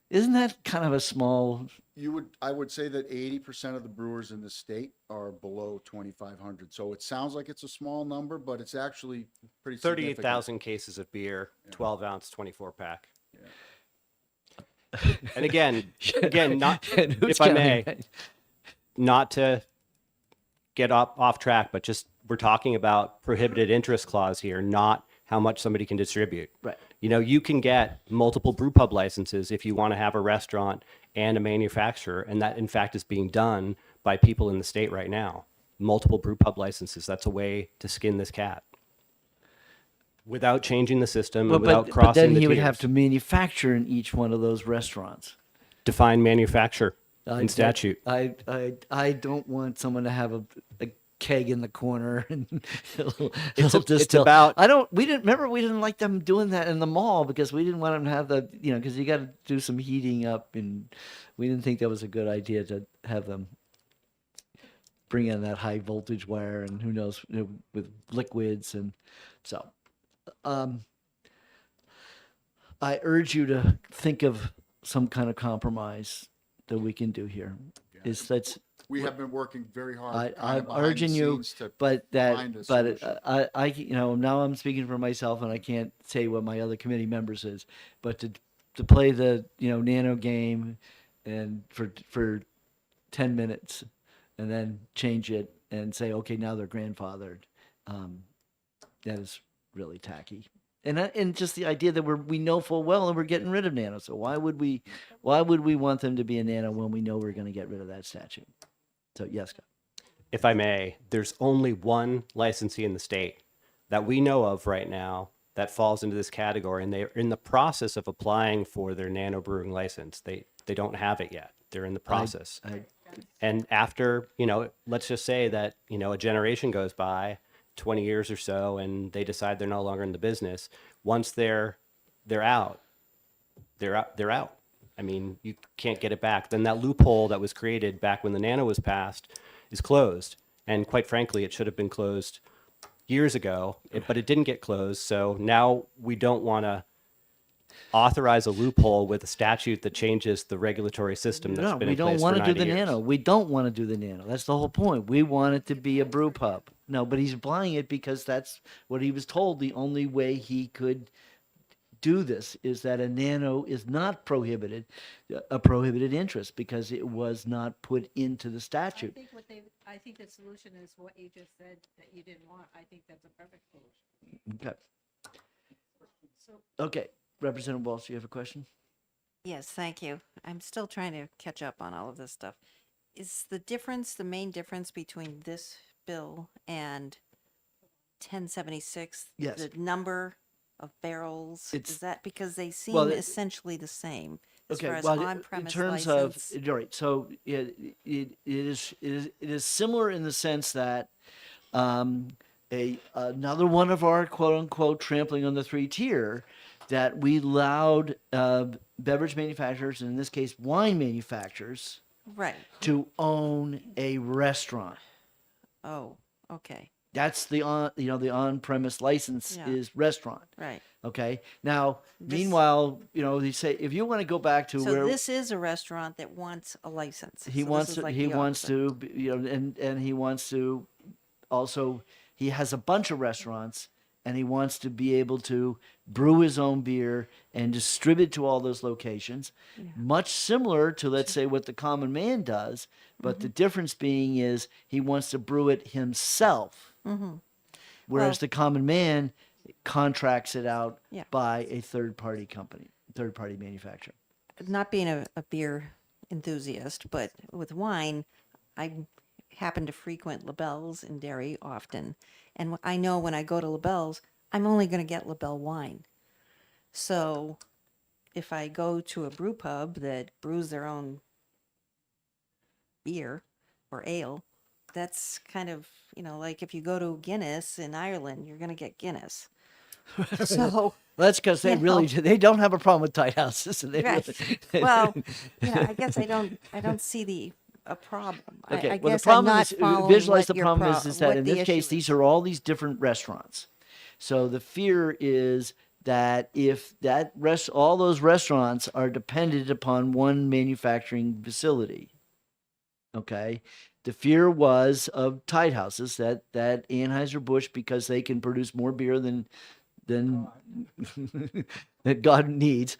Isn't that kind of a small? I would say that 80% of the brewers in the state are below 2,500. So it sounds like it's a small number, but it's actually pretty significant. 38,000 cases of beer, 12 ounce, 24 pack. And again, not And who's if I counting? may, not to get off track, but just we're talking about prohibited interest clause here, not how much somebody can distribute. Right. You can get multiple brew pub licenses if you want to have a restaurant and a manufacturer, and that in fact is being done by people in the state right now. Multiple brew pub licenses. That's a way to skin this cat without changing the system and without crossing but then the he would tiers. have to manufacture in each one of those restaurants. Define manufacture I- in statute. I don't want someone to have a keg in the corner and It's they'll it's distill. about we didn't like them doing that in the mall because we didn't want them to have the, because you got to do some heating up, and we didn't think that was a good idea to have them bring in that high voltage wire and who knows, with liquids. And so I urge you to think of some kind of compromise that we can do here. We have been working very hard. I'm kind of behind urging the you, scenes to but find a solution. now I'm speaking for myself, and I can't say what my other committee members is, but to play the nano game, and for 10 minutes, and then change it and say, okay, now they're grandfathered. That is really tacky. And just the idea that we know full well and we're getting rid of Nano. So why would we want them to be a Nano when we know we're going to get rid of that statute? So yes, Scott. If I may, there's only one licensee in the state that we know of right now that falls into this category, and they're in the process of applying for their nano brewing license. They don't have it yet. They're in the process. And after, let's just say that, a generation goes by, 20 years or so, and they decide they're no longer in the business. Once they're out. They're out. I mean, you can't get it back. Then that loophole that was created back when the nano was passed is closed. And quite frankly, it should have been closed years ago, but it didn't get closed. So now we don't want to authorize a loophole with a statute that changes the regulatory system that's No, been we in don't place want for to do 90 the years. Nano. We don't want to do the Nano. That's the whole point. We want it to be a brew pub. No, but he's applying it because that's what he was told. The only way he could do this is that a Nano is not prohibited, a prohibited interest, because it was not put into the statute. I think the solution is what you just said that you didn't want. I think that's a perfect solution. Okay. Okay, Representative Walsh, you have a question? Yes, thank you. I'm still trying to catch up on all of this stuff. Is the main difference between this bill and 1076? Yes. The number of barrels? It's- Is that because they seem well, essentially the same as far as in on-premise terms license? of, you're right, so it is similar in the sense that another one of our quote-unquote trampling on the three-tier, that we allowed beverage manufacturers, and in this case wine manufacturers, Right. to own a restaurant. Oh, okay. That's the on-premise license Yeah. is restaurant. Right. Okay. Now, This- meanwhile, they say if you want to go back to So where this is a restaurant that wants a license. he So this wants is to, like he the wants opposite. to, and he wants to also, he has a bunch of restaurants and he wants to be able to brew his own beer and distribute to all those locations, much similar to, let's say, what the common man does, but Mm-hmm. the difference being is he wants to brew it himself, Mhm. whereas Well- the common man contracts it out Yeah. by a third-party company, third-party manufacturer. Not being a beer enthusiast, but with wine, I happen to frequent LaBelle's in Derry often. And I know when I go to LaBelle's, I'm only going to get LaBelle wine. So if I go to a brew pub that brews their own beer or ale, that's kind of, like if you go to Guinness in Ireland, you're going to get Guinness. So That's because they you really know. they don't have a problem with tight houses. And they Right. really, Well, I guess I don't see a problem. okay. I Well, the guess problem I'm is not following visualize what the your problem pro- is that what in the this case issue these is. are all these different restaurants. So the fear is that if all those restaurants are dependent upon one manufacturing facility, okay. The fear was of tight houses that Anheuser-Busch, because they can produce more beer than that God needs,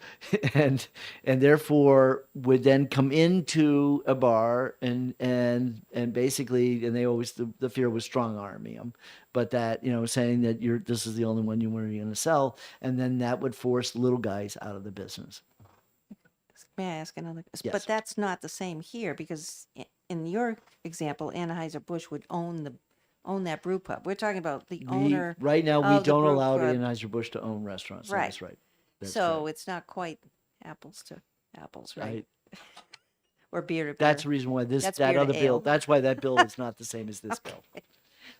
and therefore would then come into a bar and basically, and they always the fear was strong arming them, but that saying that this is the only one you're going to sell, and then that would force little guys out of the business. May I ask another? Yes. But that's not the same here because in your example, Anheuser-Busch would own that brew pub. We're talking about the owner. Right now, we of the don't brew allow pub. Anheuser-Busch to own restaurants. So Right. That's right. That's So correct. it's not quite apples to apples, right? Right. Or beer to beer. That's the reason why That's that beer to other bill. ale. That's why that bill is not the same as this bill.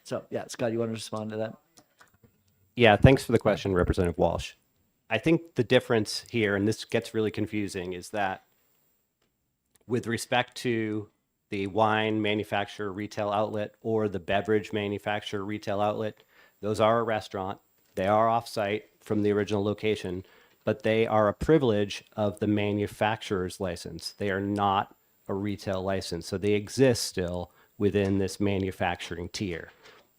So yeah, Scott, you want to respond to that? Yeah, thanks for the question, Representative Walsh. I think the difference here, and this gets really confusing, is that with respect to the wine manufacturer retail outlet or the beverage manufacturer retail outlet, those are a restaurant. They are off-site from the original location, but they are a privilege of the manufacturer's license. They are not a retail license. So they exist still within this manufacturing tier.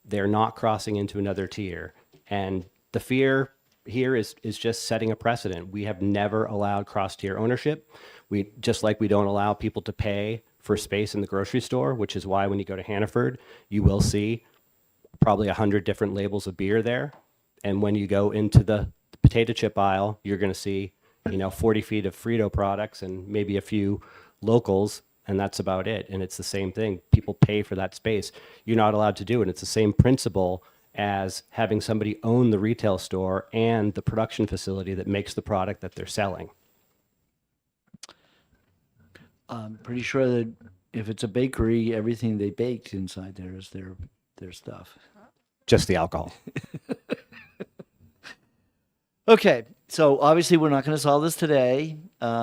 They're not crossing into another tier. And the fear here is just setting a precedent. We have never allowed cross-tier ownership. We just like we don't allow people to pay for space in the grocery store, which is why when you go to Hannaford, you will see probably 100 different labels of beer there. And when you go into the potato chip aisle, you're going to see, 40 feet of Frito products and maybe a few locals, and that's about it. And it's the same thing. People pay for that space. You're not allowed to do it. It's the same principle as having somebody own the retail store and the production facility that makes the product that they're selling. I'm pretty sure that if it's a bakery, everything they baked inside there is their stuff. Just the alcohol. Okay, so obviously we're not going to solve this today.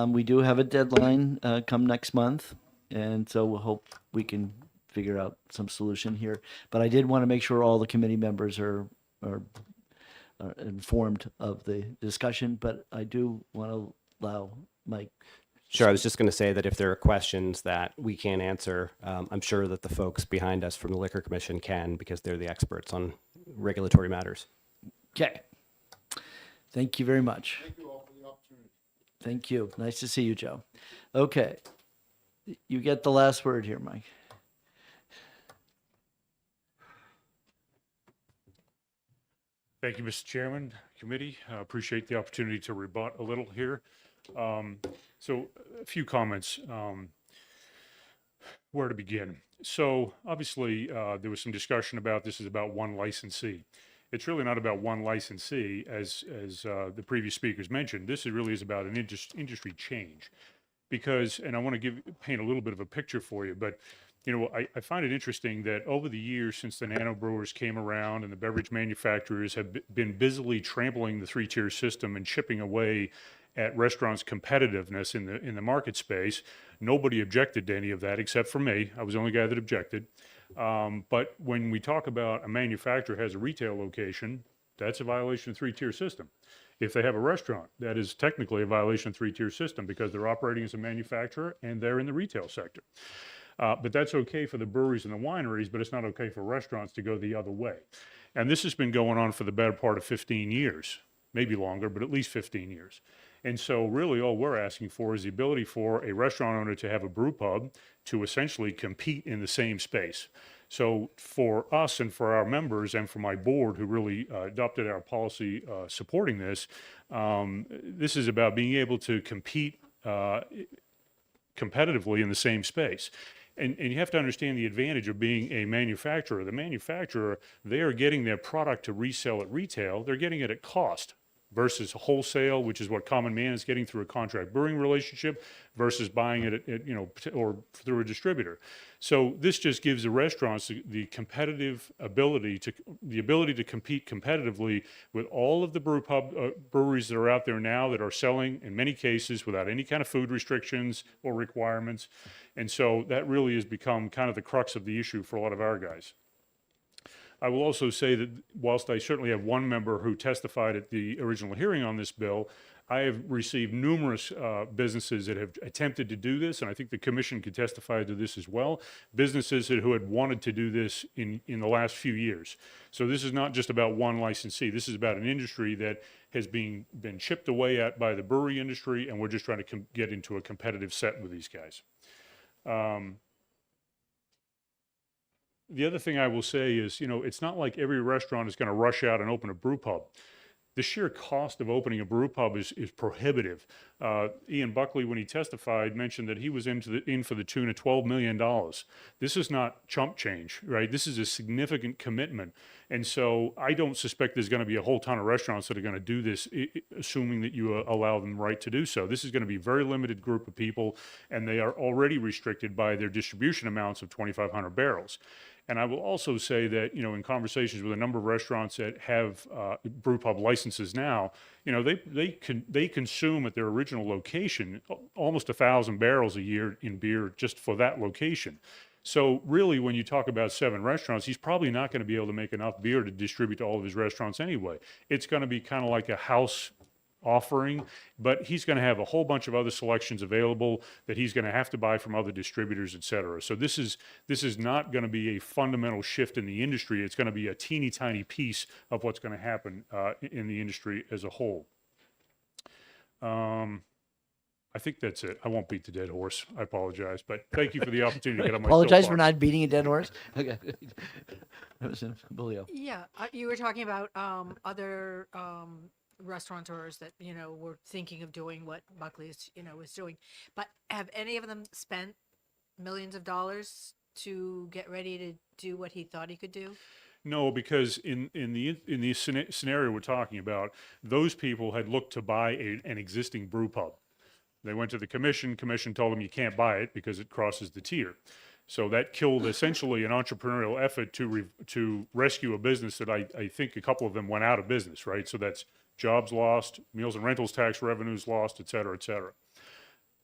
We do have a deadline come next month, and so we'll hope we can figure out some solution here. But I did want to make sure all the committee members are informed of the discussion. But I do want to allow Mike. Sure. I was just going to say that if there are questions that we can't answer, I'm sure that the folks behind us from the Liquor Commission can, because they're the experts on regulatory matters. Okay. Thank you very much. Thank you all for the opportunity. Thank you. Nice to see you, Joe. Okay. You get the last word here, Mike. Thank you, Mr. Chairman, committee. Appreciate the opportunity to rebut a little here. So a few comments. Where to begin? So obviously there was some discussion about this is about one licensee. It's really not about one licensee, as the previous speakers mentioned. This really is about an industry change, because, and I want to paint a little bit of a picture for you, but I find it interesting that over the years since the nano brewers came around and the beverage manufacturers have been busily trampling the three-tier system and chipping away at restaurants' competitiveness in the market space. Nobody objected to any of that except for me. I was the only guy that objected. But when we talk about a manufacturer has a retail location, that's a violation of three-tier system. If they have a restaurant, that is technically a violation of three-tier system because they're operating as a manufacturer and they're in the retail sector. But that's okay for the breweries and the wineries, but it's not okay for restaurants to go the other way. And this has been going on for the better part of 15 years, maybe longer, but at least 15 years. And so really all we're asking for is the ability for a restaurant owner to have a brew pub to essentially compete in the same space. So for us and for our members and for my board who really adopted our policy supporting this, this is about being able to compete competitively in the same space. And you have to understand the advantage of being a manufacturer. The manufacturer, they are getting their product to resell at retail. They're getting it at cost versus wholesale, which is what Common Man is getting through a contract brewing relationship, versus buying it at or through a distributor. So this just gives the restaurants the competitive ability to compete competitively with all of the breweries that are out there now that are selling in many cases without any kind of food restrictions or requirements. And so that really has become kind of the crux of the issue for a lot of our guys. I will also say that whilst I certainly have one member who testified at the original hearing on this bill, I have received numerous businesses that have attempted to do this, and I think the commission could testify to this as well, businesses who had wanted to do this in the last few years. So this is not just about one licensee. This is about an industry that has been chipped away at by the brewery industry, and we're just trying to get into a competitive set with these guys. The other thing I will say is, it's not like every restaurant is going to rush out and open a brew pub. The sheer cost of opening a brew pub is prohibitive. Ian Buckley, when he testified, mentioned that he was in for the tune of $12 million. This is not chump change, right? This is a significant commitment. And so I don't suspect there's going to be a whole ton of restaurants that are going to do this, assuming that you allow them the right to do so. This is going to be a very limited group of people, and they are already restricted by their distribution amounts of 2,500 barrels. And I will also say that, in conversations with a number of restaurants that have brew pub licenses now, they consume at their original location almost 1,000 barrels a year in beer just for that location. So really, when you talk about 7 restaurants, he's probably not going to be able to make enough beer to distribute to all of his restaurants anyway. It's going to be kind of like a house offering, but he's going to have a whole bunch of other selections available that he's going to have to buy from other distributors, et cetera. So this is not going to be a fundamental shift in the industry. It's going to be a teeny tiny piece of what's going to happen in the industry as a whole. I I think that's it. I won't beat the dead horse. I apologize, but thank you for the opportunity to get on my Apologize for soapbox. not beating a dead horse. Okay. That was in Bulio. Yeah, you were talking about other restaurateurs that were thinking of doing what Buckley is is doing, but have any of them spent millions of dollars to get ready to do what he thought he could do? No, because in the scenario we're talking about, those people had looked to buy an existing brew pub. They went to the commission. Commission told them you can't buy it because it crosses the tier. So that killed essentially an entrepreneurial effort to rescue a business that I think a couple of them went out of business, right? So that's jobs lost, meals and rentals tax revenues lost, et cetera, et cetera.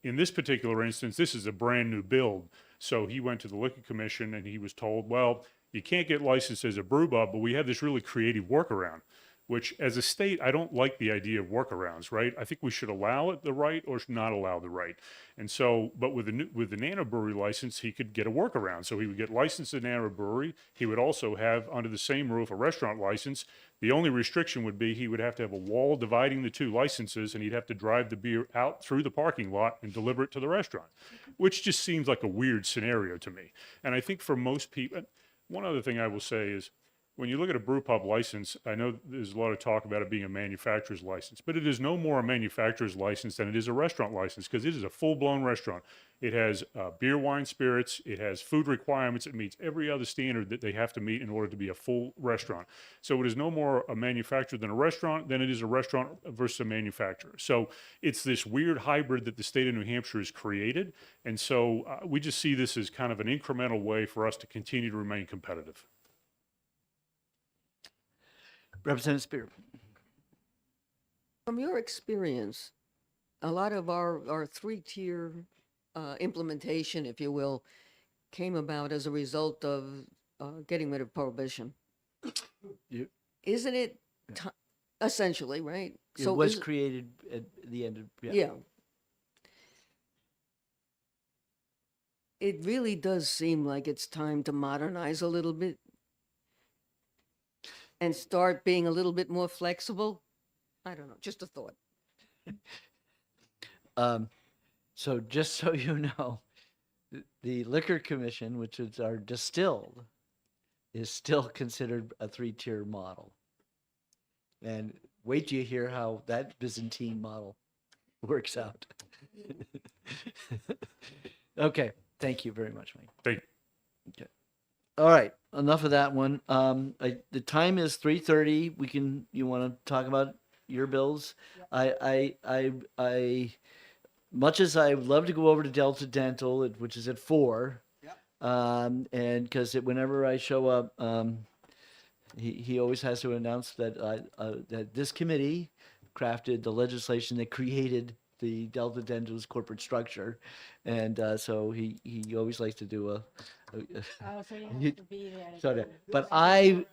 In this particular instance, this is a brand new build. So he went to the Liquor Commission and he was told, well, you can't get licensed as a brew pub, but we have this really creative workaround, which as a state, I don't like the idea of workarounds, right? I think we should allow it the right or not allow the right. And so, but with the Nano Brewery license, he could get a workaround. So he would get licensed at Nano Brewery. He would also have under the same roof a restaurant license. The only restriction would be he would have to have a wall dividing the two licenses, and he'd have to drive the beer out through the parking lot and deliver it to the restaurant, which just seems like a weird scenario to me. And I think for most people, one other thing I will say is, when you look at a brew pub license, I know there's a lot of talk about it being a manufacturer's license, but it is no more a manufacturer's license than it is a restaurant license because it is a full-blown restaurant. It has beer, wine, spirits. It has food requirements. It meets every other standard that they have to meet in order to be a full restaurant. So it is no more a manufacturer than a restaurant than it is a restaurant versus a manufacturer. So it's this weird hybrid that the state of New Hampshire has created. And so we just see this as kind of an incremental way for us to continue to remain competitive. Representative Spear. From your experience, a lot of our three-tier implementation, if you will, came about as a result of getting rid of prohibition. Isn't it essentially, right? It was created at the end of, yeah. It really does seem like it's time to modernize a little bit and start being a little bit more flexible. I don't know, just a thought. So just so you know, the Liquor Commission, which is our distilled, is still considered a three-tier model. And wait till you hear how that Byzantine model works out. Okay, thank you very much, Mike. Thank you. Okay. All right, enough of that one. The time is 3:30. You want to talk about your bills? I much as I would love to go over to Delta Dental, which is at 4, and because whenever I show up, he always has to announce that that this committee crafted the legislation that created the Delta Dental's corporate structure, and so he always likes to do a So you have to be there. so but my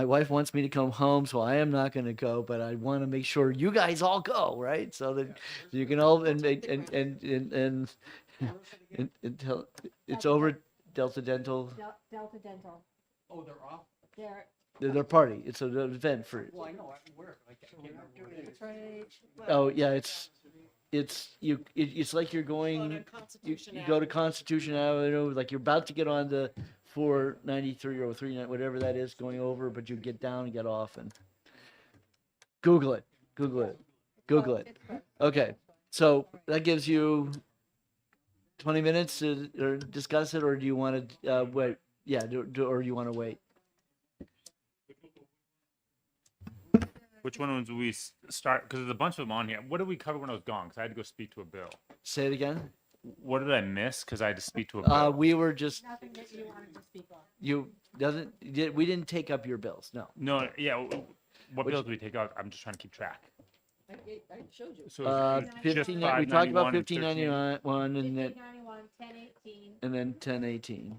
wife wants me to come home, so I am not going to go. But I want to make sure you guys all go, right? So that you can all and tell it's over Delta Dental. Delta Dental. Oh, they're off? They're Their party. It's an event for. Well, I know, where? I can't remember what it is. Oh yeah, it's like you're going. You go to Constitution Avenue, like you're about to get on the 493 or 39, whatever that is, going over, but you get down and get off and Google it. Okay, so that gives you 20 minutes to discuss it, or do you want to wait? Yeah, or you want to wait? Which one do we start? Because there's a bunch of them on here. What did we cover when I was gone? Because I had to go speak to a bill. Say it again. What did I miss? Because I had to speak to a bill. We were just Nothing that you wanted to speak on. we didn't take up your bills. No. No, yeah. What bills did we take out? I'm just trying to keep track. I showed you. So it was just 15. We talked about 591 and 1591 and then 1591, 1018. and then 1018.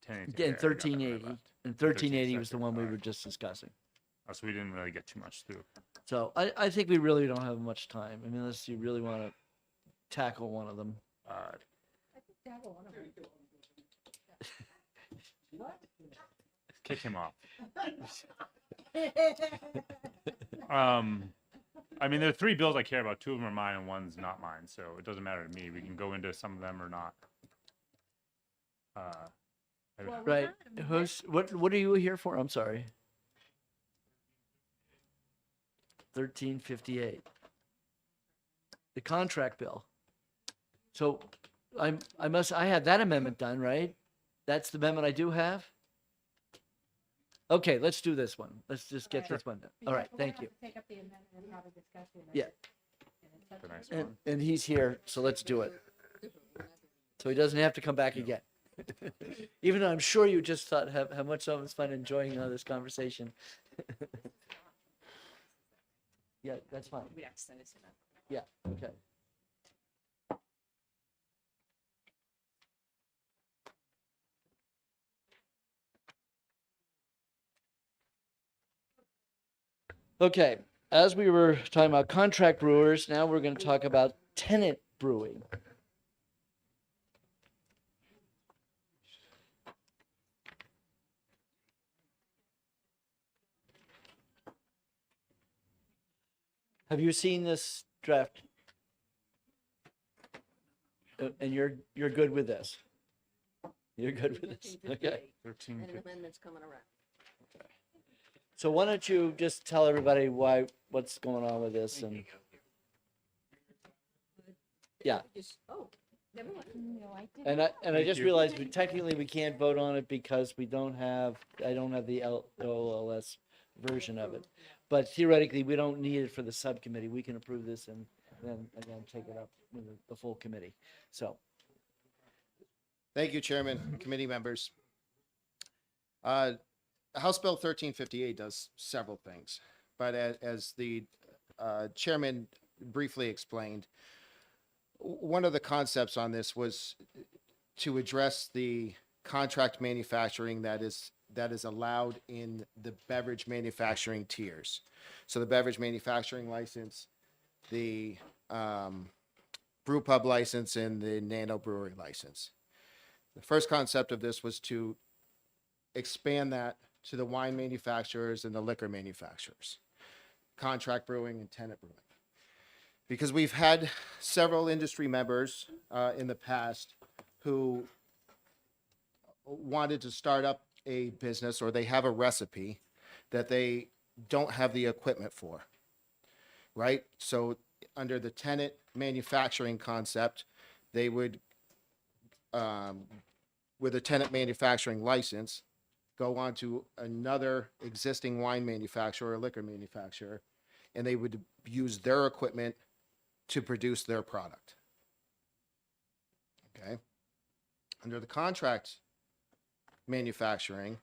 1018. And 1380. And 1380 was the one we were just discussing. Oh, so we didn't really get too much through. So I think we really don't have much time. I mean, unless you really want to tackle one of them. Kick him off. I mean, there are three bills I care about. Two of them are mine and one's not mine, so it doesn't matter to me. We can go into some of them or not. Right. What are you here for? I'm sorry. 1358. The contract bill. So I had that amendment done, right? That's the amendment I do have? Okay, let's do this one. Let's just get this one done. All right, thank you. Yeah. The nice And, one. and he's here, so let's do it. So he doesn't have to come back again. Even though I'm sure you just thought how much of it's fun enjoying this conversation. Yeah, that's fine. Yeah, okay. Okay, as we were talking about contract brewers, now we're going to talk about tenant brewing. Have you seen this draft? And you're good with this? You're good with this? Okay. 13. And an amendment's coming around. So why don't you just tell everybody what's going on with this and yeah. Oh, never mind. And I just realized technically we can't vote on it because I don't have the LOLS version of it. But theoretically, we don't need it for the subcommittee. We can approve this and then take it up with the full committee. So. Thank you, Chairman, committee members. House Bill 1358 does several things, but as the chairman briefly explained, one of the concepts on this was to address the contract manufacturing that is allowed in the beverage manufacturing tiers. So the beverage manufacturing license, the brew pub license, and the nano brewery license. The first concept of this was to expand that to the wine manufacturers and the liquor manufacturers, contract brewing and tenant brewing. Because we've had several industry members in the past who wanted to start up a business, or they have a recipe that they don't have the equipment for, right? So under the tenant manufacturing concept, they would, with a tenant manufacturing license, go on to another existing wine manufacturer or liquor manufacturer, and they would use their equipment to produce their product. Okay. Under the contract manufacturing,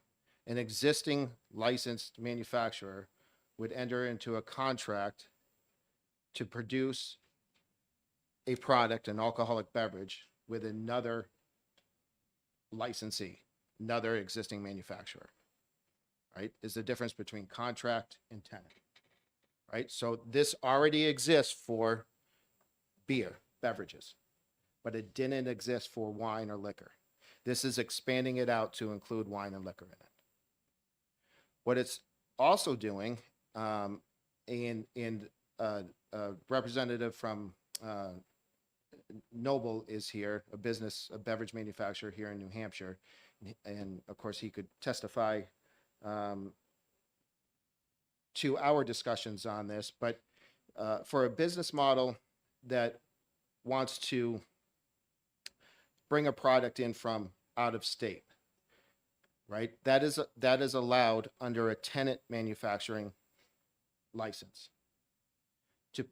an existing licensed manufacturer would enter into a contract to produce a product, an alcoholic beverage, with another licensee, another existing manufacturer, right? Is the difference between contract and tenant, right? So this already exists for beer, beverages, but it didn't exist for wine or liquor. This is expanding it out to include wine and liquor in it. What it's also doing, and a representative from Noble is here, a beverage manufacturer here in New Hampshire, and of course he could testify to our discussions on this. But for a business model that wants to bring a product in from out of state, right? That is allowed under a tenant manufacturing license to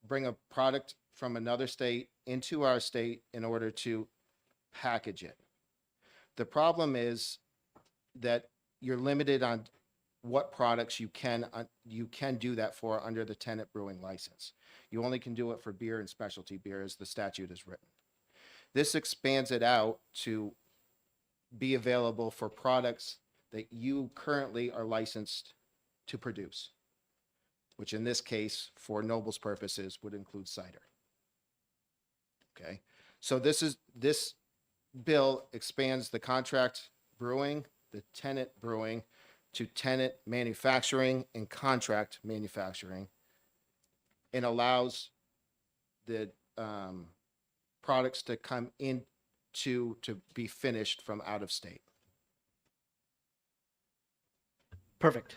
bring a product from another state into our state in order to package it. The problem is that you're limited on what products you can do that for under the tenant brewing license. You only can do it for beer and specialty beer as the statute is written. This expands it out to be available for products that you currently are licensed to produce, which in this case, for Noble's purposes, would include cider. Okay, so this bill expands the contract brewing, the tenant brewing, to tenant manufacturing and contract manufacturing, and allows the products to come in to be finished from out of state. Perfect.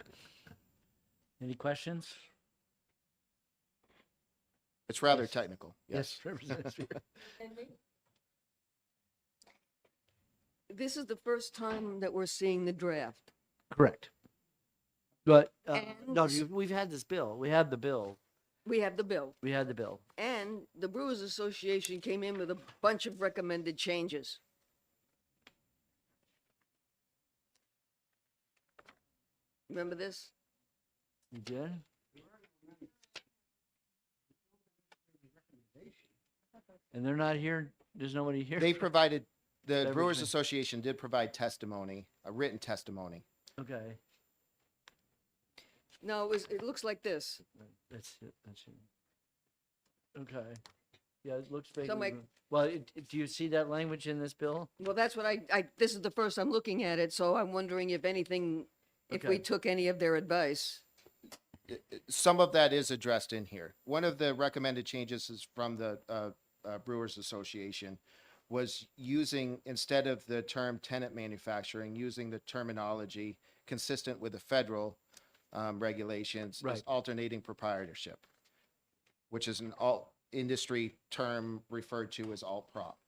Any questions? It's rather technical. Yes. Representative Spear. This is the first time that we're seeing the draft. Correct. But, And no, s- we've had this bill. We had the bill. We have the bill. We had the bill. And the Brewers Association came in with a bunch of recommended changes. Remember this? You did? And they're not here? There's nobody here? They provided, the Beverage Brewers man- Association did provide testimony, a written testimony. Okay. No, it looks like this. That's it. That's it. Okay. Yeah, it looks vaguely. like- Well, do you see that language in this bill? Well, that's what this is the first I'm looking at it, so I'm wondering if anything, if we Okay. took any of their advice. Some of that is addressed in here. One of the recommended changes is from the Brewers Association was using, instead of the term tenant manufacturing, using the terminology consistent with the federal regulations, is Right. alternating proprietorship, which is an alt industry term referred to as alt prop.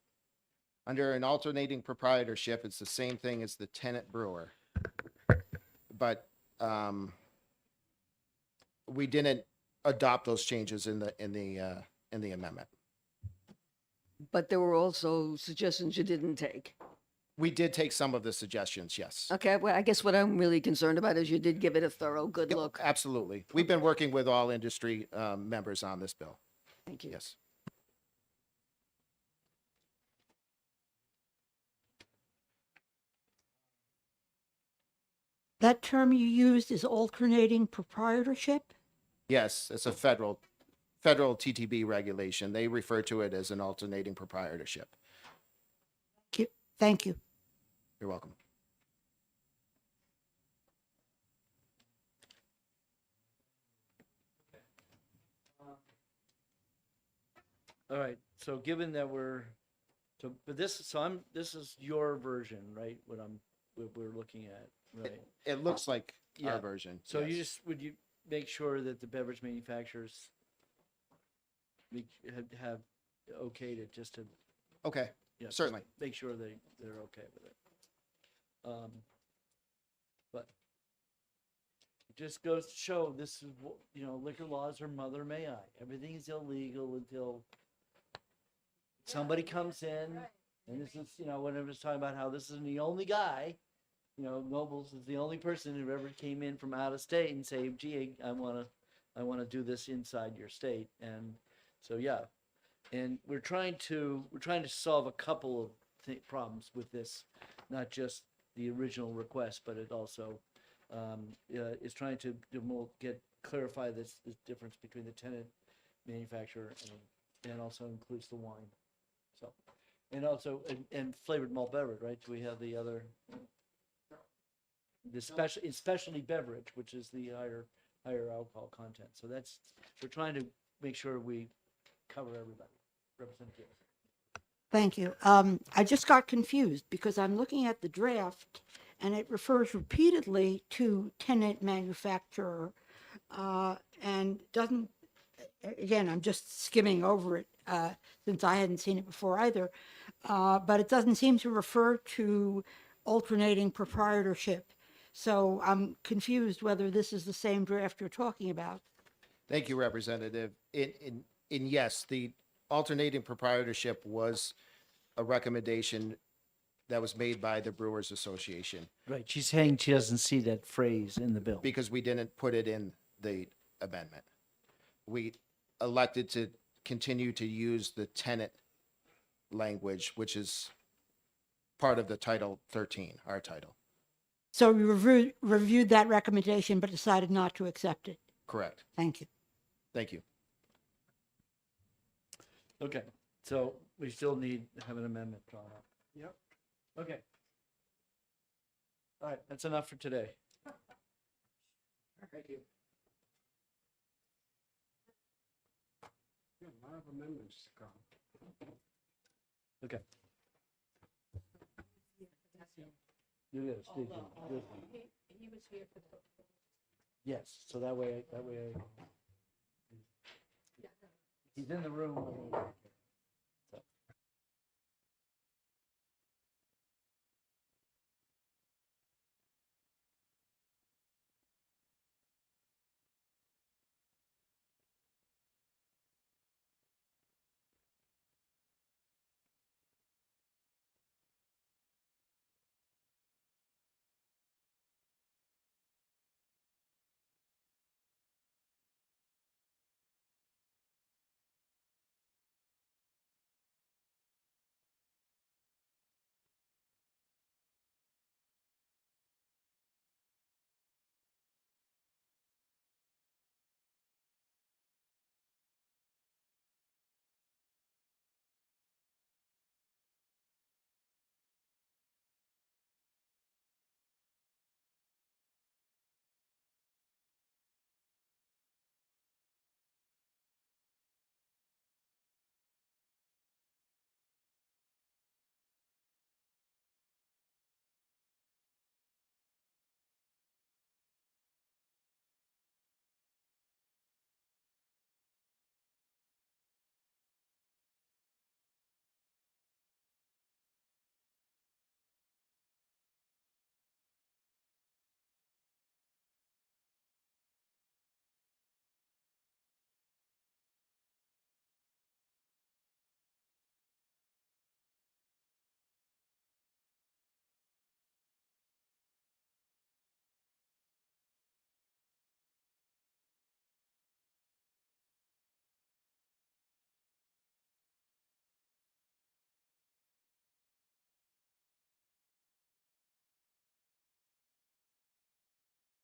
Under an alternating proprietorship, it's the same thing as the tenant brewer. But we didn't adopt those changes in the amendment. But there were also suggestions you didn't take. We did take some of the suggestions, yes. Okay, well, I guess what I'm really concerned about is you did give it a thorough, good Yep, look. absolutely. We've been working with all industry members on this bill. Thank you. Yes. That term you used is alternating proprietorship? Yes, it's a federal TTB regulation. They refer to it as an alternating proprietorship. Thank you. You're welcome. All right, so given that this is your version, right? What we're looking at, right? It looks like Yeah. our version. So you yes. would you make sure that the beverage manufacturers have okayed it just to, Okay, yeah, just certainly. make sure they're okay with it. But it just goes to show this is, liquor laws are mother may I. Everything is illegal until somebody comes in, and this is, when I was talking about how this isn't the only guy, Nobles is the only person who ever came in from out of state and say, gee, I want to do this inside your state. And so, yeah. And we're trying to solve a couple of problems with this, not just the original request, but it also is trying to clarify this difference between the tenant manufacturer and also includes the wine. So, and also and flavored malt beverage, right? So we have the other, especially beverage, which is the higher alcohol content. So we're trying to make sure we cover everybody. Representative. Thank you. I just got confused because I'm looking at the draft and it refers repeatedly to tenant manufacturer and doesn't, again, I'm just skimming over it since I hadn't seen it before either, but it doesn't seem to refer to alternating proprietorship. So I'm confused whether this is the same draft you're talking about. Thank you, Representative. In yes, the alternating proprietorship was a recommendation that was made by the Brewers Association Right. She's saying she doesn't see that phrase in the bill. because we didn't put it in the amendment. We elected to continue to use the tenant language, which is part of the Title 13, our title. So we reviewed that recommendation but decided not to accept it. Correct. Thank you. Thank you. Okay, so we still need to have an amendment drawn up. Yep. Okay. All right, that's enough for today. Thank you. A lot of amendments to come. Okay. You get it, Steve. He was here for the. Yes, so that way, he's in the room.